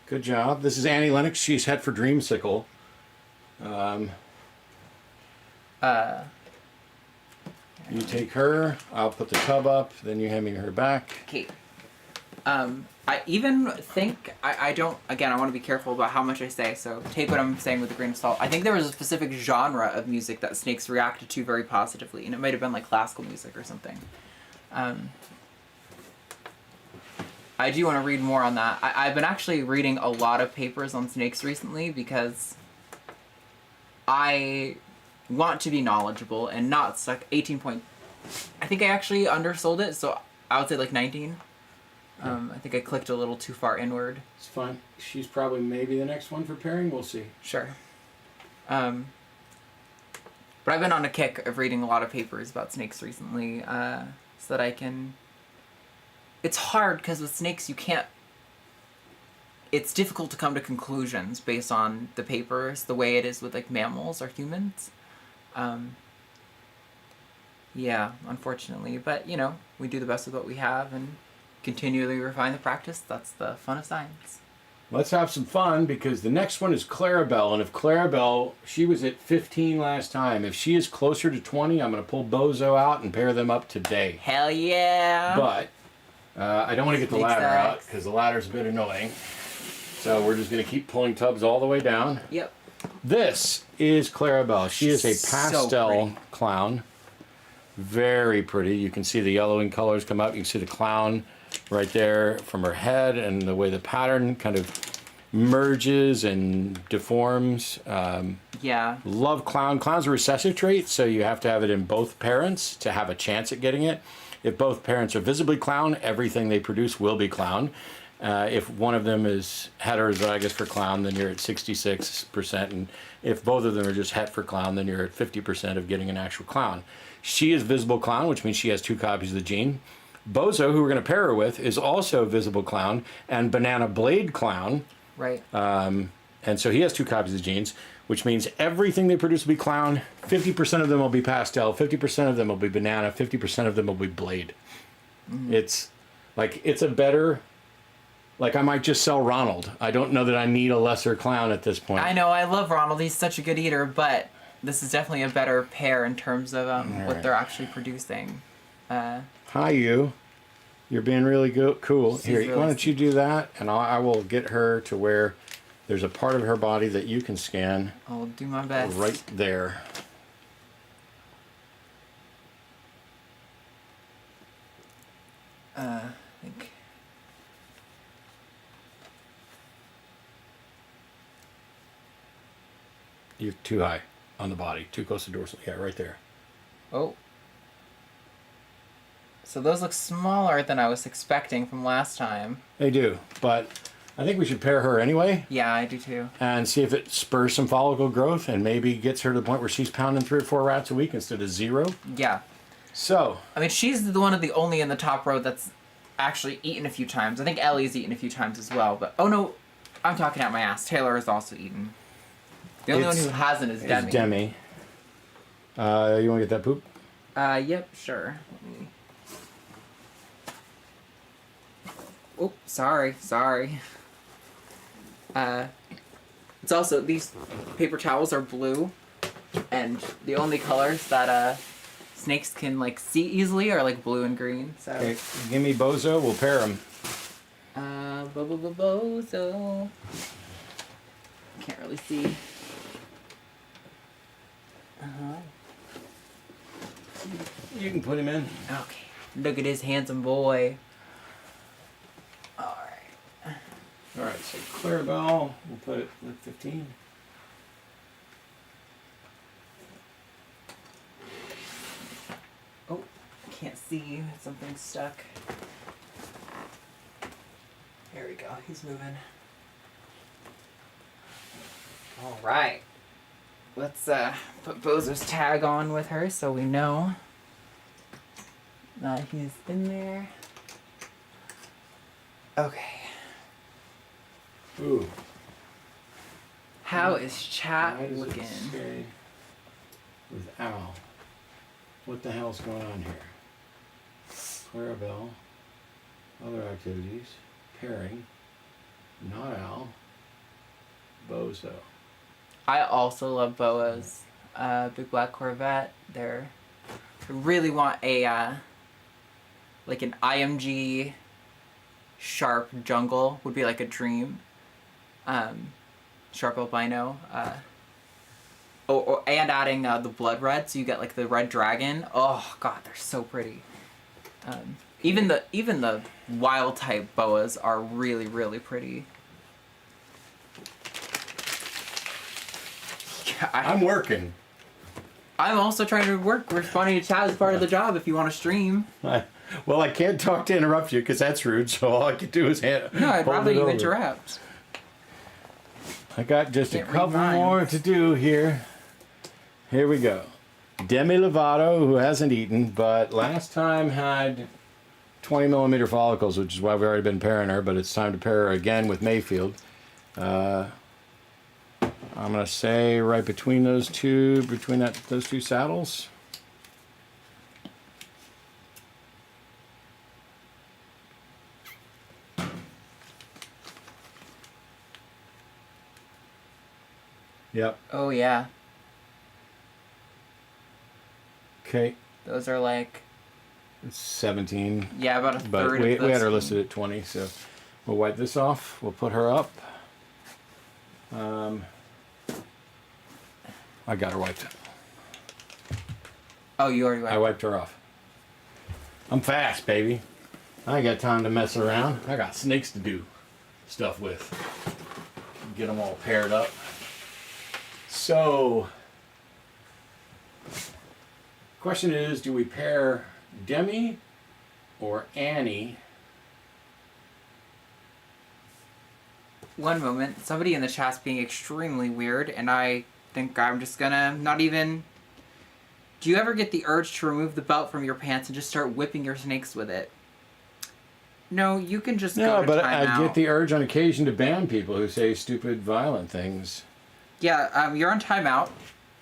Good job. This is Annie Lennox. She's head for Dreamsicle. You take her. I'll put the tub up. Then you hand me her back. Okay. I even think, I don't, again, I want to be careful about how much I say, so take what I'm saying with a grain of salt. I think there was a specific genre of music that snakes reacted to very positively, and it might have been like classical music or something. I do want to read more on that. I've been actually reading a lot of papers on snakes recently because I want to be knowledgeable and not stuck 18 point. I think I actually undersold it, so I would say like 19. I think I clicked a little too far inward. It's fine. She's probably maybe the next one for pairing. We'll see. Sure. But I've been on a kick of reading a lot of papers about snakes recently, so that I can... It's hard, because with snakes you can't... It's difficult to come to conclusions based on the papers, the way it is with like mammals or humans. Yeah, unfortunately. But, you know, we do the best with what we have and continually refine the practice. That's the fun of science. Let's have some fun, because the next one is Clarabelle. And if Clarabelle, she was at 15 last time. If she is closer to 20, I'm going to pull Bozo out and pair them up today. Hell yeah! But I don't want to get the Snake ladder out, stacks. because the ladder's a bit annoying. So we're just going to keep pulling tubs all the way down. Yep. This is Clarabelle. She is a So pastel pretty. clown. Very pretty. You can see the yellowing colors come up. You can see the clown right there from her head, and the way the pattern kind of merges and deforms. Yeah. Love clown. Clown's a recessive trait, so you have to have it in both parents to have a chance at getting it. If both parents are visibly clown, everything they produce will be clown. If one of them is heterozygous for clown, then you're at 66%. And if both of them are just het for clown, then you're at 50% of getting an actual clown. She is visible clown, which means she has 2 copies of the gene. Bozo, who we're going to pair her with, is also visible clown and banana blade clown. Right. And so he has 2 copies of the genes, which means everything they produce will be clown. 50% of them will be pastel. 50% of them will be banana. 50% of them will be blade. Mm-hmm. It's a better... Like, I might just sell Ronald. I don't know that I need a lesser clown at this point. I know, I love Ronald. He's such a good eater, but this is definitely a better pair in terms of what they're actually producing. Hi, you. You're being really cool. Here, really why don't you do that, and I will get her to where there's a part of her body that you can scan. I'll do my best. Right there. I think... You're too high. on the body. Too close to dorsal. Yeah, right there. Oh. So those look smaller than I was expecting from last time. They do, but I think we should pair her anyway. Yeah, I do too. And see if it spurs some follicle growth and maybe gets her to the point where she's pounding 3 or 4 rats a week instead of 0. Yeah. So. I mean, she's the one of the only in the top row that's actually eaten a few times. I think Ellie's eaten a few times as well, but oh no, I'm talking out my ass. Taylor has also eaten. The only one who hasn't is Demi. Demi. You want to get that poop? Yep, sure. Let me... Oh, sorry. It's also, these paper towels are blue, and the only colors that, snakes can, like, see easily are, like, blue and green, so... Okay, give me Bozo, we'll pair them. Bozo... Can't really see. You can put him in. Okay. Look at this handsome boy. Alright. Alright, so Clarabelle, we'll put it at 15. Oh, can't see. Something's stuck. There we go. He's moving. Alright. Let's put Bozo's tag on with her so we know that he's in there. Okay. Ooh. How is chat Why does it looking? say with Al? What the hell's going on here? Clarabelle, other activities, pairing, not Al, Bozo. I also love boas. Big Black Corvette. I really want a like an IMG sharp jungle would be like a dream. Sharp albino. And adding the blood red, so you get like the red dragon. Oh god, they're so pretty. Even the wild type boas are really, really pretty. I'm working. I'm also trying to work. Responding to chat is part of the job if you want to stream. Well, I can't talk to interrupt you because that's rude, so all I can do is No, I'd rather you interrupt. I got just a Can't read couple minds. more to do here. Here we go. Demi Lovato, who hasn't eaten, but last time had 20 millimeter follicles, which is why we've already been pairing her, but it's time to pair her again with Mayfield. I'm going to say right between those two, those two saddles. Yep. Oh yeah, Okay. those are like It's 17. yeah about a But third. we of those had her listed at 20, so we'll wipe this off. We'll put her up. I got her wiped. Oh, you already I wiped her off. I'm fast, baby. I ain't got time to mess around. I got snakes to do stuff with. Get them all paired up. So, question is, do we pair Demi or Annie? One moment. Somebody in the chat's being extremely weird, and I think I'm just gonna not even... Do you ever get the urge to remove the belt from your pants and just start whipping your snakes with it? No, you can just go to but timeout. I get the urge on occasion to ban people who say stupid, violent things. Yeah, you're on timeout.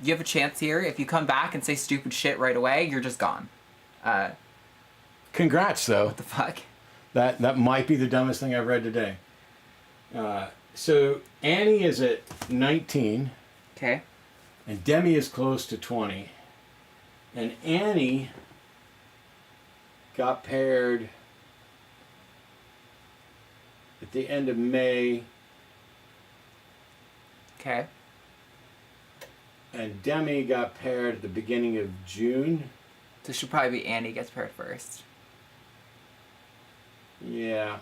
You have a chance here. If you come back and say stupid shit right away, you're just gone. Congrats, though. What the fuck? That might be the dumbest thing I've read today. So Annie is at 19, Okay. and Demi is close to 20. And Annie got paired at the end of May, Okay. and Demi got paired at the beginning of June. So it should probably be Annie gets paired first. Yeah.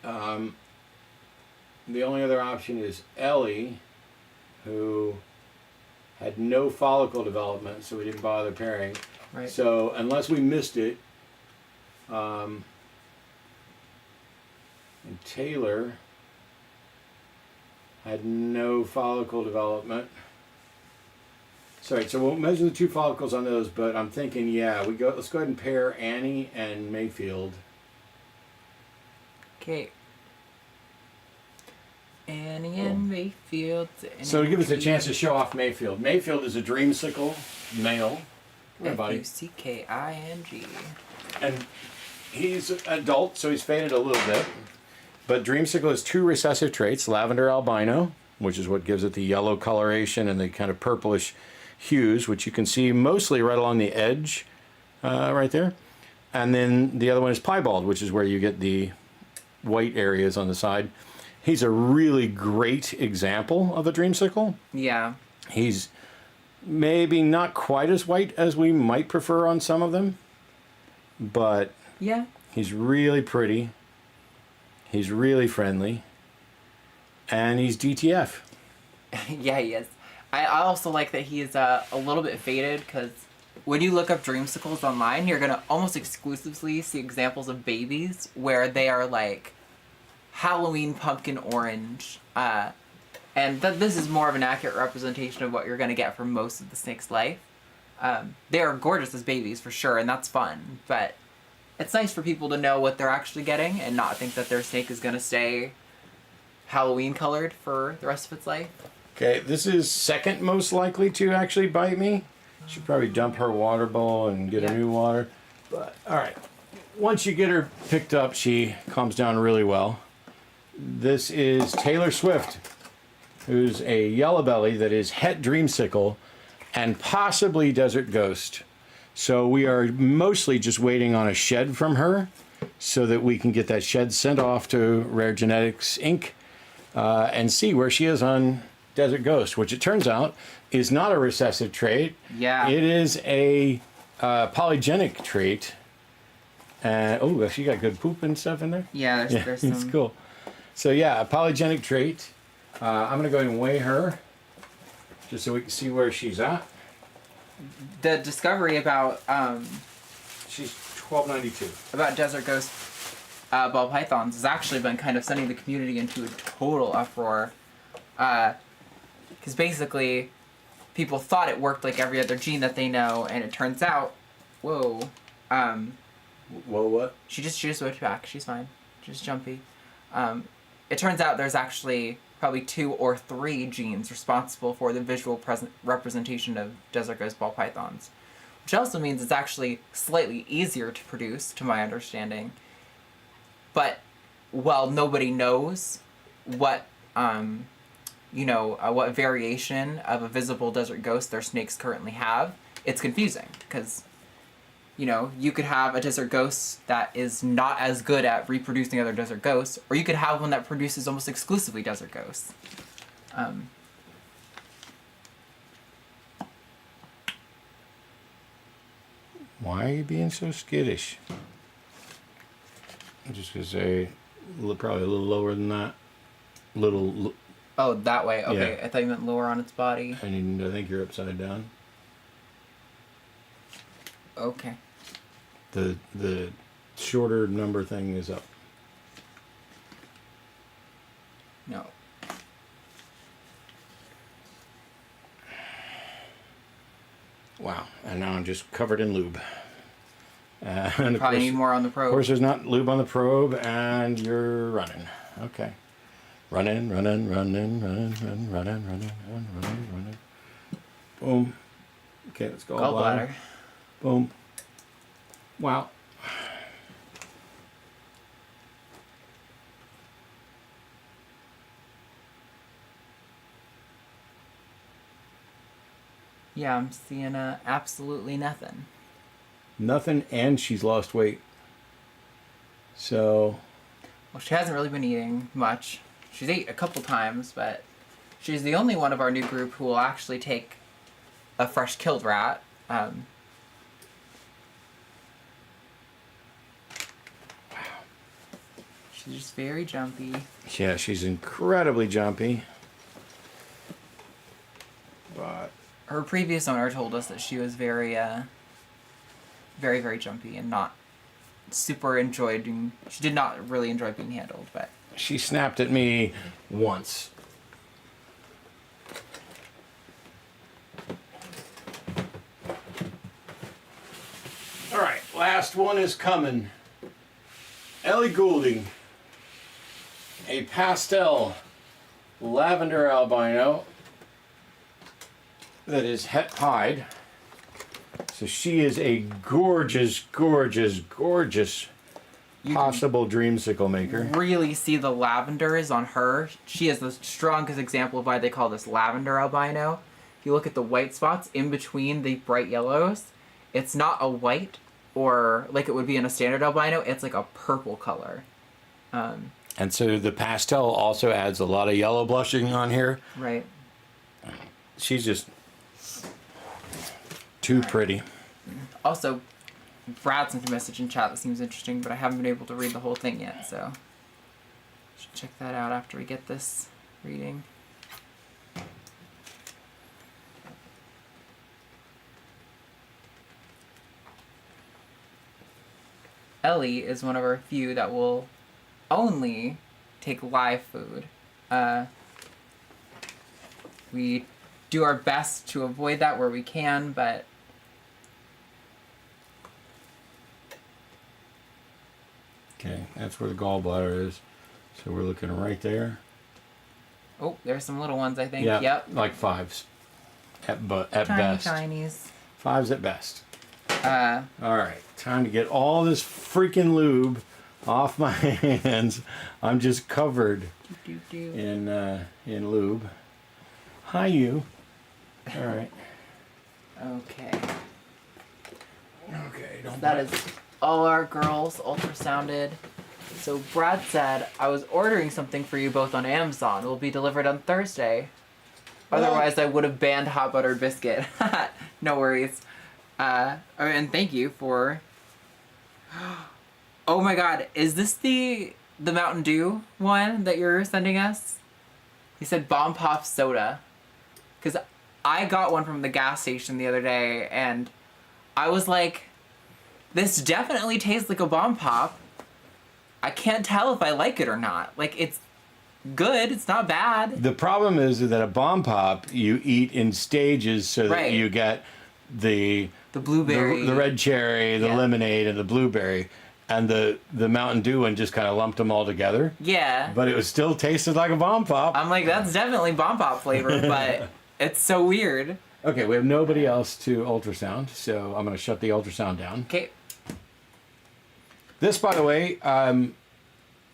The only other option is Ellie, who had no follicle development, so we didn't bother pairing. Right. So unless we missed it, and Taylor had no follicle development. Sorry, so we'll measure the 2 follicles on those, but I'm thinking, yeah, let's go ahead and pair Annie and Mayfield. Okay. Annie and Mayfield. So to give us a chance to show off Mayfield. Mayfield is a dreamsicle male. Everybody. Fucking. And he's an adult, so he's faded a little bit. But dreamsicle has 2 recessive traits, lavender albino, which is what gives it the yellow coloration and the kind of purplish hues, which you can see mostly right along the edge, right there. And then the other one is piebald, which is where you get the white areas on the side. He's a really great example of a dreamsicle. Yeah. He's maybe not quite as white as we might prefer on some of them, but yeah, he's really pretty. He's really friendly, and he's DTF. Yeah, he is. I also like that he is a little bit faded, because when you look up dreamsicles online, you're going to almost exclusively see examples of babies where they are like Halloween pumpkin orange. And this is more of an accurate representation of what you're going to get for most of the snake's life. They are gorgeous as babies, for sure, and that's fun. But it's nice for people to know what they're actually getting and not think that their snake is going to stay Halloween colored for the rest of its life. Okay, this is second most likely to actually bite me. Should probably dump her water bowl and get a new water. But, all right. Once you get her picked up, she calms down really well. This is Taylor Swift, who's a yellow belly that is het dreamsicle and possibly desert ghost. So we are mostly just waiting on a shed from her so that we can get that shed sent off to Rare Genetics Inc. And see where she is on Desert Ghost, which it turns out is not a recessive trait. Yeah. It is a polygenic trait. Oh, she got good poop and stuff in there? Yeah, there's some... It's cool. So yeah, a polygenic trait. I'm going to go ahead and weigh her just so we can see where she's at. The discovery about... She's 1292. About Desert Ghost ball pythons has actually been kind of sending the community into a total uproar. Because basically, people thought it worked like every other gene that they know, and it turns out, whoa, Whoa, what? she just whipped back. She's fine. She's jumpy. It turns out there's actually probably 2 or 3 genes responsible for the visual representation of Desert Ghost ball pythons, which also means it's actually slightly easier to produce, to my understanding. But while nobody knows what what variation of a visible desert ghost their snakes currently have, it's confusing, because you could have a desert ghost that is not as good at reproducing other desert ghosts, or you could have one that produces almost exclusively desert ghosts. Why are you being so skittish? I'm just going to say probably a little lower than that. Oh, that way. Okay, Yeah. I thought you meant lower on its body. And I think you're upside down. Okay. The shorter number thing is up. No. Wow. And now I'm just covered in lube. And of Probably course, need more on the of probe. course, there's not lube on the probe, and you're running. Okay. Running. Boom. Okay, let's go. Gallbladder. Boom. Wow. Yeah, I'm seeing absolutely nothing. Nothing, and she's lost weight. So. Well, she hasn't really been eating much. She's ate a couple times, but she's the only one of our new group who will actually take a fresh killed rat. Wow. She's just very jumpy. Yeah, she's incredibly jumpy. But her previous owner told us that she was very, very, very jumpy and not super enjoyed. She did not really enjoy being handled, but She snapped at me once. All right, last one is coming. Ellie Goulding, a pastel lavender albino that is het pied. So she is a gorgeous, gorgeous, gorgeous possible dreamsicle maker. really see the lavenders on her. She is the strongest example of why they call this lavender albino. If you look at the white spots in between the bright yellows, it's not a white or like it would be in a standard albino. It's like a purple color. And so the pastel also adds a lot of yellow blushing on here. Right. She's just too pretty. Also, Brad sent a message in chat that seems interesting, but I haven't been able to read the whole thing yet, so should check that out after we get this reading. Ellie is one of our few that will only take live food. We do our best to avoid that where we can, but Okay, that's where the gallbladder is. So we're looking right there. oh, there's some little ones I think. Yeah, Yep. like fives at Tiny best. tinies. Fives at best. All right, time to get all this freaking lube off my hands. I'm just covered in lube. Hi, you. All right. Okay. Okay. Don't That is all our girls ultrasounded. So Brad said, I was ordering something for you both on Amazon. It will be delivered on Thursday. Otherwise, I would have banned hot buttered biscuit. No worries. And thank you for... Oh my god, is this the Mountain Dew one that you're sending us? He said Bomb Pop Soda. Because I got one from the gas station the other day, and I was like, this definitely tastes like a Bomb Pop. I can't tell if I like it or not. Like, it's good. It's not bad. The problem is that a bomb pop you eat in stages so that Right. you get the blueberry. the red cherry, the Yeah. lemonade, and the blueberry, and the Mountain Dew one just kind of lumped them all together. Yeah. But it was still tasted like a bomb pop. I'm like, that's definitely Bomb Pop flavor, but it's so weird. Okay, we have nobody else to ultrasound, so I'm going to shut the ultrasound down. Okay. This, by the way,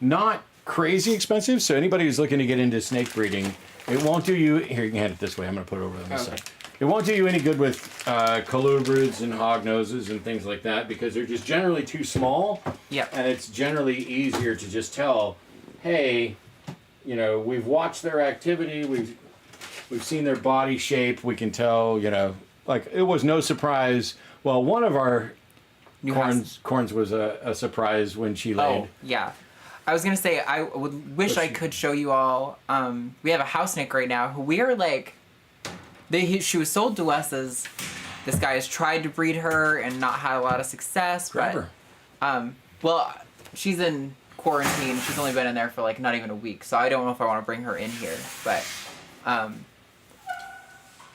not crazy expensive, so anybody who's looking to get into snake breeding, it won't do you... Here, you can hand it this way. I'm going to put it over on this side. It won't do you any good with colubrids and hog noses and things like that because they're just generally too small. Yep. And it's generally easier to just tell, hey, you know, we've watched their activity, we've seen their body shape, we can tell, you know, like it was no surprise. Well, one of our corns was a surprise when she laid. Oh, yeah. I was going to say, I would wish I could show you all. We have a house snake right now who we are like... she was sold to us as this guy has tried to breed her and not had a lot of success. Grab But, well, she's in quarantine. She's only been in there for like not even a week, so I don't know if I want to bring her in here. But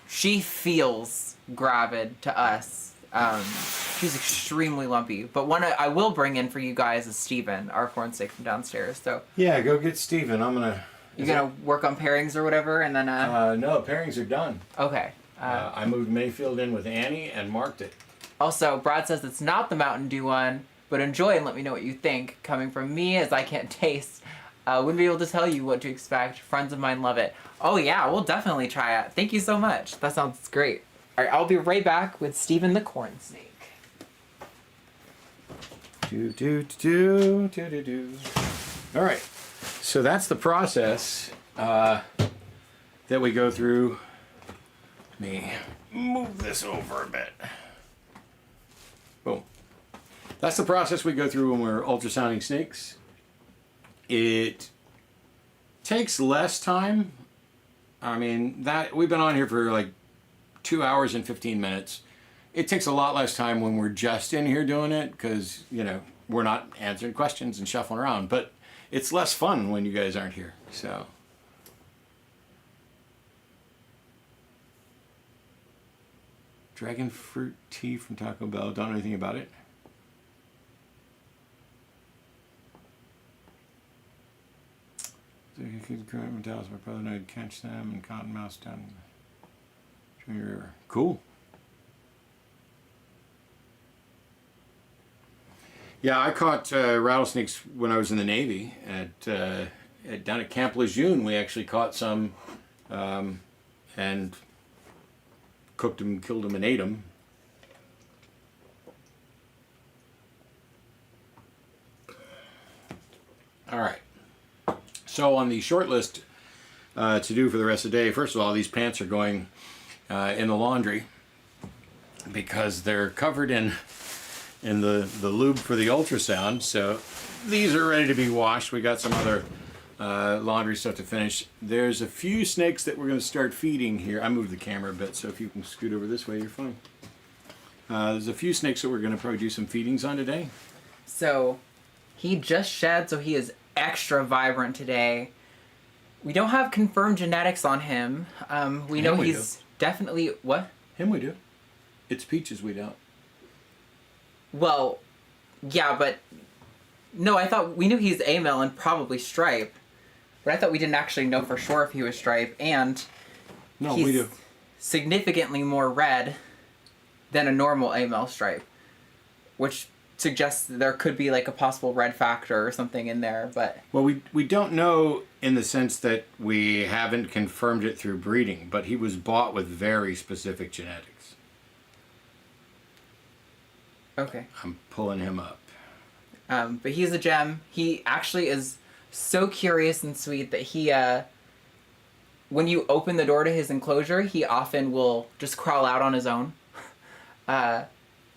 she feels gravid to us. She's extremely lumpy. But one I will bring in for you guys is Steven, our corn snake from downstairs. So Yeah, go get Steven. I'm gonna... you're gonna work on pairings or whatever, and then no, pairings are done. okay. I moved Mayfield in with Annie and marked it. Also, Brad says it's not the Mountain Dew one, but enjoy and let me know what you think. Coming from me, as I can't taste, wouldn't be able to tell you what to expect. Friends of mine love it. Oh yeah, we'll definitely try it. Thank you so much. That sounds great. All right, I'll be right back with Steven the corn snake. All right, so that's the process that we go through. Let me move this over a bit. Boom. That's the process we go through when we're ultrasounding snakes. It takes less time. I mean, that we've been on here for like 2 hours and 15 minutes. It takes a lot less time when we're just in here doing it because, we're not answering questions and shuffling around. But it's less fun when you guys aren't here. So. Dragon fruit tea from Taco Bell. Don't know anything about it. So you could correct my tell us my brother and I'd catch them and cottonmouths down the river. Cool. Yeah, I caught rattlesnakes when I was in the Navy. Down at Camp Lejeune, we actually caught some and cooked them, killed them, and ate them. All right. So on the short list to do for the rest of the day, first of all, these pants are going in the laundry because they're covered in the lube for the ultrasound. So these are ready to be washed. We got some other laundry stuff to finish. There's a few snakes that we're going to start feeding here. I moved the camera a bit, so if you can scoot over this way, you're fine. There's a few snakes that we're going to probably do some feedings on today. So he just shed, so he is extra vibrant today. We don't have confirmed genetics on him. We know he's definitely... What? Him we do. It's Peaches we don't. Well, yeah, but... No, I thought we knew he's A male and probably stripe. But I thought we didn't actually know for sure if he was stripe. And no, he's we do. Significantly more red than a normal A male stripe. Which suggests that there could be like a possible red factor or something in there, but... Well, we don't know in the sense that we haven't confirmed it through breeding, but he was bought with very specific genetics. Okay. I'm pulling him up. But he's a gem. He actually is so curious and sweet that he, when you open the door to his enclosure, he often will just crawl out on his own.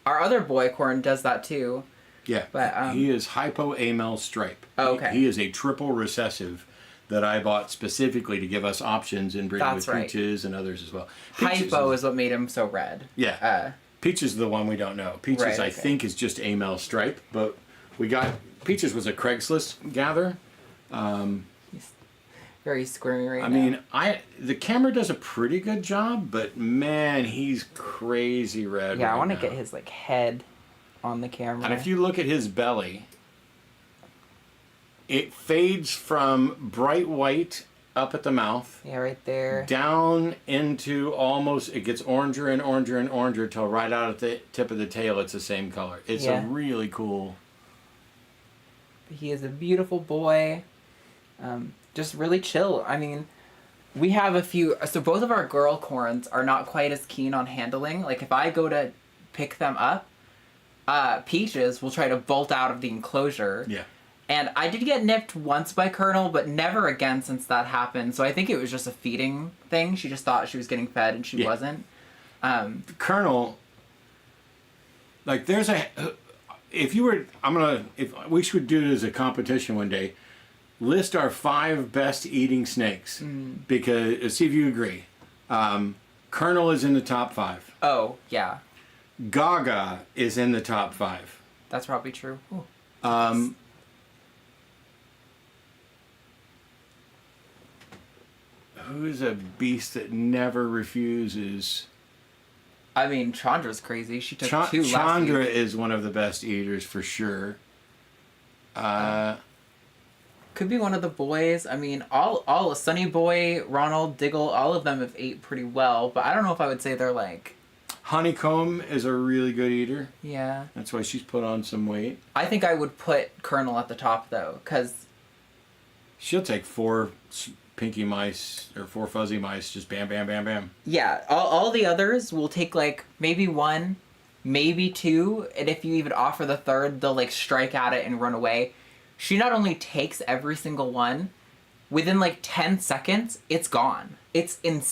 Our other boy corn does that too. Yeah, but he is hypo-amel stripe. Oh, okay. He is a triple recessive that I bought specifically to give us options in breeding with right. Peaches and others as well. Hypo is what made him so red. Yeah. Peaches is the one we don't know. Peaches, right, okay. I think, is just amel stripe, but we got... Peaches was a Craigslist gather. He's very squirmy right now. I mean, the camera does a pretty good job, but man, he's crazy red. Yeah, right I want to now. get his like head on the camera. And if you look at his belly, it fades from bright white up at the mouth. Yeah, right there. Down into almost, it gets oranger and oranger and oranger till right out at the tip of the tail it's the same color. It's a really cool... He is a beautiful boy. Just really chill. I mean, we have a few... So both of our girl corns are not quite as keen on handling. Like, if I go to pick them up, Peaches will try to bolt out of the enclosure. Yeah. And I did get nipped once by Colonel, but never again since that happened. So I think it was just a feeding thing. She just thought she was getting fed and she wasn't. Colonel, like, there's a... If we should do it as a competition one day, list our 5 best eating snakes, because, see if you agree. Colonel is in the top 5. Oh, yeah. Gaga is in the top 5. That's probably true. Who's a beast that never refuses? I mean, Chandra's crazy. She took 2 last week. Chandra is one of the best eaters for sure. Could be one of the boys. I mean, all Sunny Boy, Ronald, Diggle, all of them have ate pretty well, but I don't know if I would say they're like... Honeycomb is a really good eater. Yeah. That's why she's put on some weight. I think I would put Colonel at the top, though, because... She'll take 4 pinky mice, or 4 fuzzy mice, just bam, bam, bam, bam. Yeah, all the others will take, like, maybe 1, maybe 2, and if you even offer the 3rd, they'll, like, strike at it and run away. She not only takes every single one, within, like, 10 seconds, it's gone.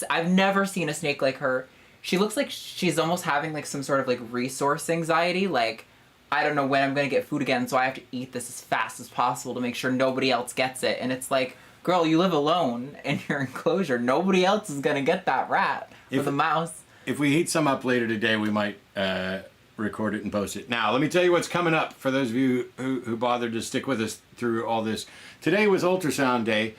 I've never seen a snake like her. She looks like she's almost having, like, some sort of, like, resource anxiety, like, I don't know when I'm gonna get food again, so I have to eat this as fast as possible to make sure nobody else gets it, and it's like... Girl, you live alone in your enclosure. Nobody else is gonna get that rat or the mouse. if we heat some up later today, we might record it and post it. Now, let me tell you what's coming up for those of you who bothered to stick with us through all this. Today was ultrasound day.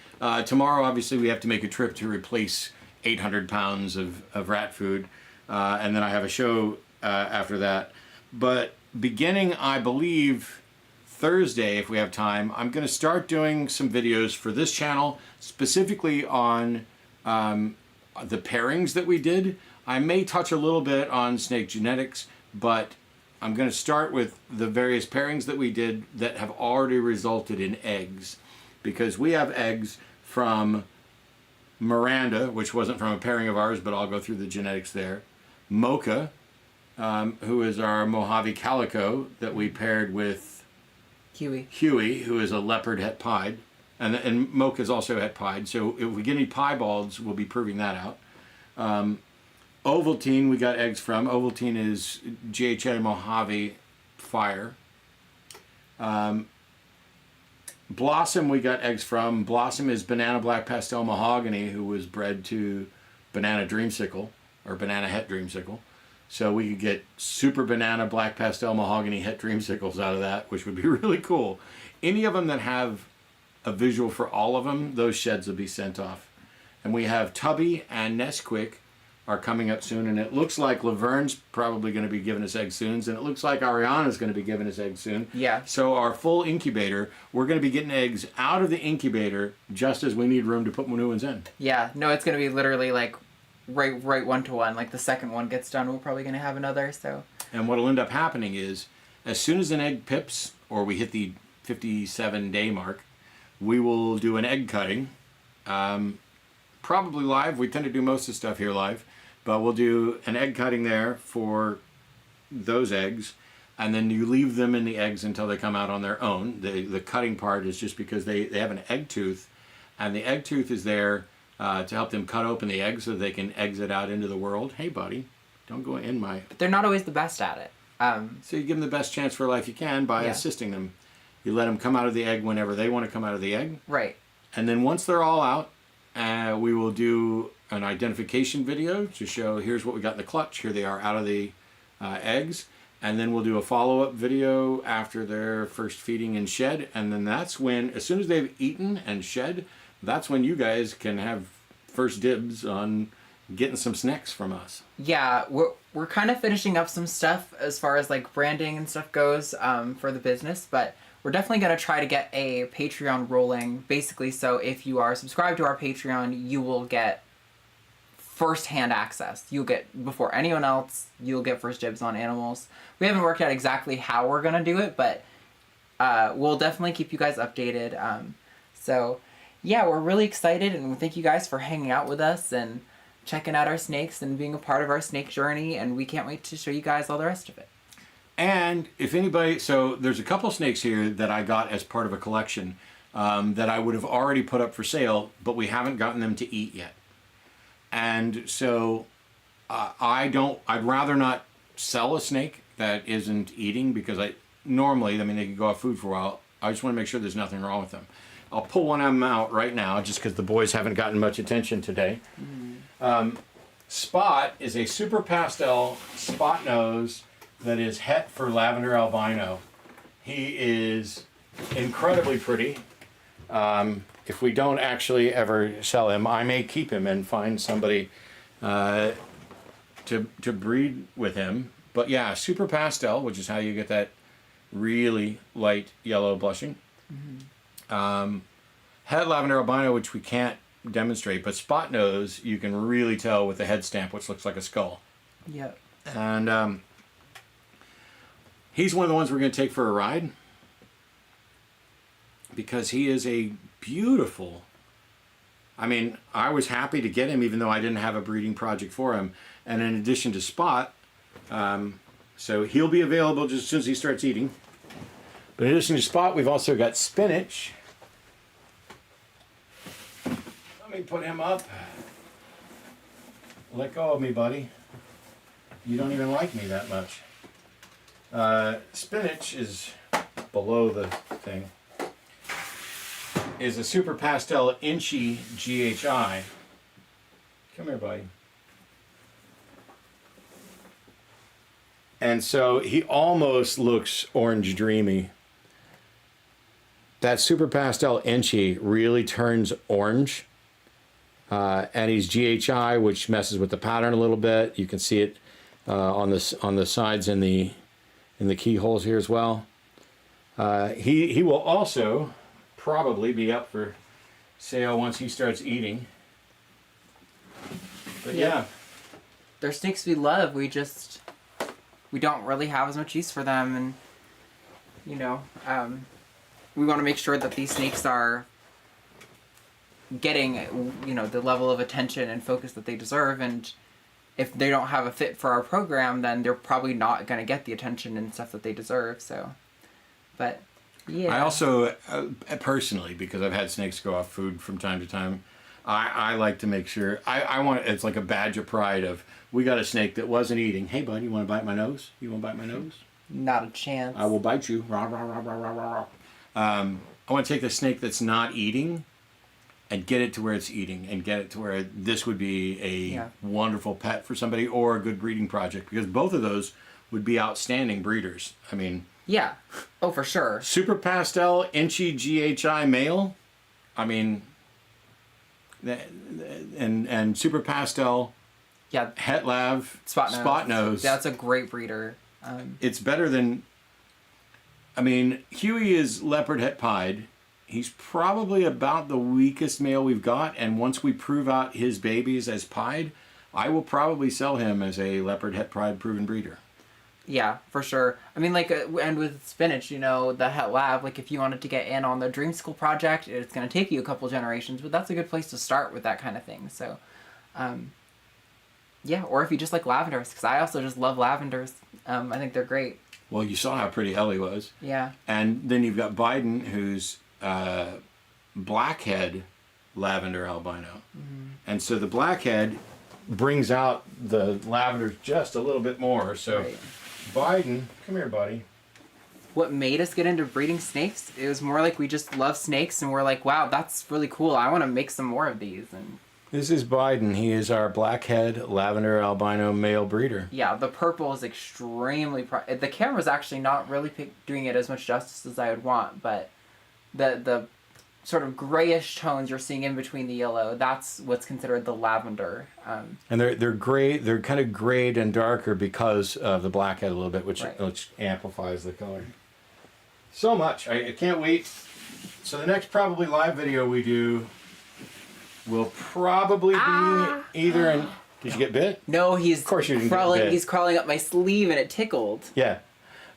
Tomorrow, obviously, we have to make a trip to replace 800 pounds of rat food. And then I have a show after that. But beginning, I believe, Thursday, if we have time, I'm going to start doing some videos for this channel, specifically on the pairings that we did. I may touch a little bit on snake genetics, but I'm going to start with the various pairings that we did that have already resulted in eggs. Because we have eggs from Miranda, which wasn't from a pairing of ours, but I'll go through the genetics there. Mocha, who is our Mojave Calico that we paired with Huey, who is a leopard het pied. And Mocha is also het pied. So if we get any piebalds, we'll be proving that out. Ovaltine, we got eggs from. Ovaltine is GHA Mojave Fire. Blossom, we got eggs from. Blossom is Banana Black Pastel Mahogany, who was bred to Banana Dreamsicle, or Banana Het Dreamsicle. So we could get Super Banana Black Pastel Mahogany Het Dreamsicles out of that, which would be really cool. Any of them that have a visual for all of them, those sheds will be sent off. And we have Tubby and Nesquik are coming up soon, and it looks like Laverne's probably going to be giving us eggs soon, and it looks like Ariana's going to be giving us eggs soon. Yeah. So our full incubator, we're going to be getting eggs out of the incubator just as we need room to put new ones in. Yeah, no, it's going to be literally like right one-to-one. Like the second one gets done, we're probably going to have another, so. And what'll end up happening is, as soon as an egg pips, or we hit the 57-day mark, we will do an egg cutting. Probably live. We tend to do most of the stuff here live. But we'll do an egg cutting there for those eggs, and then you leave them in the eggs until they come out on their own. The cutting part is just because they have an egg tooth, and the egg tooth is there to help them cut open the egg so they can exit out into the world. Hey, buddy, don't go in my... But they're not always the best at it. So you give them the best chance for life you can by assisting them. You let them come out of the egg whenever they want to come out of the egg. Right. And then once they're all out, we will do an identification video to show here's what we got in the clutch. Here they are out of the eggs. And then we'll do a follow-up video after their first feeding and shed. And then that's when, as soon as they've eaten and shed, that's when you guys can have first dibs on getting some snacks from us. Yeah, we're kind of finishing up some stuff as far as like branding and stuff goes for the business, but we're definitely going to try to get a Patreon rolling, basically, so if you are subscribed to our Patreon, you will get first-hand access. You'll get, before anyone else, you'll get first dibs on animals. We haven't worked out exactly how we're going to do it, but we'll definitely keep you guys updated. So, yeah, we're really excited, and thank you guys for hanging out with us and checking out our snakes and being a part of our snake journey, and we can't wait to show you guys all the rest of it. And if anybody, so there's a couple snakes here that I got as part of a collection that I would have already put up for sale, but we haven't gotten them to eat yet. And so I'd rather not sell a snake that isn't eating, because normally, I mean, they could go off food for a while. I just want to make sure there's nothing wrong with them. I'll pull one of them out right now just because the boys haven't gotten much attention today. Spot is a super pastel spot nose that is het for lavender albino. He is incredibly pretty. If we don't actually ever sell him, I may keep him and find somebody to breed with him. But yeah, super pastel, which is how you get that really light yellow blushing. Het lavender albino, which we can't demonstrate, but spot nose you can really tell with the head stamp, which looks like a skull. Yep. And he's one of the ones we're going to take for a ride, because he is a beautiful, I mean, I was happy to get him even though I didn't have a breeding project for him. And in addition to Spot, so he'll be available just as soon as he starts eating. But in addition to Spot, we've also got Spinach. Let me put him up. Let go of me, buddy. You don't even like me that much. Spinach is below the thing. Is a super pastel inchy GHI. Come here, buddy. And so he almost looks orange dreamy. That super pastel inchy really turns orange. And he's GHI, which messes with the pattern a little bit. You can see it on the sides in the keyholes here as well. He will also probably be up for sale once he starts eating. But yeah. They're snakes we love. We don't really have as much use for them, and you know, we want to make sure that these snakes are getting, you know, the level of attention and focus that they deserve. And if they don't have a fit for our program, then they're probably not going to get the attention and stuff that they deserve. So, but yeah. I also, personally, because I've had snakes go off food from time to time, I like to make sure, I want, it's like a badge of pride of, we got a snake that wasn't eating. Hey, bud, you want to bite my nose? You want to bite my nose? Not a chance. I will bite you. Rah, rah, rah, rah, rah, rah. I want to take the snake that's not eating and get it to where it's eating, and get it to where this would be a wonderful pet for somebody or a good breeding project, because both of those would be outstanding breeders. I mean... Yeah. Oh, for sure. Super pastel, inchy GHI male. I mean... And super pastel... Yeah. Het Lav, Spot nose. That's a great breeder. It's better than... I mean, Huey is leopard het pied. He's probably about the weakest male we've got, and once we prove out his babies as pied, I will probably sell him as a leopard het pied proven breeder. Yeah, for sure. I mean, like, and with spinach, you know, the Het Lab, like, if you wanted to get in on the Dream School project, it's going to take you a couple generations, but that's a good place to start with that kind of thing. So, yeah, or if you just like lavenders, because I also just love lavenders. I think they're great. Well, you saw how pretty Ellie was. Yeah. And then you've got Biden, who's blackhead lavender albino. Mm-hmm. And so the blackhead brings out the lavender just a little bit more. So right. Biden, come here, buddy. What made us get into breeding snakes? It was more like we just love snakes, and we're like, wow, that's really cool. I want to make some more of these. And this is Biden. He is our blackhead lavender albino male breeder. Yeah, the purple is extremely... the camera's actually not really doing it as much justice as I would want, but the sort of grayish tones you're seeing in between the yellow, that's what's considered the lavender. And they're gray. They're kind of grayed and darker because of the blackhead a little bit, which amplifies the color. So much. I can't wait. So the next probably live video we do will probably be either in... Did you get bit? No, of course you didn't get bit. He's crawling up my sleeve and it tickled. Yeah.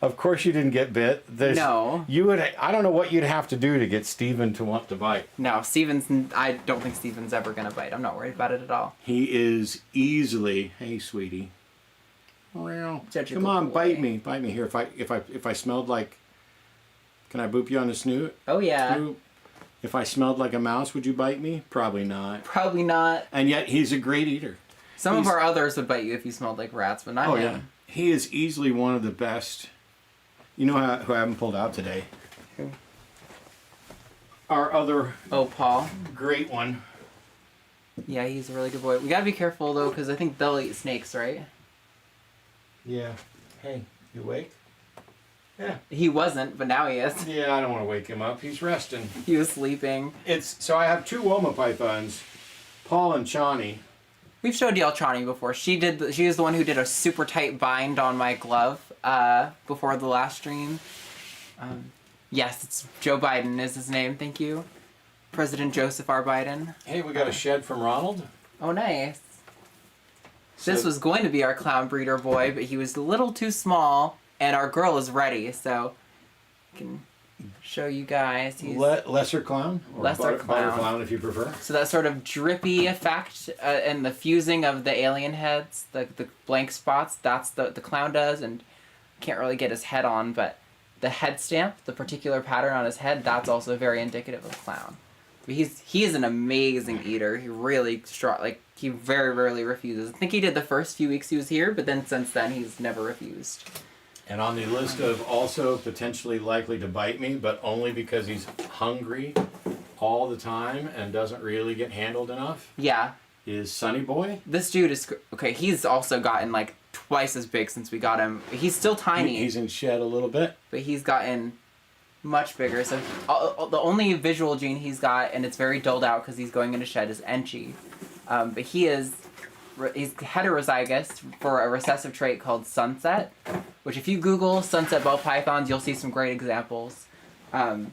Of course you didn't get bit. No. You would. I don't know what you'd have to do to get Steven to want to bite. No, I don't think Steven's ever going to bite. I'm not worried about it at all. He is easily... Hey, sweetie. Come on, bite me. Bite me here. If I smelled like... Can I boop you on the snoot? Oh, yeah. Snoot. If I smelled like a mouse, would you bite me? Probably not. Probably not. And yet, he's a great eater. Some of our others would bite you if you smelled like rats, but not him. Yeah. He is easily one of the best. You know who I haven't pulled out today? Who? Our other... Oh, Paul. Great one. Yeah, he's a really good boy. We gotta be careful, though, because I think they'll eat snakes, right? Yeah. Hey, you awake? Yeah. He wasn't, but now he is. Yeah, I don't want to wake him up. He's resting. He was sleeping. So I have two Woma pythons, Paul and Chani. We've showed y'all Chani before. She is the one who did a super tight bind on my glove before the last stream. Yes, it's Joe Biden is his name. Thank you, President Joseph R. Biden. Hey, we got a shed from Ronald. Oh, nice. This was going to be our clown breeder boy, but he was a little too small. And our girl is ready, so I can show you guys. He's lesser clown? Or lesser butter clown, if you prefer. So that sort of drippy effect and the fusing of the alien heads, the blank spots, that's the clown does, and can't really get his head on, but the head stamp, the particular pattern on his head, that's also very indicative of clown. But he is an amazing eater. He really he very rarely refuses. I think he did the first few weeks he was here, but then since then he's never refused. And on the list of also potentially likely to bite me, but only because he's hungry all the time and doesn't really get handled enough. Yeah. Is Sunny Boy. This dude is... Okay, he's also gotten like twice as big since we got him. He's still tiny. He's in shed a little bit. But he's gotten much bigger. So the only visual gene he's got, and it's very dulled out because he's going into shed, is Enchi. But he's heterozygous for a recessive trait called sunset, which if you Google sunset ball pythons, you'll see some great examples. Some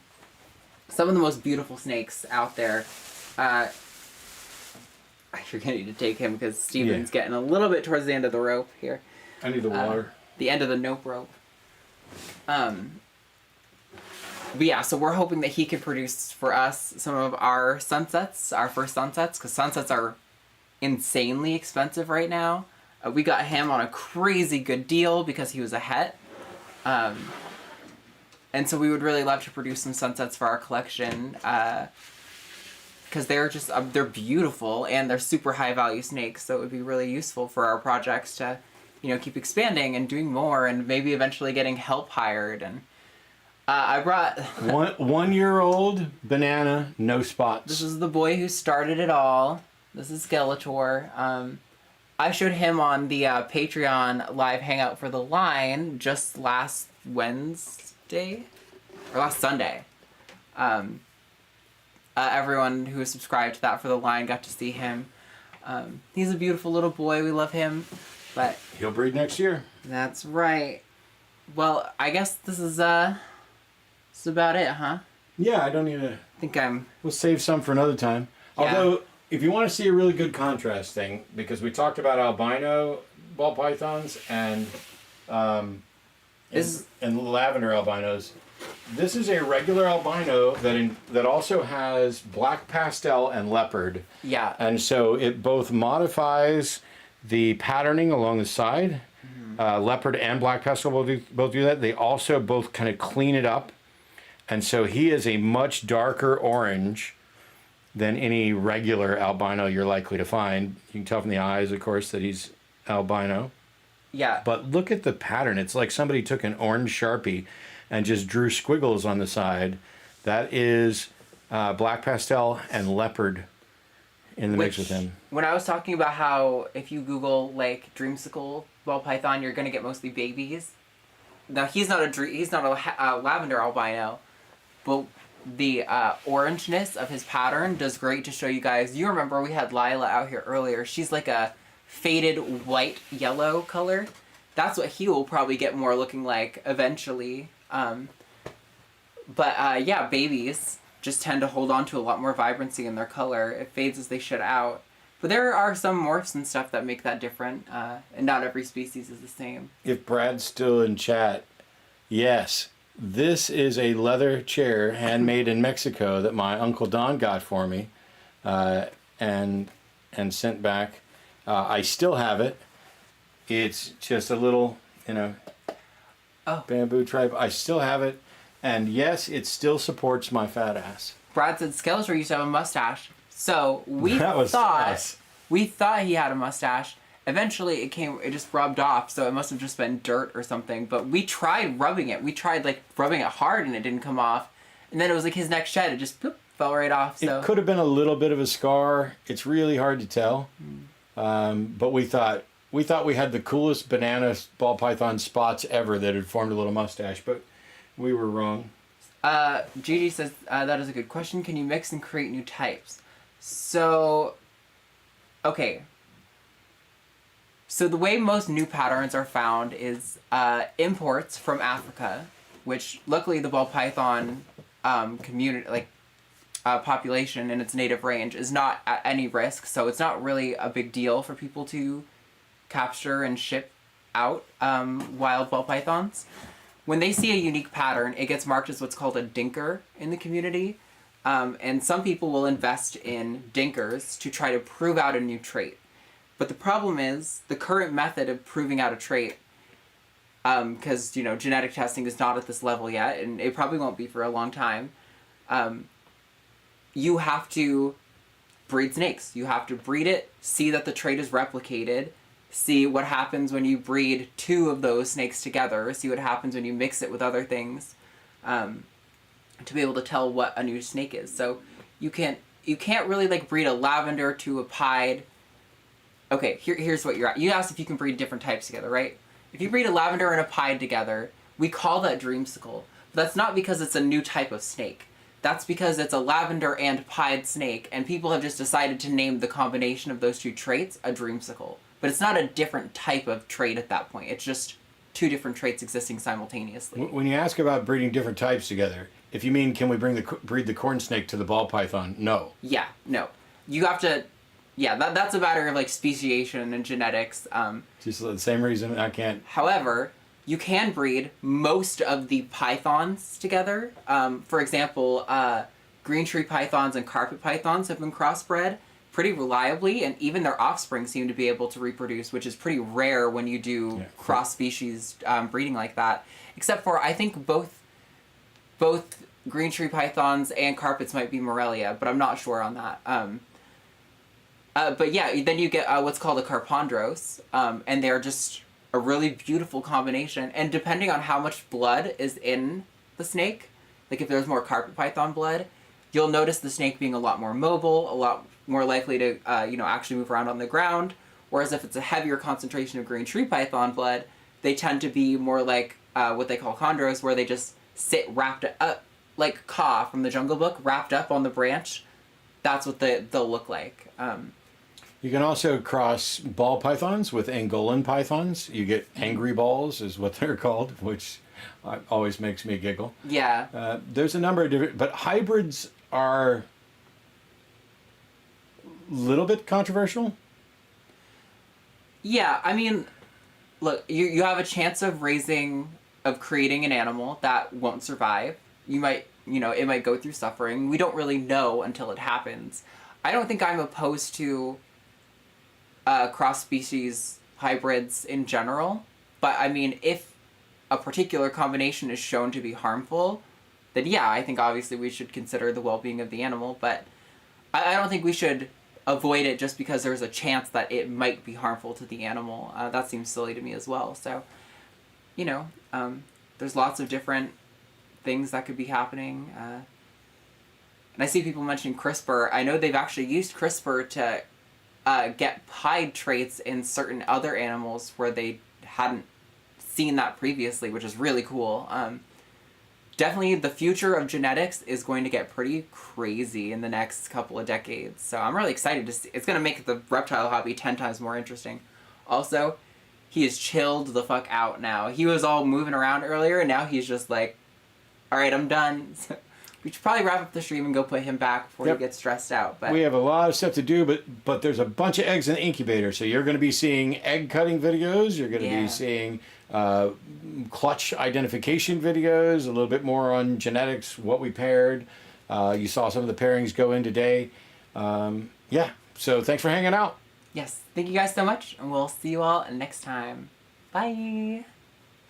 of the most beautiful snakes out there. You're going to need to take him because Steven's getting a little bit towards the end of the rope here. I need the water. The end of the nope rope. But yeah, so we're hoping that he can produce for us some of our sunsets, our first sunsets, because sunsets are insanely expensive right now. We got him on a crazy good deal because he was a het. And so we would really love to produce some sunsets for our collection because they're just, they're beautiful and they're super high value snakes. So it would be really useful for our projects to, keep expanding and doing more and maybe eventually getting help hired. And I brought 1-year-old banana, no spots. This is the boy who started it all. This is Skeletor. I showed him on the Patreon live hangout for the line just last Wednesday or last Sunday. Everyone who was subscribed to that for the line got to see him. He's a beautiful little boy. We love him, but he'll breed next year. That's right. Well, I guess this is about it, huh? Yeah, I don't need to. We'll save some for another time. Yeah. Although, if you want to see a really good contrast thing, because we talked about albino ball pythons and lavender albinos, this is a regular albino that also has black pastel and leopard. Yeah. And so it both modifies the patterning along the side. Leopard and black pastel both do that. They also both kind of clean it up. And so he is a much darker orange than any regular albino you're likely to find. You can tell from the eyes, of course, that he's albino. Yeah. But look at the pattern. It's like somebody took an orange Sharpie and just drew squiggles on the side. That is black pastel and leopard in the mix with him. When I was talking about how if you Google like dreamsicle ball python, you're gonna get mostly babies. Now he's not a lavender albino, but the orangeness of his pattern does great to show you guys. You remember we had Lila out here earlier. She's like a faded white yellow color. That's what he will probably get more looking like eventually. Yeah, babies just tend to hold on to a lot more vibrancy in their color. It fades as they shed out. But there are some morphs and stuff that make that different, and not every species is the same. If Brad's still in chat, yes, this is a leather chair handmade in Mexico that my Uncle Don got for me and sent back. I still have it. It's just a little, bamboo tribe. I still have it. And yes, it still supports my fat ass. Brad said Skeletor used to have a mustache. So we thought he had a mustache. Eventually it just rubbed off, so it must have just been dirt or something. But we tried rubbing it. We tried rubbing it hard and it didn't come off. And then it was like his next shed, it just fell right off. So it could have been a little bit of a scar. It's really hard to tell. But we thought we had the coolest banana ball python spots ever that had formed a little mustache, but we were wrong. Gigi says, that is a good question. Can you mix and create new types? So, okay. So the way most new patterns are found is imports from Africa, which luckily the ball python community, population in its native range is not at any risk, so it's not really a big deal for people to capture and ship out wild ball pythons. When they see a unique pattern, it gets marked as what's called a dinker in the community, and some people will invest in dinkers to try to prove out a new trait. But the problem is the current method of proving out a trait, because genetic testing is not at this level yet, and it probably won't be for a long time. You have to breed snakes. You have to breed it, see that the trait is replicated, see what happens when you breed two of those snakes together, see what happens when you mix it with other things, to be able to tell what a new snake is. So you can't really breed a lavender to a pied Okay, here's what you're at. You asked if you can breed different types together, right? If you breed a lavender and a pied together, we call that dreamsicle. But that's not because it's a new type of snake. That's because it's a lavender and pied snake, and people have just decided to name the combination of those two traits a dreamsicle. But it's not a different type of trait at that point. It's just two different traits existing simultaneously. When you ask about breeding different types together, if you mean can we breed the corn snake to the ball python, no. Yeah, no. You have to... Yeah, that's a matter of, like, speciation and genetics. Just the same reason I can't... However, you can breed most of the pythons together. For example, green tree pythons and carpet pythons have been crossbred pretty reliably, and even their offspring seem to be able to reproduce, which is pretty rare when you do cross-species breeding like that. Except for, I think both green tree pythons and carpets might be Morelia, but I'm not sure on that. But yeah, then you get what's called a carpondros, and they're just a really beautiful combination. And depending on how much blood is in the snake, like if there's more carpet python blood, you'll notice the snake being a lot more mobile, a lot more likely to actually move around on the ground. Whereas if it's a heavier concentration of green tree python blood, they tend to be more like what they call chondros, where they just sit wrapped up, like Ka from the Jungle Book, wrapped up on the branch. That's what they'll look like. You can also cross ball pythons with Angolan pythons. You get angry balls, is what they're called, which always makes me giggle. Yeah. There's a number of different, but hybrids are a little bit controversial. Yeah, I mean, look, you have a chance of creating an animal that won't survive. You might, it might go through suffering. We don't really know until it happens. I don't think I'm opposed to cross-species hybrids in general, but I mean, if a particular combination is shown to be harmful, then yeah, I think obviously we should consider the well-being of the animal, but I don't think we should avoid it just because there's a chance that it might be harmful to the animal. That seems silly to me as well. So, there's lots of different things that could be happening. And I see people mentioning CRISPR. I know they've actually used CRISPR to get pied traits in certain other animals where they hadn't seen that previously, which is really cool. Definitely the future of genetics is going to get pretty crazy in the next couple of decades. So I'm really excited to see. It's going to make the reptile hobby 10 times more interesting. Also, he is chilled the fuck out now. He was all moving around earlier, and now he's just like, all right, I'm done. We should probably wrap up the stream and go put him back before he gets stressed out. But we have a lot of stuff to do, but there's a bunch of eggs in the incubator. So you're going to be seeing egg cutting videos. You're going to be seeing clutch identification videos, a little bit more on genetics, what we paired. You saw some of the pairings go in today. So thanks for hanging out. Yes, thank you guys so much, and we'll see you all next time. Bye.